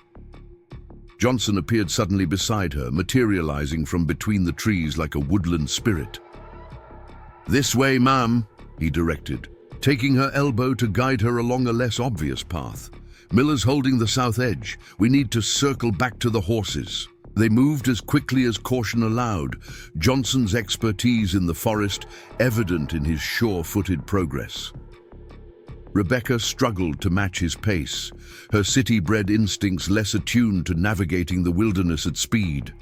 [SPEAKER 1] Johnson appeared suddenly beside her, materializing from between the trees like a woodland spirit. "This way, ma'am," he directed, taking her elbow to guide her along a less obvious path. "Miller's holding the south edge. We need to circle back to the horses." They moved as quickly as caution allowed, Johnson's expertise in the forest evident in his sure-footed progress. Rebecca struggled to match his pace, her city-bred instincts less attuned to navigating the wilderness at speed.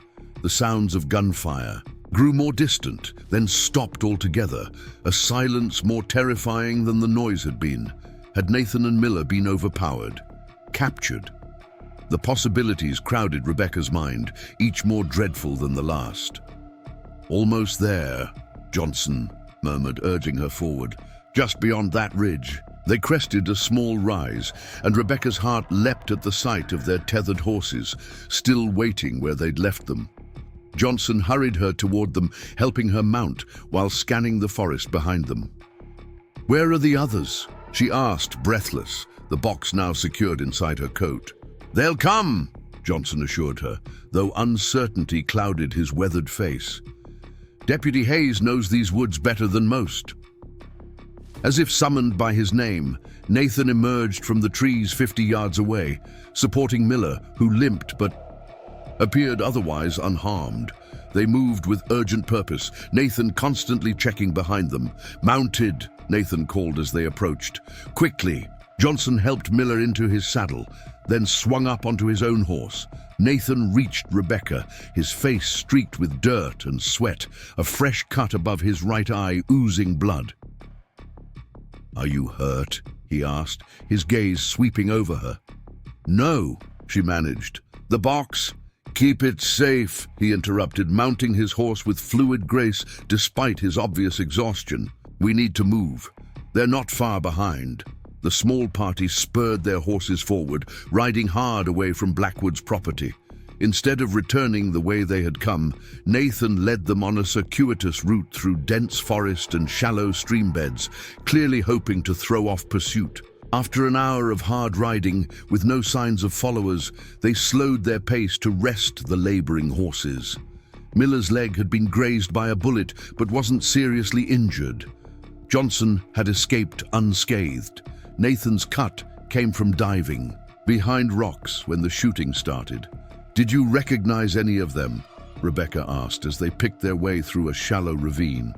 [SPEAKER 1] The sounds of gunfire grew more distant, then stopped altogether, a silence more terrifying than the noise had been. Had Nathan and Miller been overpowered? Captured? The possibilities crowded Rebecca's mind, each more dreadful than the last. "Almost there," Johnson murmured, urging her forward. "Just beyond that ridge." They crested a small rise, and Rebecca's heart leapt at the sight of their tethered horses, still waiting where they'd left them. Johnson hurried her toward them, helping her mount while scanning the forest behind them. "Where are the others?" she asked, breathless, the box now secured inside her coat. "They'll come," Johnson assured her, though uncertainty clouded his weathered face. "Deputy Hayes knows these woods better than most." As if summoned by his name, Nathan emerged from the trees 50 yards away, supporting Miller, who limped but appeared otherwise unharmed. They moved with urgent purpose, Nathan constantly checking behind them. "Mounted," Nathan called as they approached. Quickly, Johnson helped Miller into his saddle, then swung up onto his own horse. Nathan reached Rebecca, his face streaked with dirt and sweat, a fresh cut above his right eye oozing blood. "Are you hurt?" he asked, his gaze sweeping over her. "No," she managed. "The box?" "Keep it safe," he interrupted, mounting his horse with fluid grace despite his obvious exhaustion. "We need to move. They're not far behind." The small party spurred their horses forward, riding hard away from Blackwood's property. Instead of returning the way they had come, Nathan led them on a circuitous route through dense forest and shallow stream beds, clearly hoping to throw off pursuit. After an hour of hard riding, with no signs of followers, they slowed their pace to rest the laboring horses. Miller's leg had been grazed by a bullet, but wasn't seriously injured. Johnson had escaped unscathed. Nathan's cut came from diving behind rocks when the shooting started. "Did you recognize any of them?" Rebecca asked as they picked their way through a shallow ravine.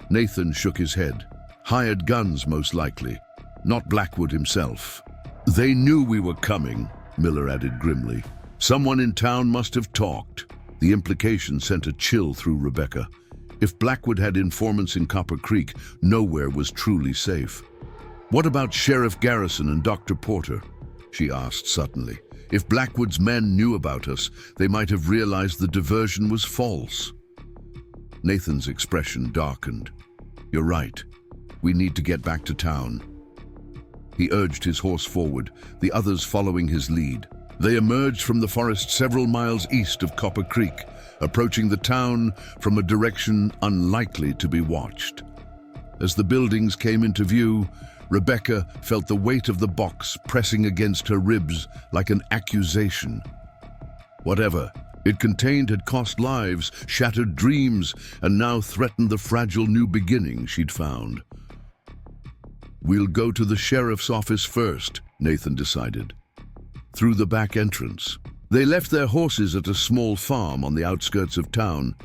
[SPEAKER 1] Nathan shook his head. "Hired guns, most likely. Not Blackwood himself." "They knew we were coming," Miller added grimly. "Someone in town must have talked." The implication sent a chill through Rebecca. If Blackwood had informants in Copper Creek, nowhere was truly safe. "What about Sheriff Garrison and Dr. Porter?" she asked suddenly. "If Blackwood's men knew about us, they might have realized the diversion was false." Nathan's expression darkened. "You're right. We need to get back to town." He urged his horse forward, the others following his lead. They emerged from the forest several miles east of Copper Creek, approaching the town from a direction unlikely to be watched. As the buildings came into view, Rebecca felt the weight of the box pressing against her ribs like an accusation. Whatever it contained had cost lives, shattered dreams, and now threatened the fragile new beginning she'd found. "We'll go to the sheriff's office first," Nathan decided. Through the back entrance. They left their horses at a small farm on the outskirts of town.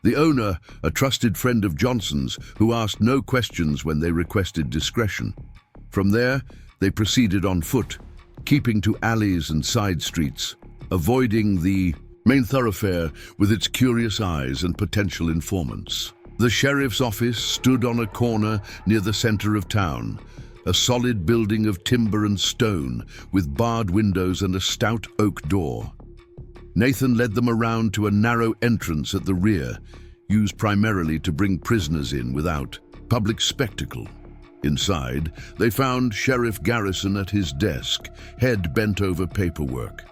[SPEAKER 1] The owner, a trusted friend of Johnson's, who asked no questions when they requested discretion. From there, they proceeded on foot, keeping to alleys and side streets, avoiding the main thoroughfare with its curious eyes and potential informants. The sheriff's office stood on a corner near the center of town, a solid building of timber and stone with barred windows and a stout oak door. Nathan led them around to a narrow entrance at the rear, used primarily to bring prisoners in without public spectacle. Inside, they found Sheriff Garrison at his desk, head bent over paperwork.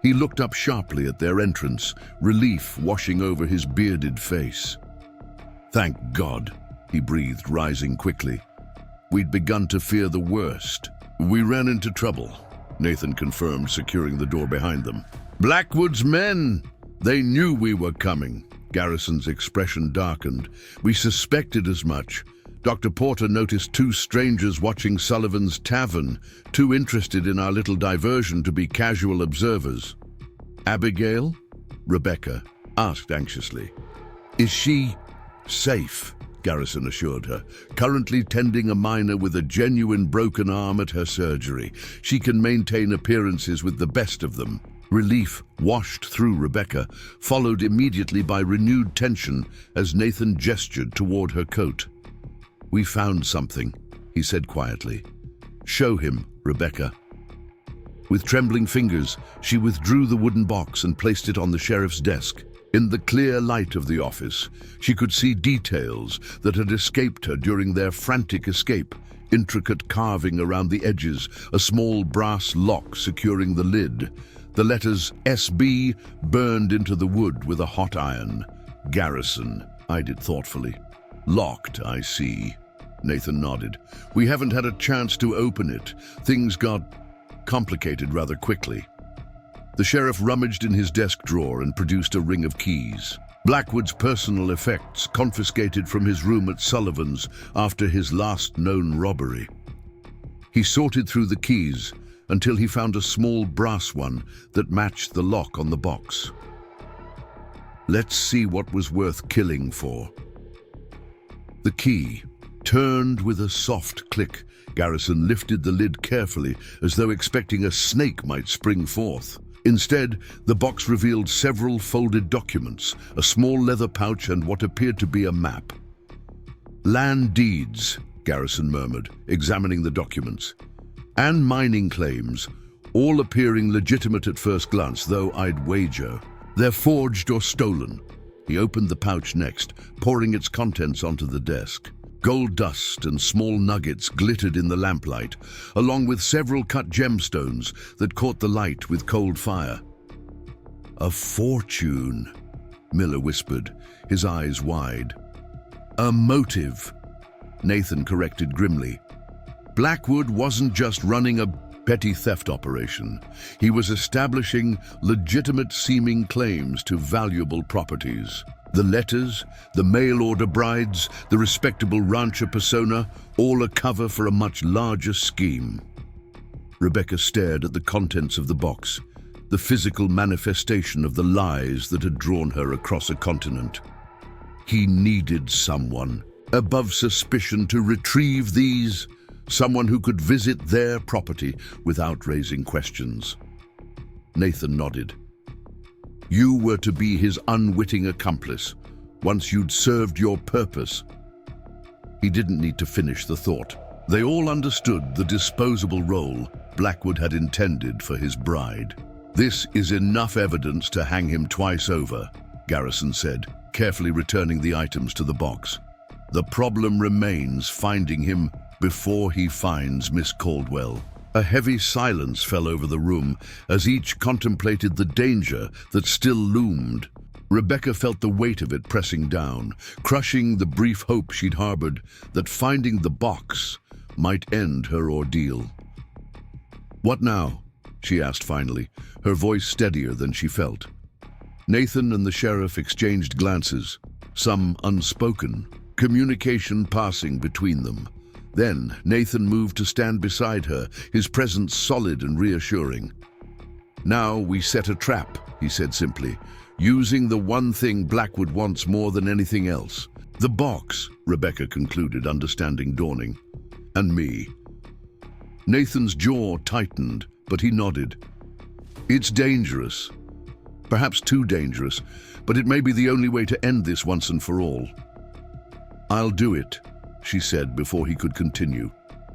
[SPEAKER 1] He looked up sharply at their entrance, relief washing over his bearded face. "Thank God," he breathed, rising quickly. "We'd begun to fear the worst." "We ran into trouble," Nathan confirmed, securing the door behind them. "Blackwood's men! They knew we were coming." Garrison's expression darkened. "We suspected as much. Dr. Porter noticed two strangers watching Sullivan's Tavern, too interested in our little diversion to be casual observers." "Abigail?" Rebecca asked anxiously. "Is she safe?" Garrison assured her. "Currently tending a minor with a genuine broken arm at her surgery. She can maintain appearances with the best of them." Relief washed through Rebecca, followed immediately by renewed tension as Nathan gestured toward her coat. "We found something," he said quietly. "Show him, Rebecca." With trembling fingers, she withdrew the wooden box and placed it on the sheriff's desk. In the clear light of the office, she could see details that had escaped her during their frantic escape. Intricate carving around the edges, a small brass lock securing the lid. The letters SB burned into the wood with a hot iron. "Garrison," eyed it thoughtfully. "Locked, I see." Nathan nodded. "We haven't had a chance to open it. Things got complicated rather quickly." The sheriff rummaged in his desk drawer and produced a ring of keys. Blackwood's personal effects, confiscated from his room at Sullivan's after his last known robbery. He sorted through the keys until he found a small brass one that matched the lock on the box. "Let's see what was worth killing for." The key turned with a soft click. Garrison lifted the lid carefully, as though expecting a snake might spring forth. Instead, the box revealed several folded documents, a small leather pouch and what appeared to be a map. "Land deeds," Garrison murmured, examining the documents. "And mining claims, all appearing legitimate at first glance, though I'd wager they're forged or stolen." He opened the pouch next, pouring its contents onto the desk. Gold dust and small nuggets glittered in the lamplight, along with several cut gemstones that caught the light with cold fire. "A fortune," Miller whispered, his eyes wide. "A motive," Nathan corrected grimly. Blackwood wasn't just running a petty theft operation. He was establishing legitimate-seeming claims to valuable properties. The letters, the mail-order brides, the respectable rancher persona, all a cover for a much larger scheme. Rebecca stared at the contents of the box, the physical manifestation of the lies that had drawn her across a continent. He needed someone above suspicion to retrieve these, someone who could visit their property without raising questions. Nathan nodded. You were to be his unwitting accomplice, once you'd served your purpose. He didn't need to finish the thought. They all understood the disposable role Blackwood had intended for his bride. "This is enough evidence to hang him twice over," Garrison said, carefully returning the items to the box. "The problem remains finding him before he finds Miss Caldwell." A heavy silence fell over the room as each contemplated the danger that still loomed. Rebecca felt the weight of it pressing down, crushing the brief hope she'd harbored that finding the box might end her ordeal. "What now?" she asked finally, her voice steadier than she felt. Nathan and the sheriff exchanged glances, some unspoken, communication passing between them. Then Nathan moved to stand beside her, his presence solid and reassuring. "Now we set a trap," he said simply, "using the one thing Blackwood wants more than anything else. The box," Rebecca concluded, understanding dawning. "And me." Nathan's jaw tightened, but he nodded. "It's dangerous. Perhaps too dangerous, but it may be the only way to end this once and for all." "I'll do it," she said before he could continue.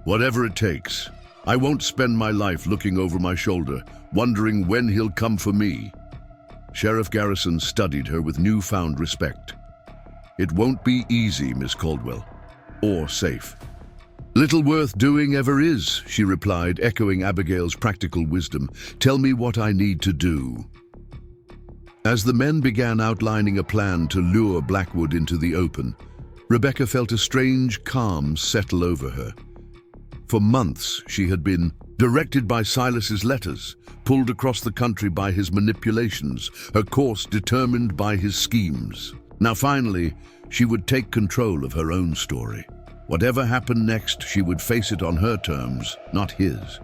[SPEAKER 1] "Whatever it takes. I won't spend my life looking over my shoulder, wondering when he'll come for me." Sheriff Garrison studied her with newfound respect. "It won't be easy, Miss Caldwell, or safe." "Little worth doing ever is," she replied, echoing Abigail's practical wisdom. "Tell me what I need to do." As the men began outlining a plan to lure Blackwood into the open, Rebecca felt a strange calm settle over her. For months, she had been directed by Silas's letters, pulled across the country by his manipulations, her course determined by his schemes. Now finally, she would take control of her own story. Whatever happened next, she would face it on her terms, not his.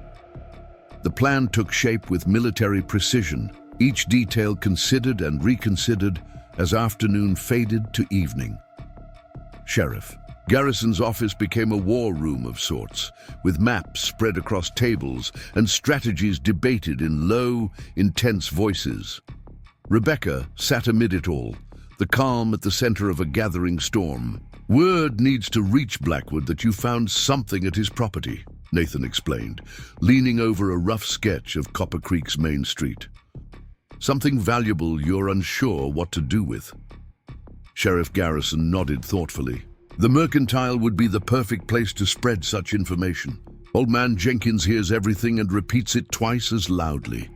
[SPEAKER 1] The plan took shape with military precision, each detail considered and reconsidered as afternoon faded to evening. Sheriff Garrison's office became a war room of sorts, with maps spread across tables and strategies debated in low, intense voices. Rebecca sat amid it all, the calm at the center of a gathering storm. "Word needs to reach Blackwood that you found something at his property," Nathan explained, leaning over a rough sketch of Copper Creek's main street. "Something valuable you're unsure what to do with." Sheriff Garrison nodded thoughtfully. "The Mercantile would be the perfect place to spread such information. Old man Jenkins hears everything and repeats it twice as loudly."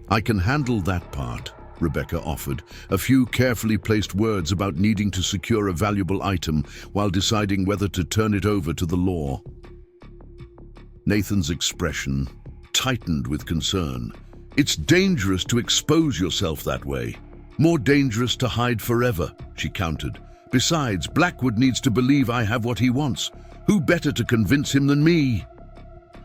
[SPEAKER 1] "I can handle that part," Rebecca offered, a few carefully placed words about needing to secure a valuable item while deciding whether to turn it over to the law. Nathan's expression tightened with concern. "It's dangerous to expose yourself that way. More dangerous to hide forever," she countered. "Besides, Blackwood needs to believe I have what he wants. Who better to convince him than me?"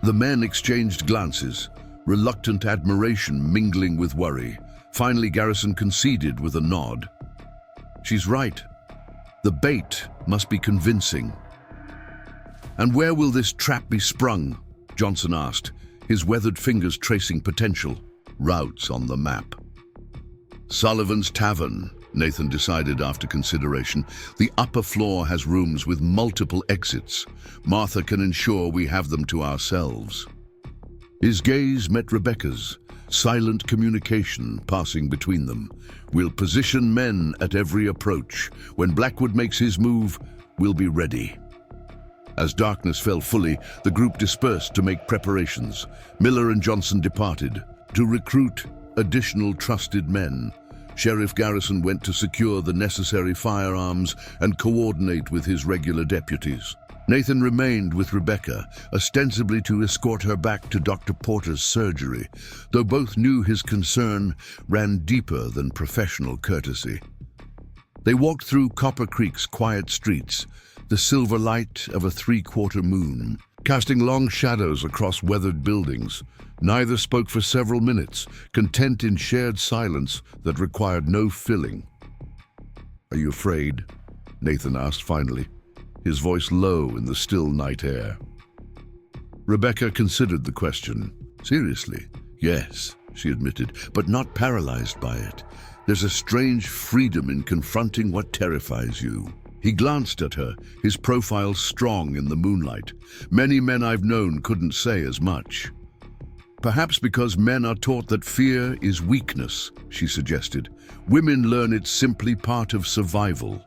[SPEAKER 1] The men exchanged glances, reluctant admiration mingling with worry. Finally, Garrison conceded with a nod. "She's right. The bait must be convincing." "And where will this trap be sprung?" Johnson asked, his weathered fingers tracing potential routes on the map. "Sullivan's Tavern," Nathan decided after consideration. "The upper floor has rooms with multiple exits. Martha can ensure we have them to ourselves." His gaze met Rebecca's, silent communication passing between them. "We'll position men at every approach. When Blackwood makes his move, we'll be ready." As darkness fell fully, the group dispersed to make preparations. Miller and Johnson departed to recruit additional trusted men. Sheriff Garrison went to secure the necessary firearms and coordinate with his regular deputies. Nathan remained with Rebecca, ostensibly to escort her back to Dr. Porter's surgery, though both knew his concern ran deeper than professional courtesy. They walked through Copper Creek's quiet streets, the silver light of a three-quarter moon, casting long shadows across weathered buildings. Neither spoke for several minutes, content in shared silence that required no filling. "Are you afraid?" Nathan asked finally, his voice low in the still night air. Rebecca considered the question. "Seriously, yes," she admitted, "but not paralyzed by it. There's a strange freedom in confronting what terrifies you." He glanced at her, his profile strong in the moonlight. Many men I've known couldn't say as much. Perhaps because men are taught that fear is weakness, she suggested. Women learn it's simply part of survival.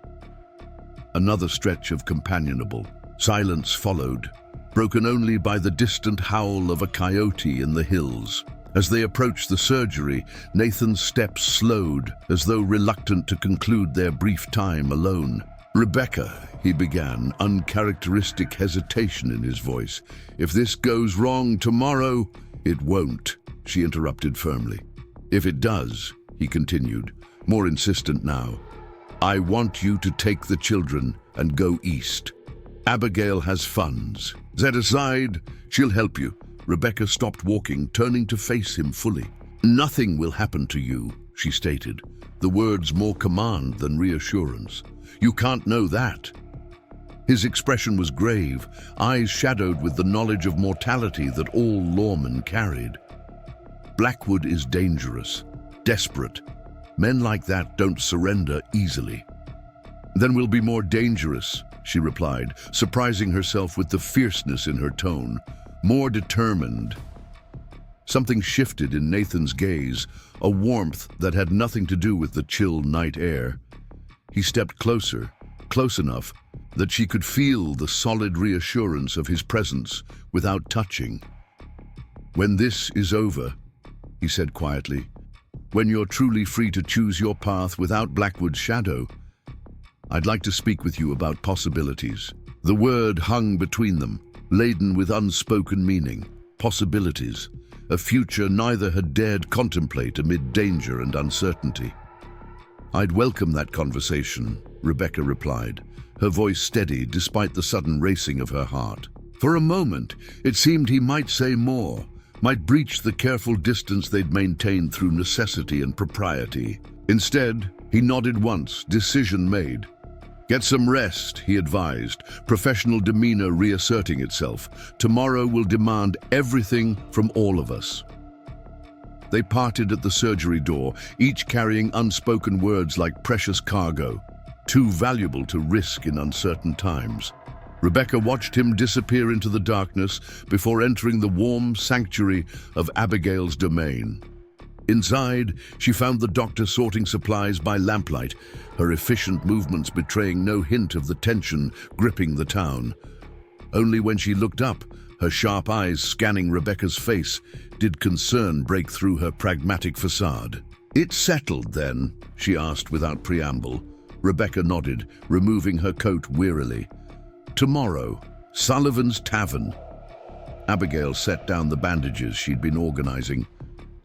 [SPEAKER 1] Another stretch of companionable. Silence followed, broken only by the distant howl of a coyote in the hills. As they approached the surgery, Nathan's steps slowed, as though reluctant to conclude their brief time alone. "Rebecca," he began, uncharacteristic hesitation in his voice. "If this goes wrong tomorrow—" "It won't," she interrupted firmly. "If it does," he continued, more insistent now, "I want you to take the children and go east. Abigail has funds. Set aside, she'll help you." Rebecca stopped walking, turning to face him fully. "Nothing will happen to you," she stated, the words more command than reassurance. "You can't know that." His expression was grave, eyes shadowed with the knowledge of mortality that all lawmen carried. "Blackwood is dangerous, desperate. Men like that don't surrender easily." "Then we'll be more dangerous," she replied, surprising herself with the fierceness in her tone. "More determined." Something shifted in Nathan's gaze, a warmth that had nothing to do with the chill night air. He stepped closer, close enough that she could feel the solid reassurance of his presence without touching. "When this is over," he said quietly, "when you're truly free to choose your path without Blackwood's shadow, I'd like to speak with you about possibilities." The word hung between them, laden with unspoken meaning. Possibilities, a future neither had dared contemplate amid danger and uncertainty. "I'd welcome that conversation," Rebecca replied, her voice steady despite the sudden racing of her heart. For a moment, it seemed he might say more, might breach the careful distance they'd maintained through necessity and propriety. Instead, he nodded once, decision made. "Get some rest," he advised, professional demeanor reasserting itself. "Tomorrow will demand everything from all of us." They parted at the surgery door, each carrying unspoken words like precious cargo, too valuable to risk in uncertain times. Rebecca watched him disappear into the darkness before entering the warm sanctuary of Abigail's domain. Inside, she found the doctor sorting supplies by lamplight, her efficient movements betraying no hint of the tension gripping the town. Only when she looked up, her sharp eyes scanning Rebecca's face, did concern break through her pragmatic facade. "It's settled, then?" she asked without preamble. Rebecca nodded, removing her coat wearily. "Tomorrow, Sullivan's Tavern." Abigail set down the bandages she'd been organizing.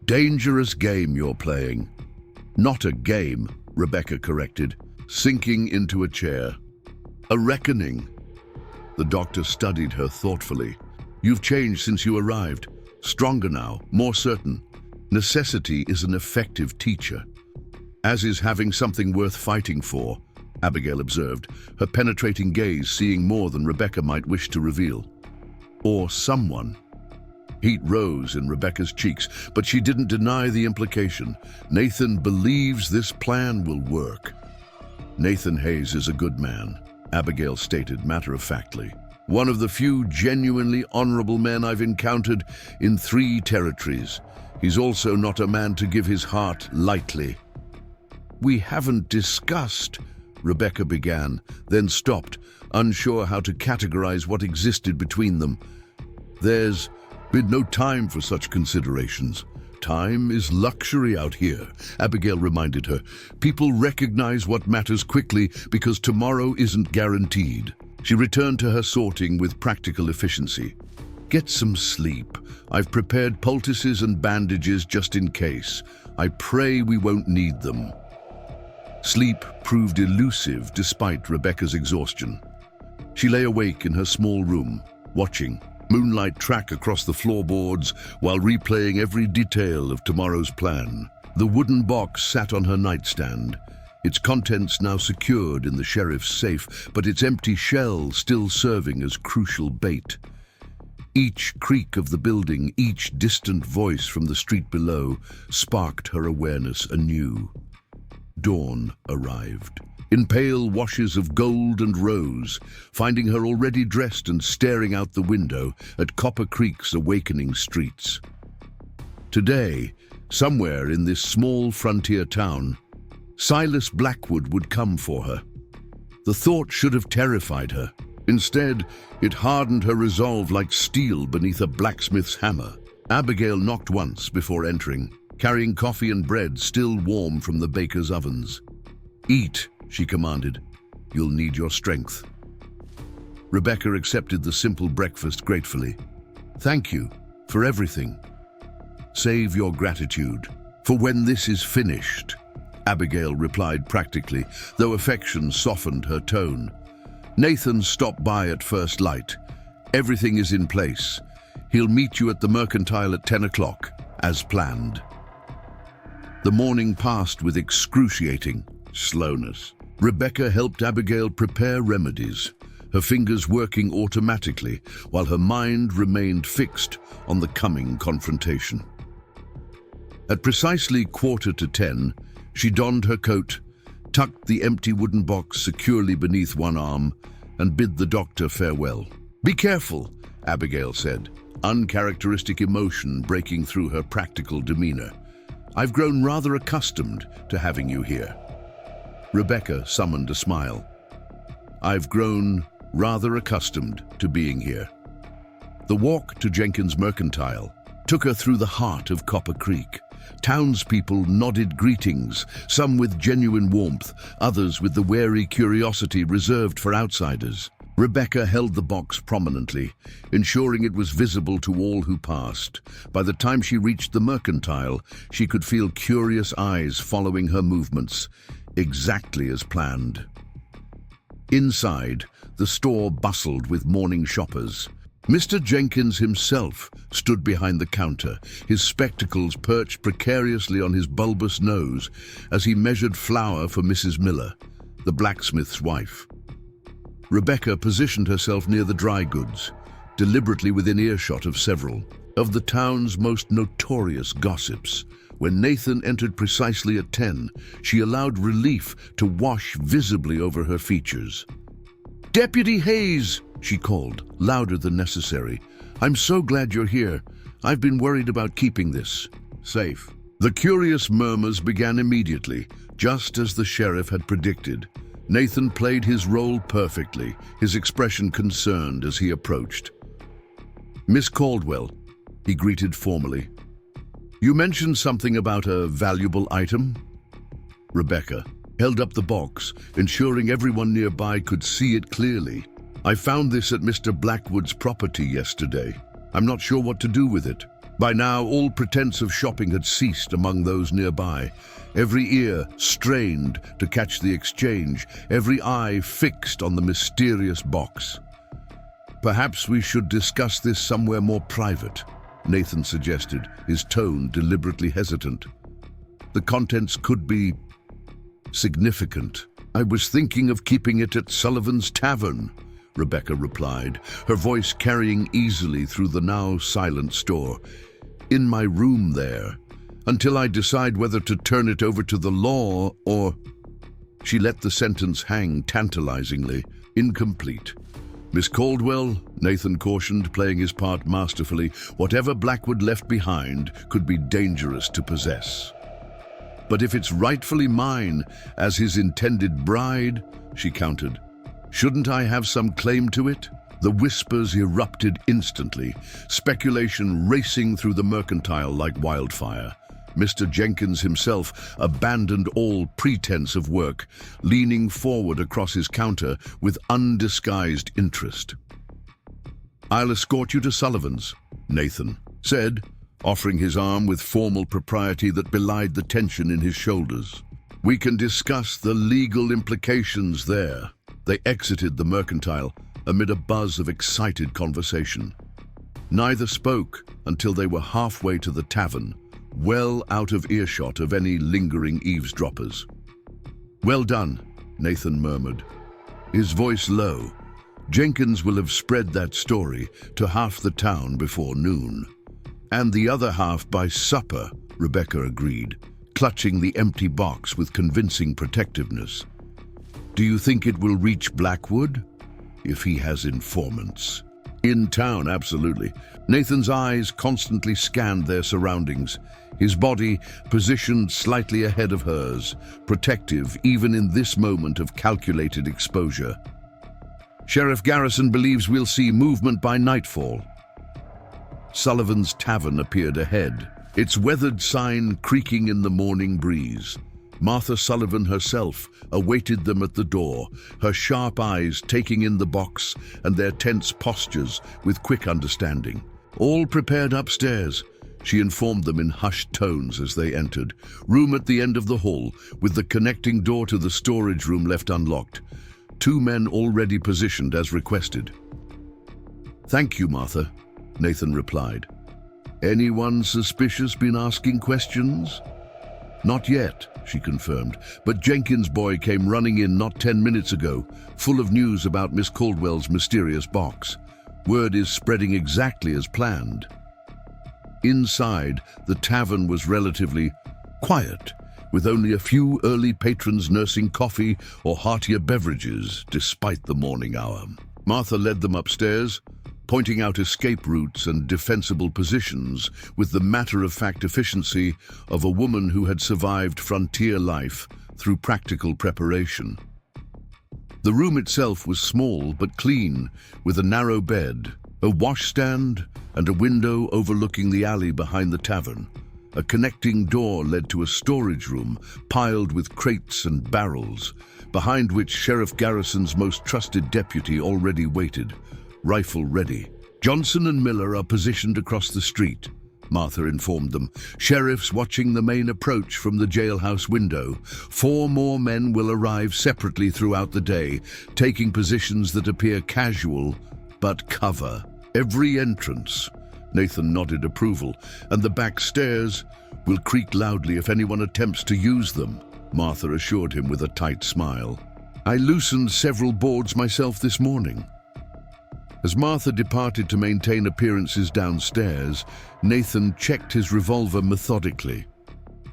[SPEAKER 1] "Dangerous game you're playing." "Not a game," Rebecca corrected, sinking into a chair. "A reckoning." The doctor studied her thoughtfully. "You've changed since you arrived. Stronger now, more certain. Necessity is an effective teacher. As is having something worth fighting for," Abigail observed, her penetrating gaze seeing more than Rebecca might wish to reveal. "Or someone." Heat rose in Rebecca's cheeks, but she didn't deny the implication. "Nathan believes this plan will work." "Nathan Hayes is a good man," Abigail stated matter-of-factly. "One of the few genuinely honorable men I've encountered in 3 territories. He's also not a man to give his heart lightly." "We haven't discussed," Rebecca began, then stopped, unsure how to categorize what existed between them. "There's been no time for such considerations. Time is luxury out here," Abigail reminded her. "People recognize what matters quickly because tomorrow isn't guaranteed." She returned to her sorting with practical efficiency. "Get some sleep. I've prepared poultices and bandages just in case. I pray we won't need them." Sleep proved elusive despite Rebecca's exhaustion. She lay awake in her small room, watching moonlight track across the floorboards while replaying every detail of tomorrow's plan. The wooden box sat on her nightstand, its contents now secured in the sheriff's safe, but its empty shell still serving as crucial bait. Each creak of the building, each distant voice from the street below, sparked her awareness anew. Dawn arrived. in pale washes of gold and rose, finding her already dressed and staring out the window at Copper Creek's awakening streets. Today, somewhere in this small frontier town, Silas Blackwood would come for her. The thought should have terrified her. Instead, it hardened her resolve like steel beneath a blacksmith's hammer. Abigail knocked once before entering, carrying coffee and bread still warm from the baker's ovens. "Eat," she commanded. "You'll need your strength." Rebecca accepted the simple breakfast gratefully. "Thank you for everything. Save your gratitude for when this is finished," Abigail replied practically, though affection softened her tone. "Nathan stopped by at first light. Everything is in place. He'll meet you at the Mercantile at 10 o'clock, as planned." The morning passed with excruciating slowness. Rebecca helped Abigail prepare remedies, her fingers working automatically while her mind remained fixed on the coming confrontation. At precisely 9:45, she donned her coat, tucked the empty wooden box securely beneath one arm, and bid the doctor farewell. "Be careful," Abigail said, uncharacteristic emotion breaking through her practical demeanor. "I've grown rather accustomed to having you here." Rebecca summoned a smile. "I've grown rather accustomed to being here." The walk to Jenkins' Mercantile took her through the heart of Copper Creek. Townspeople nodded greetings, some with genuine warmth, others with the wary curiosity reserved for outsiders. Rebecca held the box prominently, ensuring it was visible to all who passed. By the time she reached the Mercantile, she could feel curious eyes following her movements, exactly as planned. Inside, the store bustled with morning shoppers. Mr. Jenkins himself stood behind the counter, his spectacles perched precariously on his bulbous nose as he measured flour for Mrs. Miller, the blacksmith's wife. Rebecca positioned herself near the dry goods, deliberately within earshot of several of the town's most notorious gossips. When Nathan entered precisely at 10, she allowed relief to wash visibly over her features. "Deputy Hayes," she called, louder than necessary. "I'm so glad you're here. I've been worried about keeping this safe." The curious murmurs began immediately, just as the sheriff had predicted. Nathan played his role perfectly, his expression concerned as he approached. "Miss Caldwell," he greeted formally. "You mentioned something about a valuable item?" Rebecca held up the box, ensuring everyone nearby could see it clearly. "I found this at Mr. Blackwood's property yesterday. I'm not sure what to do with it." By now, all pretense of shopping had ceased among those nearby. Every ear strained to catch the exchange, every eye fixed on the mysterious box. "Perhaps we should discuss this somewhere more private," Nathan suggested, his tone deliberately hesitant. "The contents could be significant." "I was thinking of keeping it at Sullivan's Tavern," Rebecca replied, her voice carrying easily through the now silent store. "In my room there, until I decide whether to turn it over to the law or—" She let the sentence hang tantalizingly, incomplete. "Miss Caldwell," Nathan cautioned, playing his part masterfully, "whatever Blackwood left behind could be dangerous to possess. But if it's rightfully mine, as his intended bride," she countered, "shouldn't I have some claim to it?" The whispers erupted instantly, speculation racing through the Mercantile like wildfire. Mr. Jenkins himself abandoned all pretense of work, leaning forward across his counter with undisguised interest. "I'll escort you to Sullivan's," Nathan said, offering his arm with formal propriety that belied the tension in his shoulders. "We can discuss the legal implications there." They exited the Mercantile amid a buzz of excited conversation. Neither spoke until they were halfway to the tavern, well out of earshot of any lingering eavesdroppers. "Well done," Nathan murmured, his voice low. "Jenkins will have spread that story to half the town before noon." "And the other half by supper," Rebecca agreed, clutching the empty box with convincing protectiveness. Do you think it will reach Blackwood? If he has informants. In town, absolutely. Nathan's eyes constantly scanned their surroundings, his body positioned slightly ahead of hers, protective even in this moment of calculated exposure. Sheriff Garrison believes we'll see movement by nightfall. Sullivan's Tavern appeared ahead, its weathered sign creaking in the morning breeze. Martha Sullivan herself awaited them at the door, her sharp eyes taking in the box and their tense postures with quick understanding. All prepared upstairs, she informed them in hushed tones as they entered. Room at the end of the hall, with the connecting door to the storage room left unlocked. 2 men already positioned as requested. "Thank you, Martha," Nathan replied. "Anyone suspicious been asking questions?" "Not yet," she confirmed, "but Jenkins' boy came running in not 10 minutes ago, full of news about Miss Caldwell's mysterious box. Word is spreading exactly as planned." Inside, the tavern was relatively quiet, with only a few early patrons nursing coffee or heartier beverages despite the morning hour. Martha led them upstairs, pointing out escape routes and defensible positions with the matter-of-fact efficiency of a woman who had survived frontier life through practical preparation. The room itself was small but clean, with a narrow bed, a washstand, and a window overlooking the alley behind the tavern. A connecting door led to a storage room piled with crates and barrels, behind which Sheriff Garrison's most trusted deputy already waited, rifle ready. "Johnson and Miller are positioned across the street," Martha informed them. "Sheriffs watching the main approach from the jailhouse window. 4 more men will arrive separately throughout the day, taking positions that appear casual but cover every entrance." Nathan nodded approval. "And the back stairs will creak loudly if anyone attempts to use them," Martha assured him with a tight smile. "I loosened several boards myself this morning." As Martha departed to maintain appearances downstairs, Nathan checked his revolver methodically.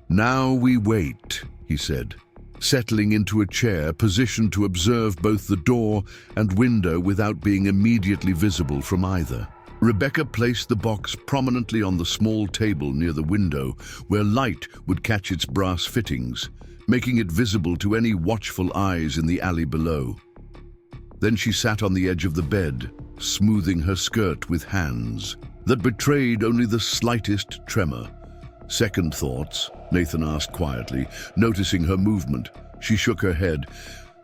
[SPEAKER 1] "Now we wait," he said, settling into a chair positioned to observe both the door and window without being immediately visible from either. Rebecca placed the box prominently on the small table near the window, where light would catch its brass fittings, making it visible to any watchful eyes in the alley below. Then she sat on the edge of the bed, smoothing her skirt with hands that betrayed only the slightest tremor. "Second thoughts?" Nathan asked quietly, noticing her movement. She shook her head.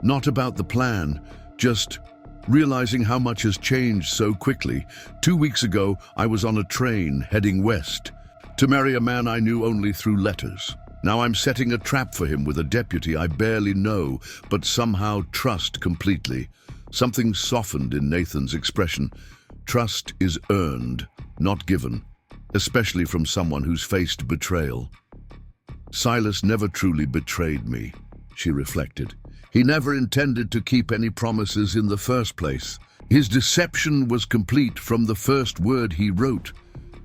[SPEAKER 1] "Not about the plan, just realizing how much has changed so quickly. 2 weeks ago, I was on a train heading west to marry a man I knew only through letters. Now I'm setting a trap for him with a deputy I barely know, but somehow trust completely." Something softened in Nathan's expression. Trust is earned, not given, especially from someone who's faced betrayal. "Silas never truly betrayed me," she reflected. "He never intended to keep any promises in the first place. His deception was complete from the first word he wrote,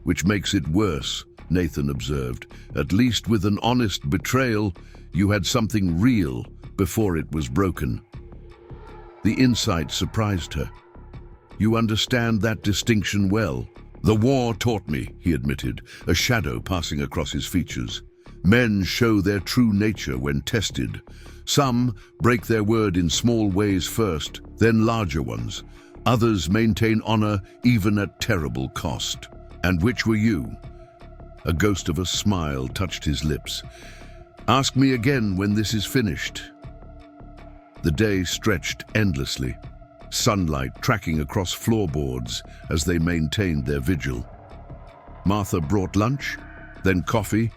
[SPEAKER 1] which makes it worse," Nathan observed. "At least with an honest betrayal, you had something real before it was broken." The insight surprised her. "You understand that distinction well." "The war taught me," he admitted, a shadow passing across his features. "Men show their true nature when tested. Some break their word in small ways first, then larger ones. Others maintain honor even at terrible cost. And which were you?" A ghost of a smile touched his lips. "Ask me again when this is finished." The day stretched endlessly, sunlight tracking across floorboards as they maintained their vigil. Martha brought lunch, then coffee,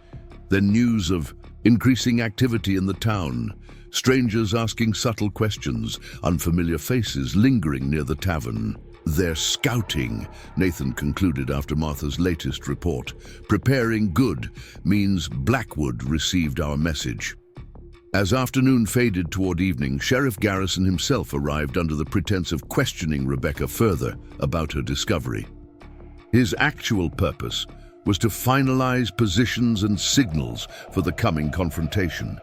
[SPEAKER 1] then news of increasing activity in the town, strangers asking subtle questions, unfamiliar faces lingering near the tavern. "They're scouting," Nathan concluded after Martha's latest report. "Preparing good means Blackwood received our message." As afternoon faded toward evening, Sheriff Garrison himself arrived under the pretense of questioning Rebecca further about her discovery. His actual purpose was to finalize positions and signals for the coming confrontation.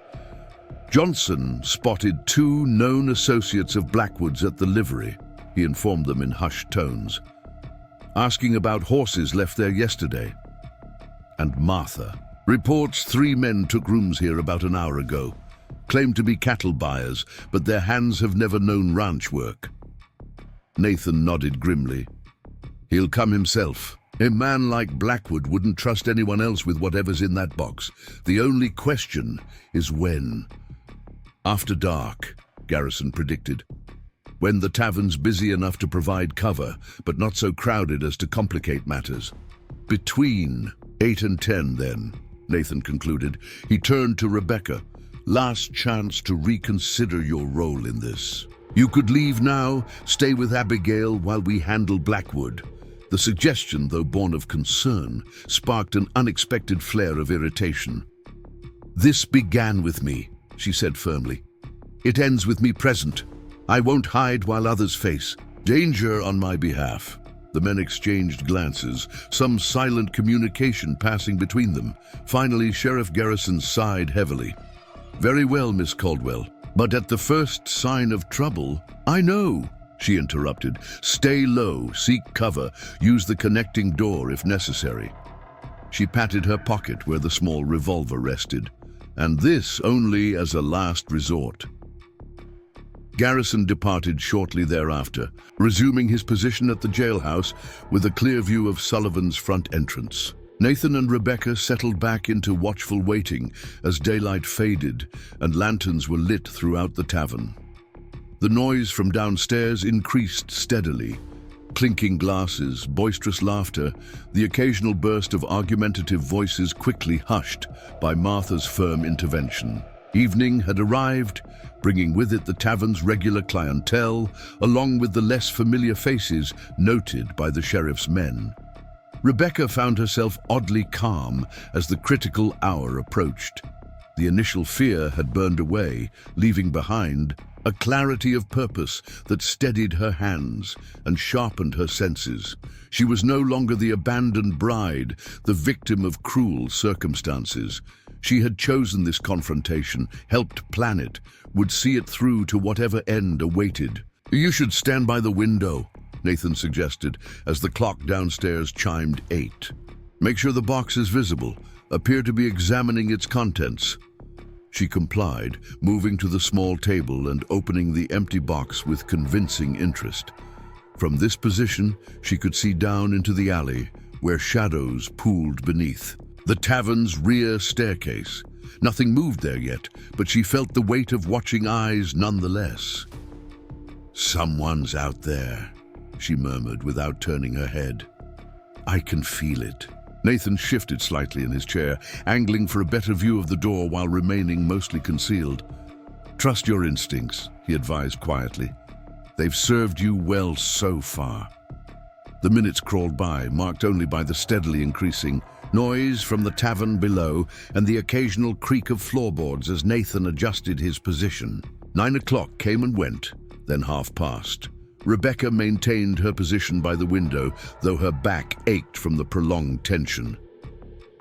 [SPEAKER 1] Johnson spotted two known associates of Blackwood's at the livery. He informed them in hushed tones, asking about horses left there yesterday. And Martha reports 3 men took rooms here about an hour ago. Claim to be cattle buyers, but their hands have never known ranch work. Nathan nodded grimly. He'll come himself. A man like Blackwood wouldn't trust anyone else with whatever's in that box. The only question is when. After dark, Garrison predicted. When the tavern's busy enough to provide cover, but not so crowded as to complicate matters. Between 8 and 10, then, Nathan concluded. He turned to Rebecca. Last chance to reconsider your role in this. You could leave now, stay with Abigail while we handle Blackwood. The suggestion, though born of concern, sparked an unexpected flare of irritation. This began with me, she said firmly. It ends with me present. I won't hide while others face danger on my behalf. The men exchanged glances, some silent communication passing between them. Finally, Sheriff Garrison sighed heavily. Very well, Miss Caldwell, but at the first sign of trouble, I know, she interrupted. Stay low, seek cover, use the connecting door if necessary. She patted her pocket where the small revolver rested, and this only as a last resort. Garrison departed shortly thereafter, resuming his position at the jailhouse with a clear view of Sullivan's front entrance. Nathan and Rebecca settled back into watchful waiting as daylight faded and lanterns were lit throughout the tavern. The noise from downstairs increased steadily. Clinking glasses, boisterous laughter, the occasional burst of argumentative voices quickly hushed by Martha's firm intervention. Evening had arrived, bringing with it the tavern's regular clientele, along with the less familiar faces noted by the sheriff's men. Rebecca found herself oddly calm as the critical hour approached. The initial fear had burned away, leaving behind a clarity of purpose that steadied her hands and sharpened her senses. She was no longer the abandoned bride, the victim of cruel circumstances. She had chosen this confrontation, helped plan it, would see it through to whatever end awaited. You should stand by the window, Nathan suggested as the clock downstairs chimed 8. Make sure the box is visible. Appear to be examining its contents. She complied, moving to the small table and opening the empty box with convincing interest. From this position, she could see down into the alley, where shadows pooled beneath. The tavern's rear staircase. Nothing moved there yet, but she felt the weight of watching eyes nonetheless. Someone's out there, she murmured without turning her head. I can feel it. Nathan shifted slightly in his chair, angling for a better view of the door while remaining mostly concealed. Trust your instincts, he advised quietly. They've served you well so far. The minutes crawled by, marked only by the steadily increasing noise from the tavern below and the occasional creak of floorboards as Nathan adjusted his position. 9 o'clock came and went, then past. Rebecca maintained her position by the window, though her back ached from the prolonged tension.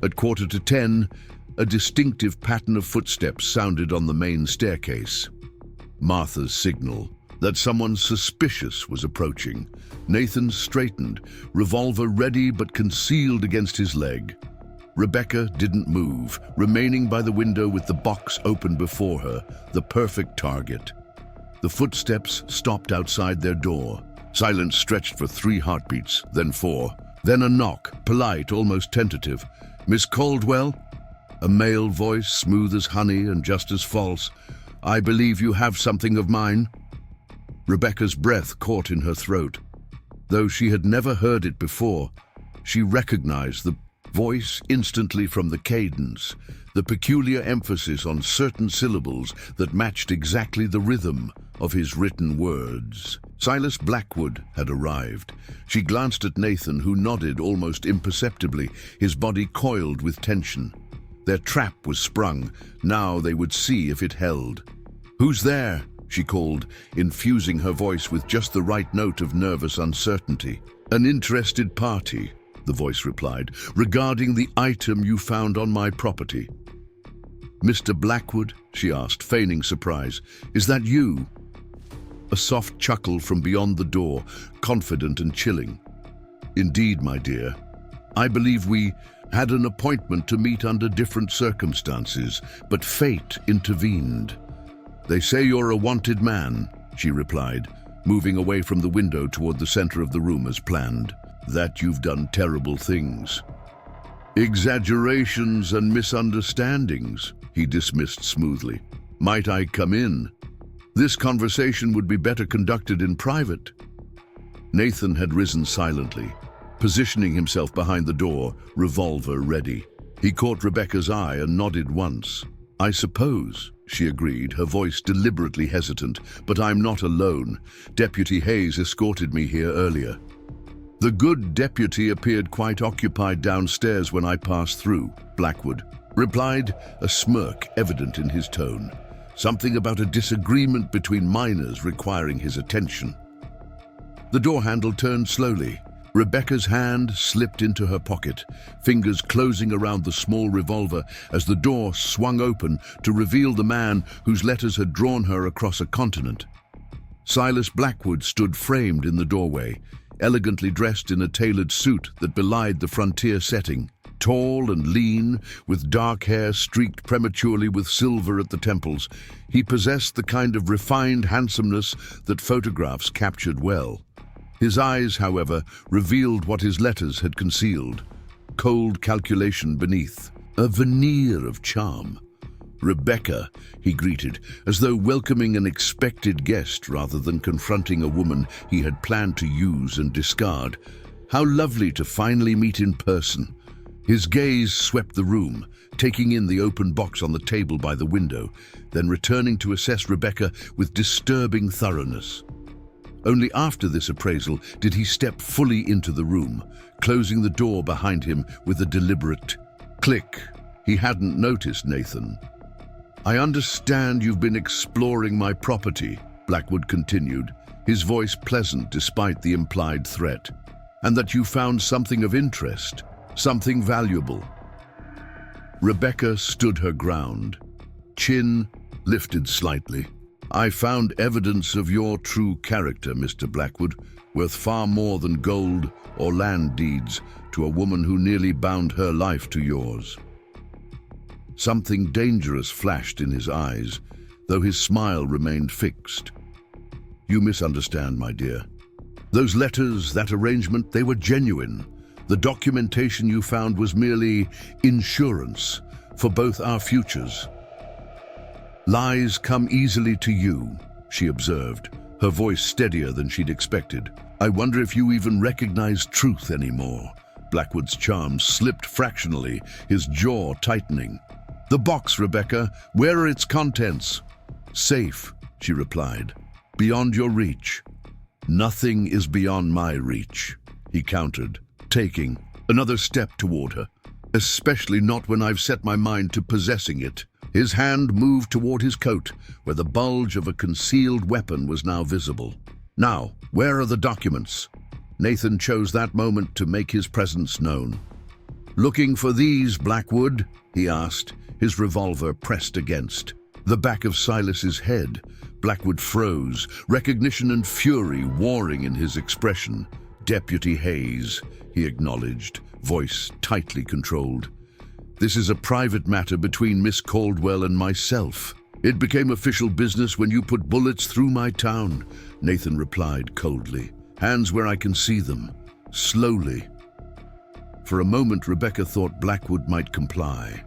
[SPEAKER 1] At 10:15, a distinctive pattern of footsteps sounded on the main staircase. Martha's signal that someone suspicious was approaching. Nathan straightened, revolver ready but concealed against his leg. Rebecca didn't move, remaining by the window with the box open before her, the perfect target. The footsteps stopped outside their door. Silence stretched for 3 heartbeats, then 4. Then a knock, polite, almost tentative. Miss Caldwell? A male voice, smooth as honey and just as false. I believe you have something of mine. Rebecca's breath caught in her throat. Though she had never heard it before, she recognized the voice instantly from the cadence, the peculiar emphasis on certain syllables that matched exactly the rhythm of his written words. Silas Blackwood had arrived. She glanced at Nathan, who nodded almost imperceptibly, his body coiled with tension. Their trap was sprung. Now they would see if it held. Who's there? She called, infusing her voice with just the right note of nervous uncertainty. An interested party, the voice replied, regarding the item you found on my property. "Mr. Blackwood?" she asked, feigning surprise. "Is that you?" A soft chuckle from beyond the door, confident and chilling. "Indeed, my dear. I believe we had an appointment to meet under different circumstances, but fate intervened." "They say you're a wanted man," she replied, moving away from the window toward the center of the room as planned. "That you've done terrible things." "Exaggerations and misunderstandings," he dismissed smoothly. "Might I come in? This conversation would be better conducted in private." Nathan had risen silently, positioning himself behind the door, revolver ready. He caught Rebecca's eye and nodded once. "I suppose," she agreed, her voice deliberately hesitant, "but I'm not alone. Deputy Hayes escorted me here earlier." "The good deputy appeared quite occupied downstairs when I passed through," Blackwood replied, a smirk evident in his tone. "Something about a disagreement between minors requiring his attention." The door handle turned slowly. Rebecca's hand slipped into her pocket, fingers closing around the small revolver as the door swung open to reveal the man whose letters had drawn her across a continent. Silas Blackwood stood framed in the doorway, elegantly dressed in a tailored suit that belied the frontier setting. Tall and lean, with dark hair streaked prematurely with silver at the temples, he possessed the kind of refined handsomeness that photographs captured well. His eyes, however, revealed what his letters had concealed: cold calculation beneath, a veneer of charm. "Rebecca," he greeted, as though welcoming an expected guest rather than confronting a woman he had planned to use and discard. "How lovely to finally meet in person." His gaze swept the room, taking in the open box on the table by the window, then returning to assess Rebecca with disturbing thoroughness. Only after this appraisal did he step fully into the room, closing the door behind him with a deliberate click. He hadn't noticed Nathan. "I understand you've been exploring my property," Blackwood continued, his voice pleasant despite the implied threat, "and that you found something of interest, something valuable." Rebecca stood her ground, chin lifted slightly. "I found evidence of your true character, Mr. Blackwood, worth far more than gold or land deeds to a woman who nearly bound her life to yours." Something dangerous flashed in his eyes, though his smile remained fixed. "You misunderstand, my dear. Those letters, that arrangement, they were genuine. The documentation you found was merely insurance for both our futures." "Lies come easily to you," she observed, her voice steadier than she'd expected. "I wonder if you even recognize truth anymore." Blackwood's charm slipped fractionally, his jaw tightening. "The box, Rebecca. Where are its contents?" "Safe," she replied. "Beyond your reach." "Nothing is beyond my reach," he countered, taking another step toward her. "Especially not when I've set my mind to possessing it." His hand moved toward his coat, where the bulge of a concealed weapon was now visible. "Now, where are the documents?" Nathan chose that moment to make his presence known. "Looking for these, Blackwood?" he asked, his revolver pressed against the back of Silas's head. Blackwood froze, recognition and fury warring in his expression. "Deputy Hayes," he acknowledged, voice tightly controlled. "This is a private matter between Miss Caldwell and myself. It became official business when you put bullets through my town," Nathan replied coldly. "Hands where I can see them. Slowly." For a moment, Rebecca thought Blackwood might comply.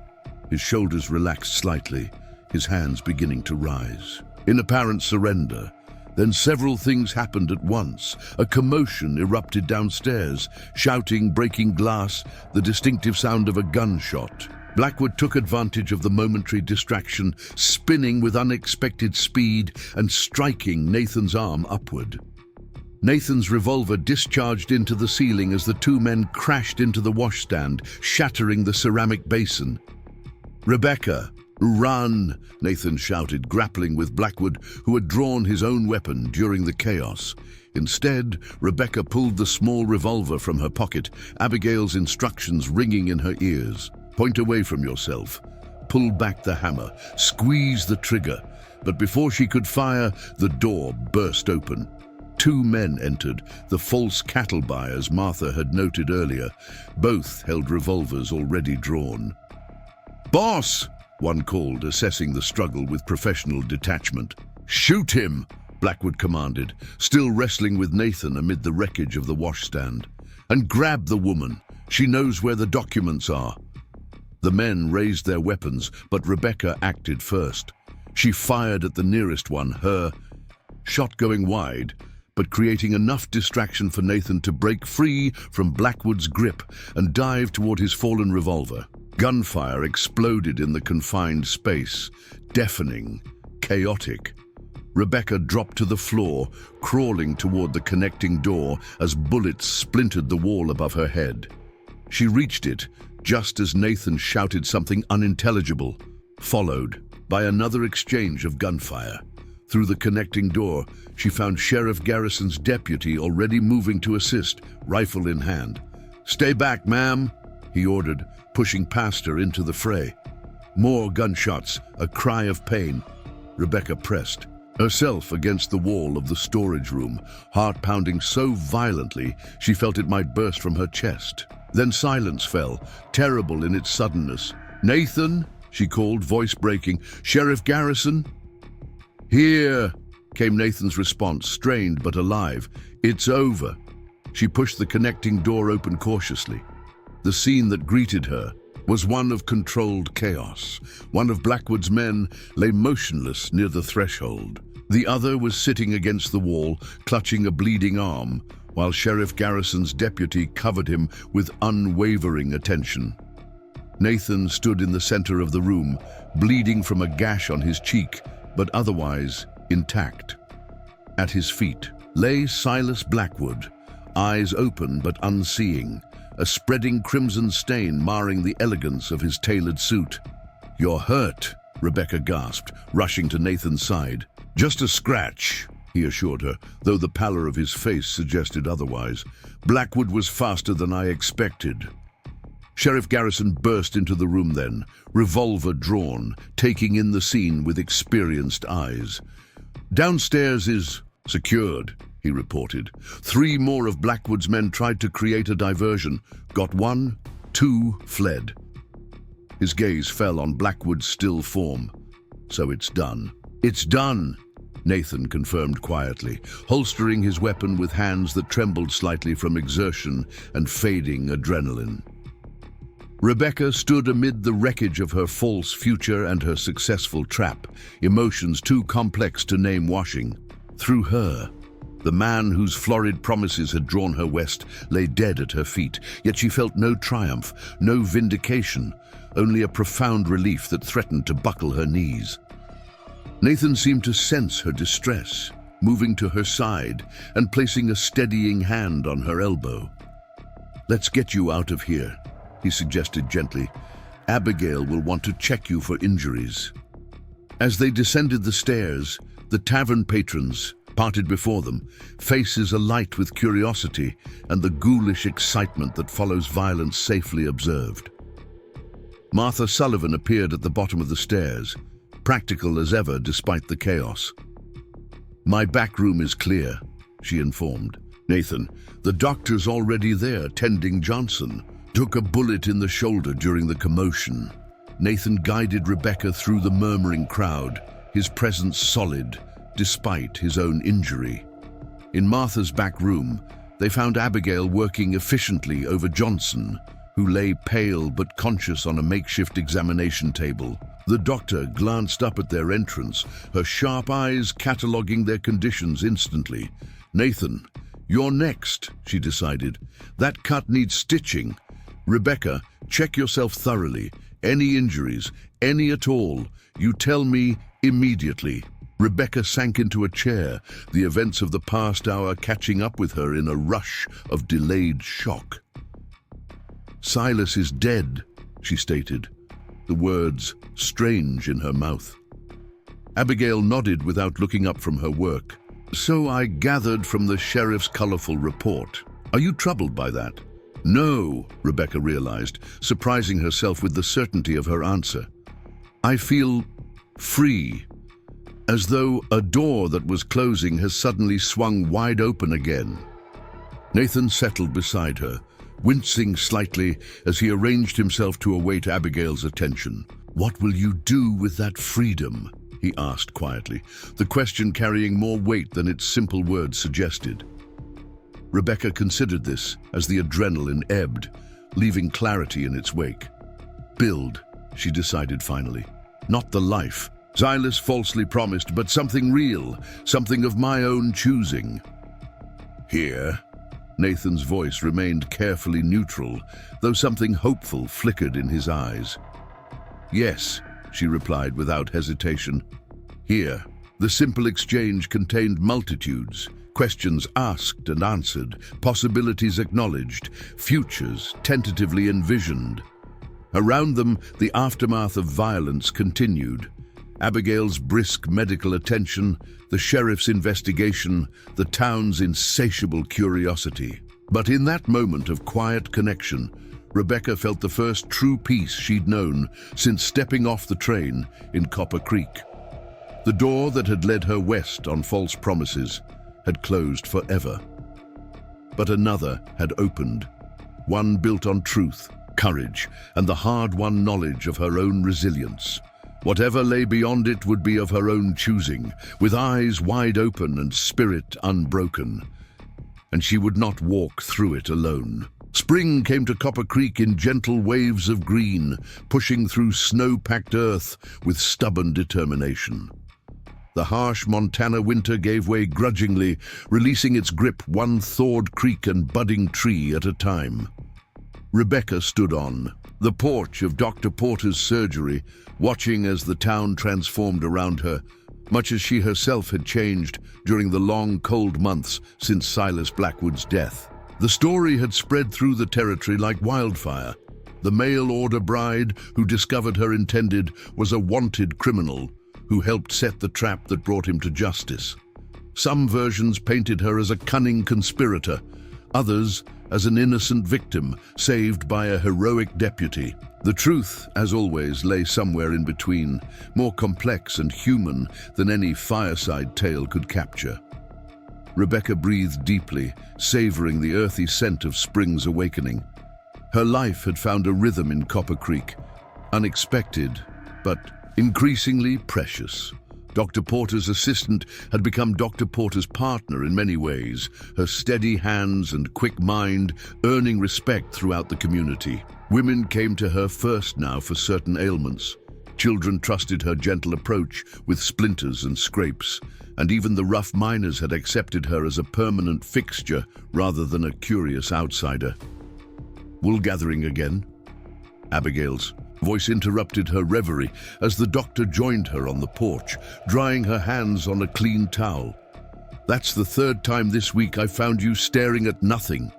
[SPEAKER 1] His shoulders relaxed slightly, his hands beginning to rise in apparent surrender. Then several things happened at once. A commotion erupted downstairs, shouting, breaking glass, the distinctive sound of a gunshot. Blackwood took advantage of the momentary distraction, spinning with unexpected speed and striking Nathan's arm upward. Nathan's revolver discharged into the ceiling as the two men crashed into the washstand, shattering the ceramic basin. "Rebecca, run!" Nathan shouted, grappling with Blackwood, who had drawn his own weapon during the chaos. Instead, Rebecca pulled the small revolver from her pocket, Abigail's instructions ringing in her ears. "Point away from yourself. pulled back the hammer, squeezed the trigger, but before she could fire, the door burst open. Two men entered, the false cattle buyers Martha had noted earlier. Both held revolvers already drawn. "Boss!" one called, assessing the struggle with professional detachment. "Shoot him!" Blackwood commanded, still wrestling with Nathan amid the wreckage of the washstand. "And grab the woman. She knows where the documents are." The men raised their weapons, but Rebecca acted first. She fired at the nearest one, her shot going wide, but creating enough distraction for Nathan to break free from Blackwood's grip and dive toward his fallen revolver. Gunfire exploded in the confined space, deafening, chaotic. Rebecca dropped to the floor, crawling toward the connecting door as bullets splintered the wall above her head. She reached it just as Nathan shouted something unintelligible, followed by another exchange of gunfire. Through the connecting door, she found Sheriff Garrison's deputy already moving to assist, rifle in hand. "Stay back, ma'am," he ordered, pushing past her into the fray. More gunshots, a cry of pain. Rebecca pressed herself against the wall of the storage room, heart pounding so violently she felt it might burst from her chest. Then silence fell, terrible in its suddenness. "Nathan," she called, voice breaking. "Sheriff Garrison?" "Here," came Nathan's response, strained but alive. "It's over." She pushed the connecting door open cautiously. The scene that greeted her was one of controlled chaos. One of Blackwood's men lay motionless near the threshold. The other was sitting against the wall, clutching a bleeding arm, while Sheriff Garrison's deputy covered him with unwavering attention. Nathan stood in the center of the room, bleeding from a gash on his cheek, but otherwise intact. At his feet lay Silas Blackwood, eyes open but unseeing, a spreading crimson stain marring the elegance of his tailored suit. "You're hurt," Rebecca gasped, rushing to Nathan's side. "Just a scratch," he assured her, though the pallor of his face suggested otherwise. "Blackwood was faster than I expected." Sheriff Garrison burst into the room then, revolver drawn, taking in the scene with experienced eyes. "Downstairs is secured," he reported. "3 more of Blackwood's men tried to create a diversion. Got 1, 2 fled." His gaze fell on Blackwood's still form. "So it's done." "It's done," Nathan confirmed quietly, holstering his weapon with hands that trembled slightly from exertion and fading adrenaline. Rebecca stood amid the wreckage of her false future and her successful trap, emotions too complex to name washing. Through her, the man whose florid promises had drawn her west lay dead at her feet, yet she felt no triumph, no vindication, only a profound relief that threatened to buckle her knees. Nathan seemed to sense her distress, moving to her side and placing a steadying hand on her elbow. "Let's get you out of here," he suggested gently. "Abigail will want to check you for injuries." As they descended the stairs, the tavern patrons parted before them, faces alight with curiosity and the ghoulish excitement that follows violence safely observed. Martha Sullivan appeared at the bottom of the stairs, practical as ever despite the chaos. "My back room is clear," she informed. "Nathan, the doctor's already there tending Johnson. Took a bullet in the shoulder during the commotion." Nathan guided Rebecca through the murmuring crowd, his presence solid, despite his own injury. In Martha's back room, they found Abigail working efficiently over Johnson, who lay pale but conscious on a makeshift examination table. The doctor glanced up at their entrance, her sharp eyes cataloging their conditions instantly. "Nathan, you're next," she decided. "That cut needs stitching. Rebecca, check yourself thoroughly. Any injuries, any at all, you tell me immediately." Rebecca sank into a chair, the events of the past hour catching up with her in a rush of delayed shock. "Silas is dead," she stated, the words strange in her mouth. Abigail nodded without looking up from her work. "So I gathered from the sheriff's colorful report. Are you troubled by that?" "No," Rebecca realized, surprising herself with the certainty of her answer. I feel free, as though a door that was closing has suddenly swung wide open again. Nathan settled beside her, wincing slightly as he arranged himself to await Abigail's attention. "What will you do with that freedom?" he asked quietly, the question carrying more weight than its simple words suggested. Rebecca considered this as the adrenaline ebbed, leaving clarity in its wake. "Build," she decided finally. "Not the life Silas falsely promised, but something real, something of my own choosing." "Here?" Nathan's voice remained carefully neutral, though something hopeful flickered in his eyes. "Yes," she replied without hesitation. "Here." The simple exchange contained multitudes, questions asked and answered, possibilities acknowledged, futures tentatively envisioned. Around them, the aftermath of violence continued. Abigail's brisk medical attention, the sheriff's investigation, the town's insatiable curiosity. But in that moment of quiet connection, Rebecca felt the first true peace she'd known since stepping off the train in Copper Creek. The door that had led her west on false promises had closed forever. But another had opened, one built on truth, courage, and the hard-won knowledge of her own resilience. Whatever lay beyond it would be of her own choosing, with eyes wide open and spirit unbroken. And she would not walk through it alone. Spring came to Copper Creek in gentle waves of green, pushing through snow-packed earth with stubborn determination. The harsh Montana winter gave way grudgingly, releasing its grip one thawed creek and budding tree at a time. Rebecca stood on the porch of Dr. Porter's surgery, watching as the town transformed around her, much as she herself had changed during the long, cold months since Silas Blackwood's death. The story had spread through the territory like wildfire. The mail-order bride who discovered her intended was a wanted criminal who helped set the trap that brought him to justice. Some versions painted her as a cunning conspirator, others as an innocent victim saved by a heroic deputy. The truth, as always, lay somewhere in between, more complex and human than any fireside tale could capture. Rebecca breathed deeply, savoring the earthy scent of spring's awakening. Her life had found a rhythm in Copper Creek, unexpected, but increasingly precious. Dr. Porter's assistant had become Dr. Porter's partner in many ways, her steady hands and quick mind earning respect throughout the community. Women came to her first now for certain ailments. Children trusted her gentle approach with splinters and scrapes, and even the rough miners had accepted her as a permanent fixture rather than a curious outsider. "Wool gathering again?" Abigail's voice interrupted her reverie as the doctor joined her on the porch, drying her hands on a clean towel. "That's the third time this week I found you staring at nothing."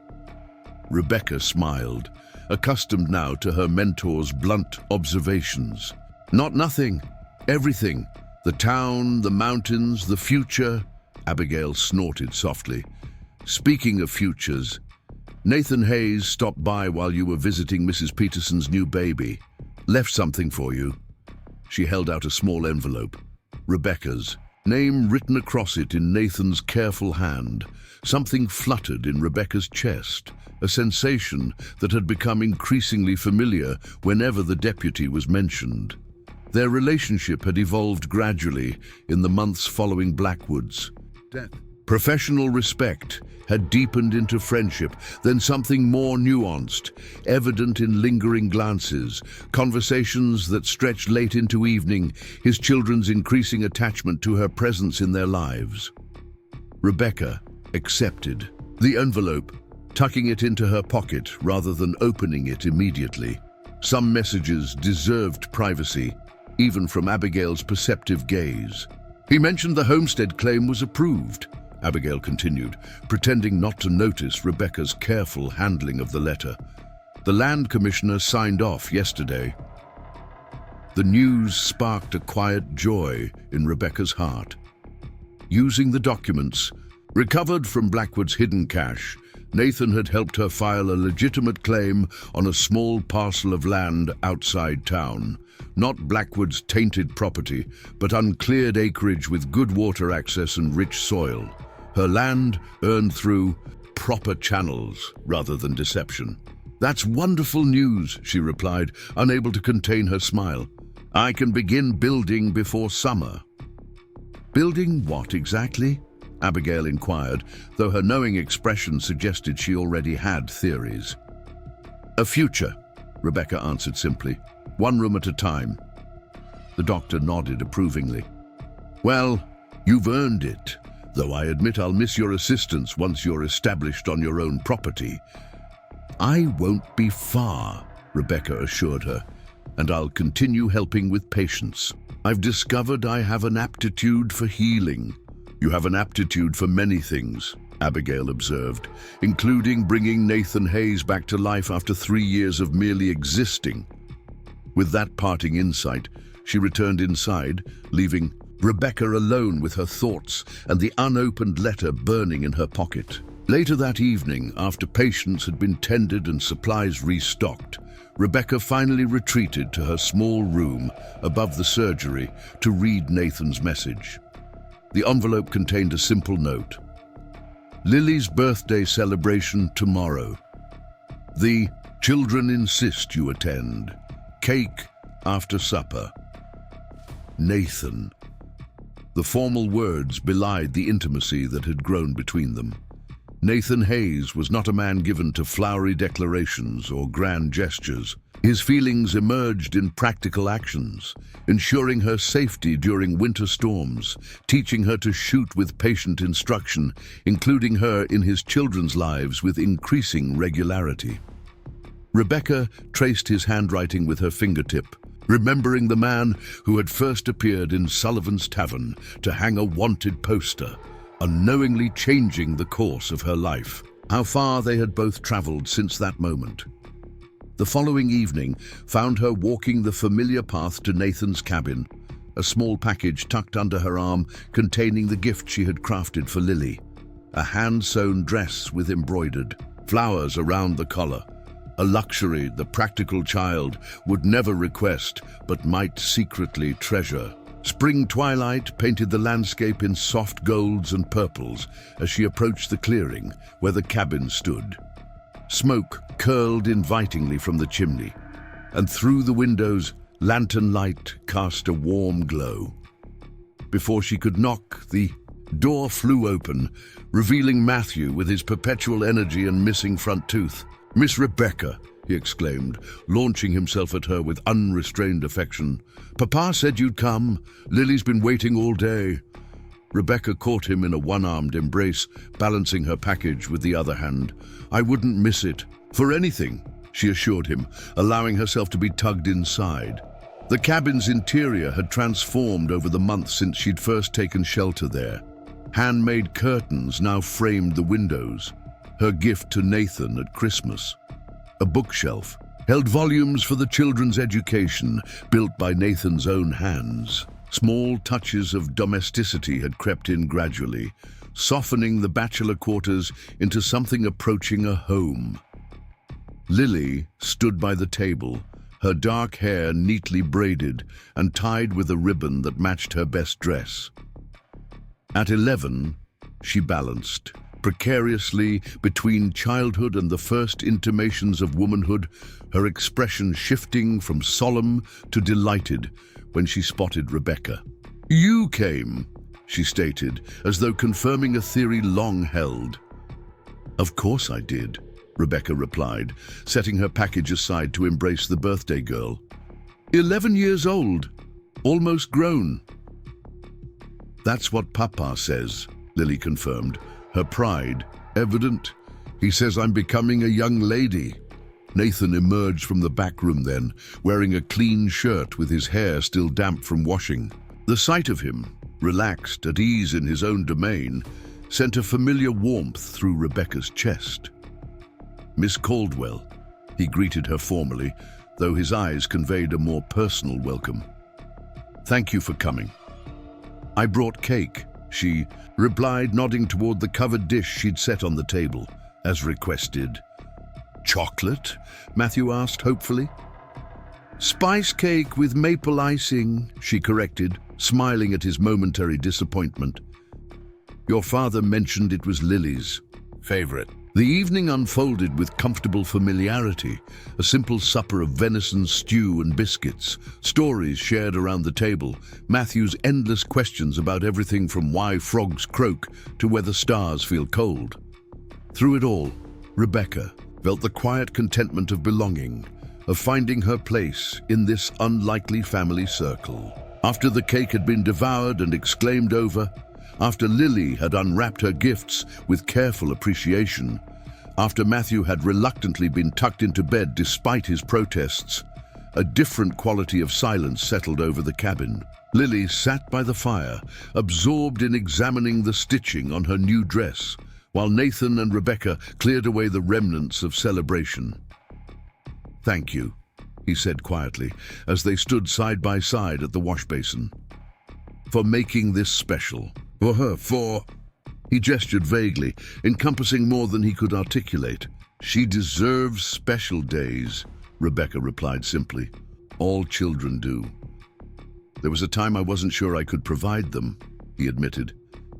[SPEAKER 1] Rebecca smiled, accustomed now to her mentor's blunt observations. "Not nothing, everything. The town, the mountains, the future," Abigail snorted softly. "Speaking of futures, Nathan Hayes stopped by while you were visiting Mrs. Peterson's new baby. Left something for you." She held out a small envelope. Rebecca's name written across it in Nathan's careful hand. Something fluttered in Rebecca's chest, a sensation that had become increasingly familiar whenever the deputy was mentioned. Their relationship had evolved gradually in the months following Blackwood's death. Professional respect had deepened into friendship, then something more nuanced, evident in lingering glances, conversations that stretched late into evening, his children's increasing attachment to her presence in their lives. Rebecca accepted the envelope, tucking it into her pocket rather than opening it immediately. Some messages deserved privacy, even from Abigail's perceptive gaze. "He mentioned the homestead claim was approved," Abigail continued, pretending not to notice Rebecca's careful handling of the letter. "The land commissioner signed off yesterday." The news sparked a quiet joy in Rebecca's heart. Using the documents recovered from Blackwood's hidden cache, Nathan had helped her file a legitimate claim on a small parcel of land outside town. Not Blackwood's tainted property, but uncleared acreage with good water access and rich soil. Her land earned through proper channels rather than deception. "That's wonderful news," she replied, unable to contain her smile. "I can begin building before summer." "Building what exactly?" Abigail inquired, though her knowing expression suggested she already had theories. "A future," Rebecca answered simply. "One room at a time." The doctor nodded approvingly. "Well, you've earned it, though I admit I'll miss your assistance once you're established on your own property." "I won't be far," Rebecca assured her, "and I'll continue helping with patients. I've discovered I have an aptitude for healing." "You have an aptitude for many things," Abigail observed, "including bringing Nathan Hayes back to life after 3 years of merely existing." With that parting insight, she returned inside, leaving Rebecca alone with her thoughts and the unopened letter burning in her pocket. Later that evening, after patients had been tended and supplies restocked, Rebecca finally retreated to her small room above the surgery to read Nathan's message. The envelope contained a simple note. "Lily's birthday celebration tomorrow. The children insist you attend. Cake after supper. Nathan." The formal words belied the intimacy that had grown between them. Nathan Hayes was not a man given to flowery declarations or grand gestures. His feelings emerged in practical actions, ensuring her safety during winter storms, teaching her to shoot with patient instruction, including her in his children's lives with increasing regularity. Rebecca traced his handwriting with her fingertip, remembering the man who had first appeared in Sullivan's Tavern to hang a wanted poster, unknowingly changing the course of her life. How far they had both traveled since that moment. The following evening found her walking the familiar path to Nathan's cabin, a small package tucked under her arm containing the gift she had crafted for Lily, a hand-sewn dress with embroidered flowers around the collar, a luxury the practical child would never request but might secretly treasure. Spring twilight painted the landscape in soft golds and purples as she approached the clearing where the cabin stood. Smoke curled invitingly from the chimney, and through the windows, lantern light cast a warm glow. Before she could knock, the door flew open, revealing Matthew with his perpetual energy and missing front tooth. "Miss Rebecca," he exclaimed, launching himself at her with unrestrained affection. "Papa said you'd come. Lily's been waiting all day." Rebecca caught him in a one-armed embrace, balancing her package with the other hand. "I wouldn't miss it for anything," she assured him, allowing herself to be tugged inside. The cabin's interior had transformed over the months since she'd first taken shelter there. Handmade curtains now framed the windows, her gift to Nathan at Christmas. A bookshelf held volumes for the children's education, built by Nathan's own hands. Small touches of domesticity had crept in gradually, softening the bachelor quarters into something approaching a home. Lily stood by the table, her dark hair neatly braided and tied with a ribbon that matched her best dress. At 11, she balanced precariously between childhood and the first intimations of womanhood, her expression shifting from solemn to delighted when she spotted Rebecca. "You came," she stated, as though confirming a theory long held. "Of course I did," Rebecca replied, setting her package aside to embrace the birthday girl. 11 years old, almost grown." "That's what Papa says," Lily confirmed, her pride evident. "He says I'm becoming a young lady." Nathan emerged from the back room then, wearing a clean shirt with his hair still damp from washing. The sight of him, relaxed, at ease in his own domain, sent a familiar warmth through Rebecca's chest. "Miss Caldwell," he greeted her formally, though his eyes conveyed a more personal welcome. "Thank you for coming." "I brought cake," she replied, nodding toward the covered dish she'd set on the table. as requested. Chocolate? Matthew asked hopefully. Spice cake with maple icing, she corrected, smiling at his momentary disappointment. Your father mentioned it was Lily's favorite. The evening unfolded with comfortable familiarity, a simple supper of venison stew and biscuits, stories shared around the table, Matthew's endless questions about everything from why frogs croak to whether stars feel cold. Through it all, Rebecca felt the quiet contentment of belonging, of finding her place in this unlikely family circle. After the cake had been devoured and exclaimed over, after Lily had unwrapped her gifts with careful appreciation, after Matthew had reluctantly been tucked into bed despite his protests, a different quality of silence settled over the cabin. Lily sat by the fire, absorbed in examining the stitching on her new dress, while Nathan and Rebecca cleared away the remnants of celebration. Thank you, he said quietly, as they stood side by side at the wash basin. For making this special. For her. He gestured vaguely, encompassing more than he could articulate. She deserves special days, Rebecca replied simply. All children do. There was a time I wasn't sure I could provide them, he admitted,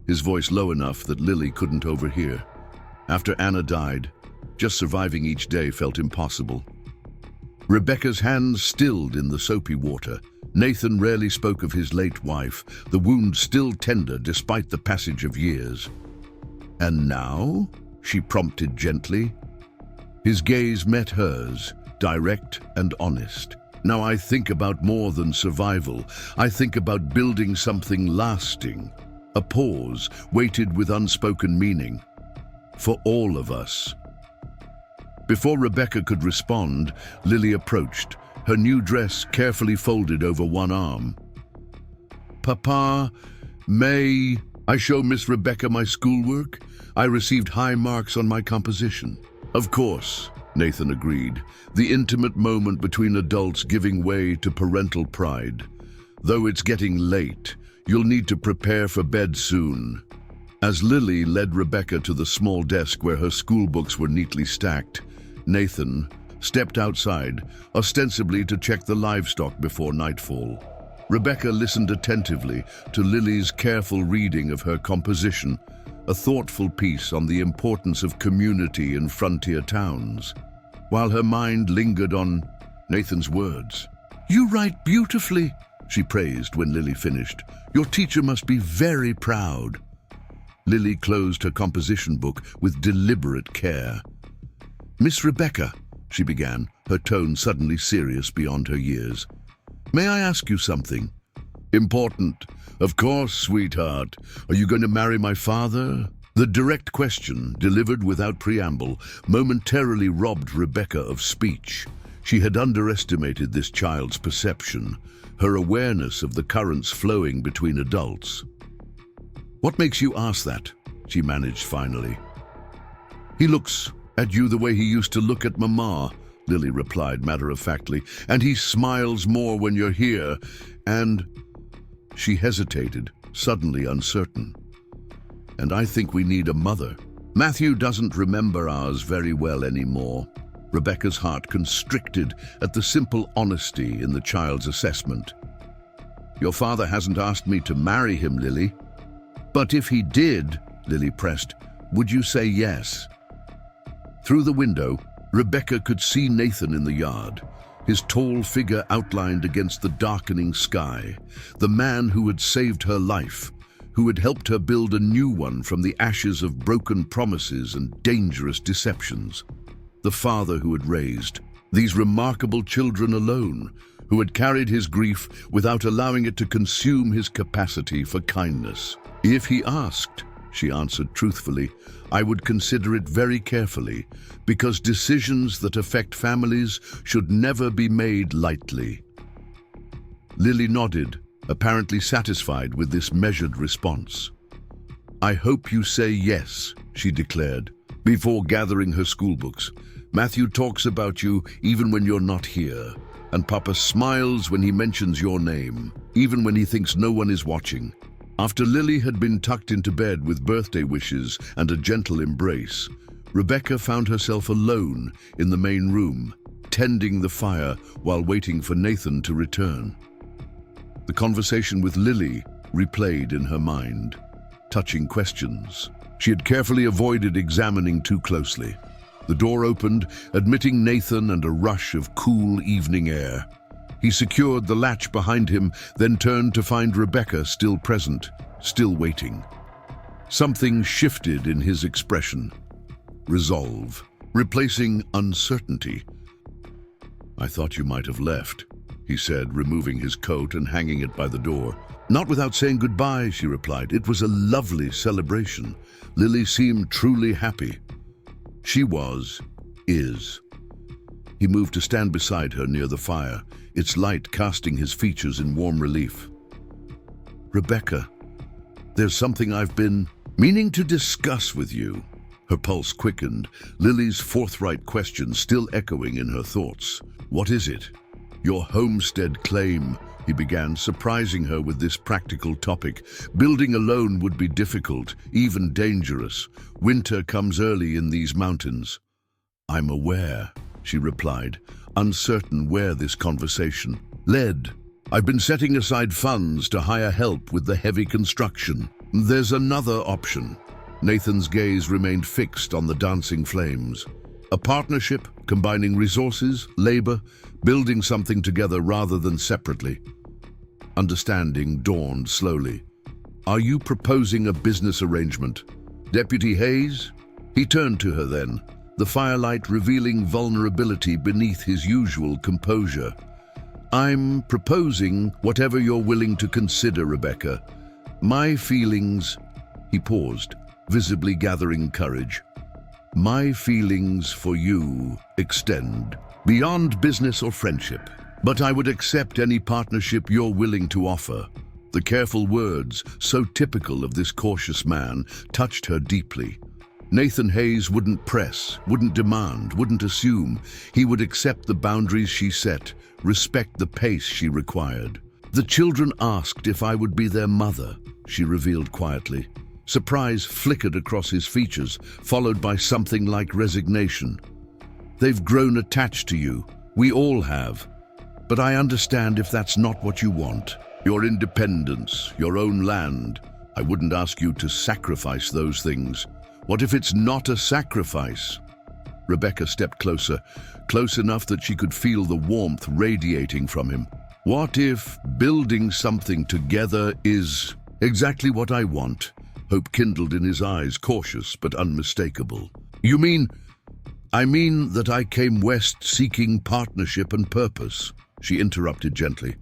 [SPEAKER 1] his voice low enough that Lily couldn't overhear. After Anna died, just surviving each day felt impossible. Rebecca's hands stilled in the soapy water. Nathan rarely spoke of his late wife, the wound still tender despite the passage of years. And now? She prompted gently. His gaze met hers, direct and honest. Now I think about more than survival. I think about building something lasting. A pause, weighted with unspoken meaning. For all of us. Before Rebecca could respond, Lily approached, her new dress carefully folded over one arm. Papa, may I show Miss Rebecca my schoolwork? I received high marks on my composition. Of course, Nathan agreed, the intimate moment between adults giving way to parental pride. Though it's getting late, you'll need to prepare for bed soon. As Lily led Rebecca to the small desk where her schoolbooks were neatly stacked, Nathan stepped outside, ostensibly to check the livestock before nightfall. Rebecca listened attentively to Lily's careful reading of her composition, a thoughtful piece on the importance of community in frontier towns, while her mind lingered on Nathan's words. You write beautifully, she praised when Lily finished. Your teacher must be very proud. Lily closed her composition book with deliberate care. Miss Rebecca, she began, her tone suddenly serious beyond her years. May I ask you something? Important. Of course, sweetheart. Are you going to marry my father? The direct question, delivered without preamble, momentarily robbed Rebecca of speech. She had underestimated this child's perception, her awareness of the currents flowing between adults. What makes you ask that? She managed finally. He looks at you the way he used to look at Mama, Lily replied matter-of-factly, and he smiles more when you're here, and... She hesitated, suddenly uncertain. And I think we need a mother. Matthew doesn't remember ours very well anymore. Rebecca's heart constricted at the simple honesty in the child's assessment. Your father hasn't asked me to marry him, Lily. But if he did, Lily pressed, would you say yes? Through the window, Rebecca could see Nathan in the yard, his tall figure outlined against the darkening sky, the man who had saved her life, who had helped her build a new one from the ashes of broken promises and dangerous deceptions, the father who had raised these remarkable children alone, who had carried his grief without allowing it to consume his capacity for kindness. If he asked, she answered truthfully, I would consider it very carefully, because decisions that affect families should never be made lightly. Lily nodded, apparently satisfied with this measured response. I hope you say yes, she declared, before gathering her schoolbooks. Matthew talks about you even when you're not here, and Papa smiles when he mentions your name, even when he thinks no one is watching. After Lily had been tucked into bed with birthday wishes and a gentle embrace, Rebecca found herself alone in the main room, tending the fire while waiting for Nathan to return. The conversation with Lily replayed in her mind, touching questions she had carefully avoided examining too closely. The door opened, admitting Nathan and a rush of cool evening air. He secured the latch behind him, then turned to find Rebecca still present, still waiting. Something shifted in his expression. Resolve, replacing uncertainty. "I thought you might have left," he said, removing his coat and hanging it by the door. "Not without saying goodbye," she replied. "It was a lovely celebration." Lily seemed truly happy. She is. He moved to stand beside her near the fire, its light casting his features in warm relief. "Rebecca, there's something I've been meaning to discuss with you." Her pulse quickened, Lily's forthright question still echoing in her thoughts. "What is it?" "Your homestead claim," he began, surprising her with this practical topic. "Building alone would be difficult, even dangerous. Winter comes early in these mountains." "I'm aware," she replied, uncertain where this conversation led. "I've been setting aside funds to hire help with the heavy construction." "There's another option." Nathan's gaze remained fixed on the dancing flames. "A partnership combining resources, labor, building something together rather than separately." Understanding dawned slowly. "Are you proposing a business arrangement, Deputy Hayes?" He turned to her then, the firelight revealing vulnerability beneath his usual composure. "I'm proposing whatever you're willing to consider, Rebecca. My feelings—" He paused, visibly gathering courage. "My feelings for you extend beyond business or friendship, but I would accept any partnership you're willing to offer." The careful words, so typical of this cautious man, touched her deeply. Nathan Hayes wouldn't press, wouldn't demand, wouldn't assume. He would accept the boundaries she set, respect the pace she required. "The children asked if I would be their mother," she revealed quietly. Surprise flickered across his features, followed by something like resignation. "They've grown attached to you. We all have. But I understand if that's not what you want. Your independence, your own land. I wouldn't ask you to sacrifice those things. What if it's not a sacrifice?" Rebecca stepped closer, close enough that she could feel the warmth radiating from him. "What if building something together is exactly what I want?" Hope kindled in his eyes, cautious but unmistakable. "You mean—" "I mean that I came west seeking partnership and purpose," she interrupted gently.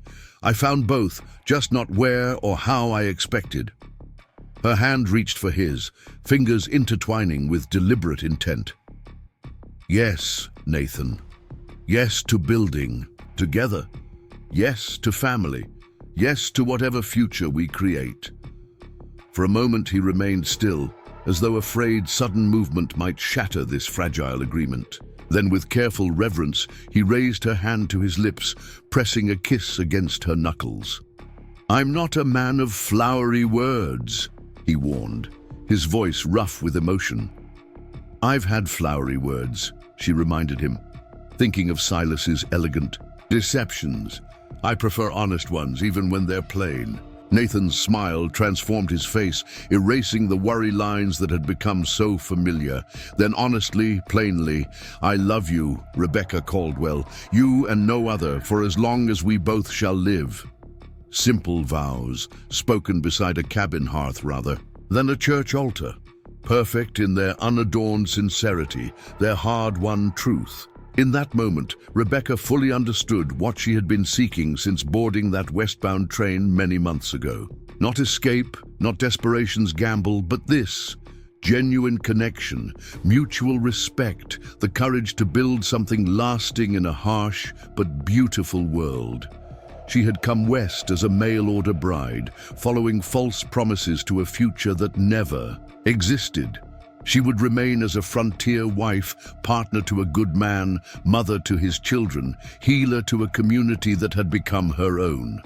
[SPEAKER 1] "I found both, just not where or how I expected." Her hand reached for his, fingers intertwining with deliberate intent. "Yes, Nathan. Yes to building, together. Yes to family. Yes to whatever future we create." For a moment he remained still, as though afraid sudden movement might shatter this fragile agreement. Then with careful reverence, he raised her hand to his lips, pressing a kiss against her knuckles. "I'm not a man of flowery words," he warned, his voice rough with emotion. "I've had flowery words," she reminded him, thinking of Silas's elegant deceptions. "I prefer honest ones, even when they're plain." Nathan's smile transformed his face, erasing the worry lines that had become so familiar. Then honestly, plainly, "I love you, Rebecca Caldwell, you and no other, for as long as we both shall live." Simple vows, spoken beside a cabin hearth rather than a church altar, perfect in their unadorned sincerity, their hard-won truth. In that moment, Rebecca fully understood what she had been seeking since boarding that westbound train many months ago. Not escape, not desperation's gamble, but this: genuine connection, mutual respect, the courage to build something lasting in a harsh but beautiful world. She had come west as a mail-order bride, following false promises to a future that never existed. She would remain as a frontier wife, partner to a good man, mother to his children, healer to a community that had become her own.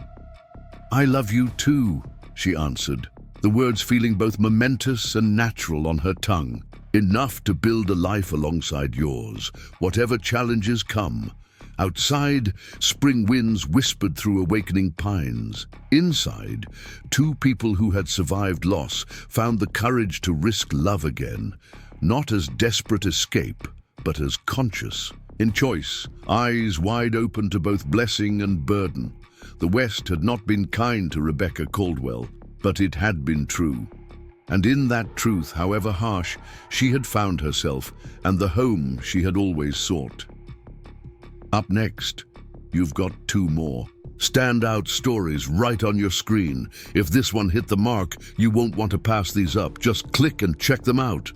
[SPEAKER 1] "I love you too," she answered, the words feeling both momentous and natural on her tongue. Enough to build a life alongside yours, whatever challenges come. Outside, spring winds whispered through awakening pines. Inside, two people who had survived loss found the courage to risk love again, not as desperate escape, but as conscious. In choice, eyes wide open to both blessing and burden. The West had not been kind to Rebecca Caldwell, but it had been true. And in that truth, however harsh, she had found herself and the home she had always sought. Up next, you've got two more standout stories right on your screen. If this one hit the mark, you won't want to pass these up. Just click and check them out.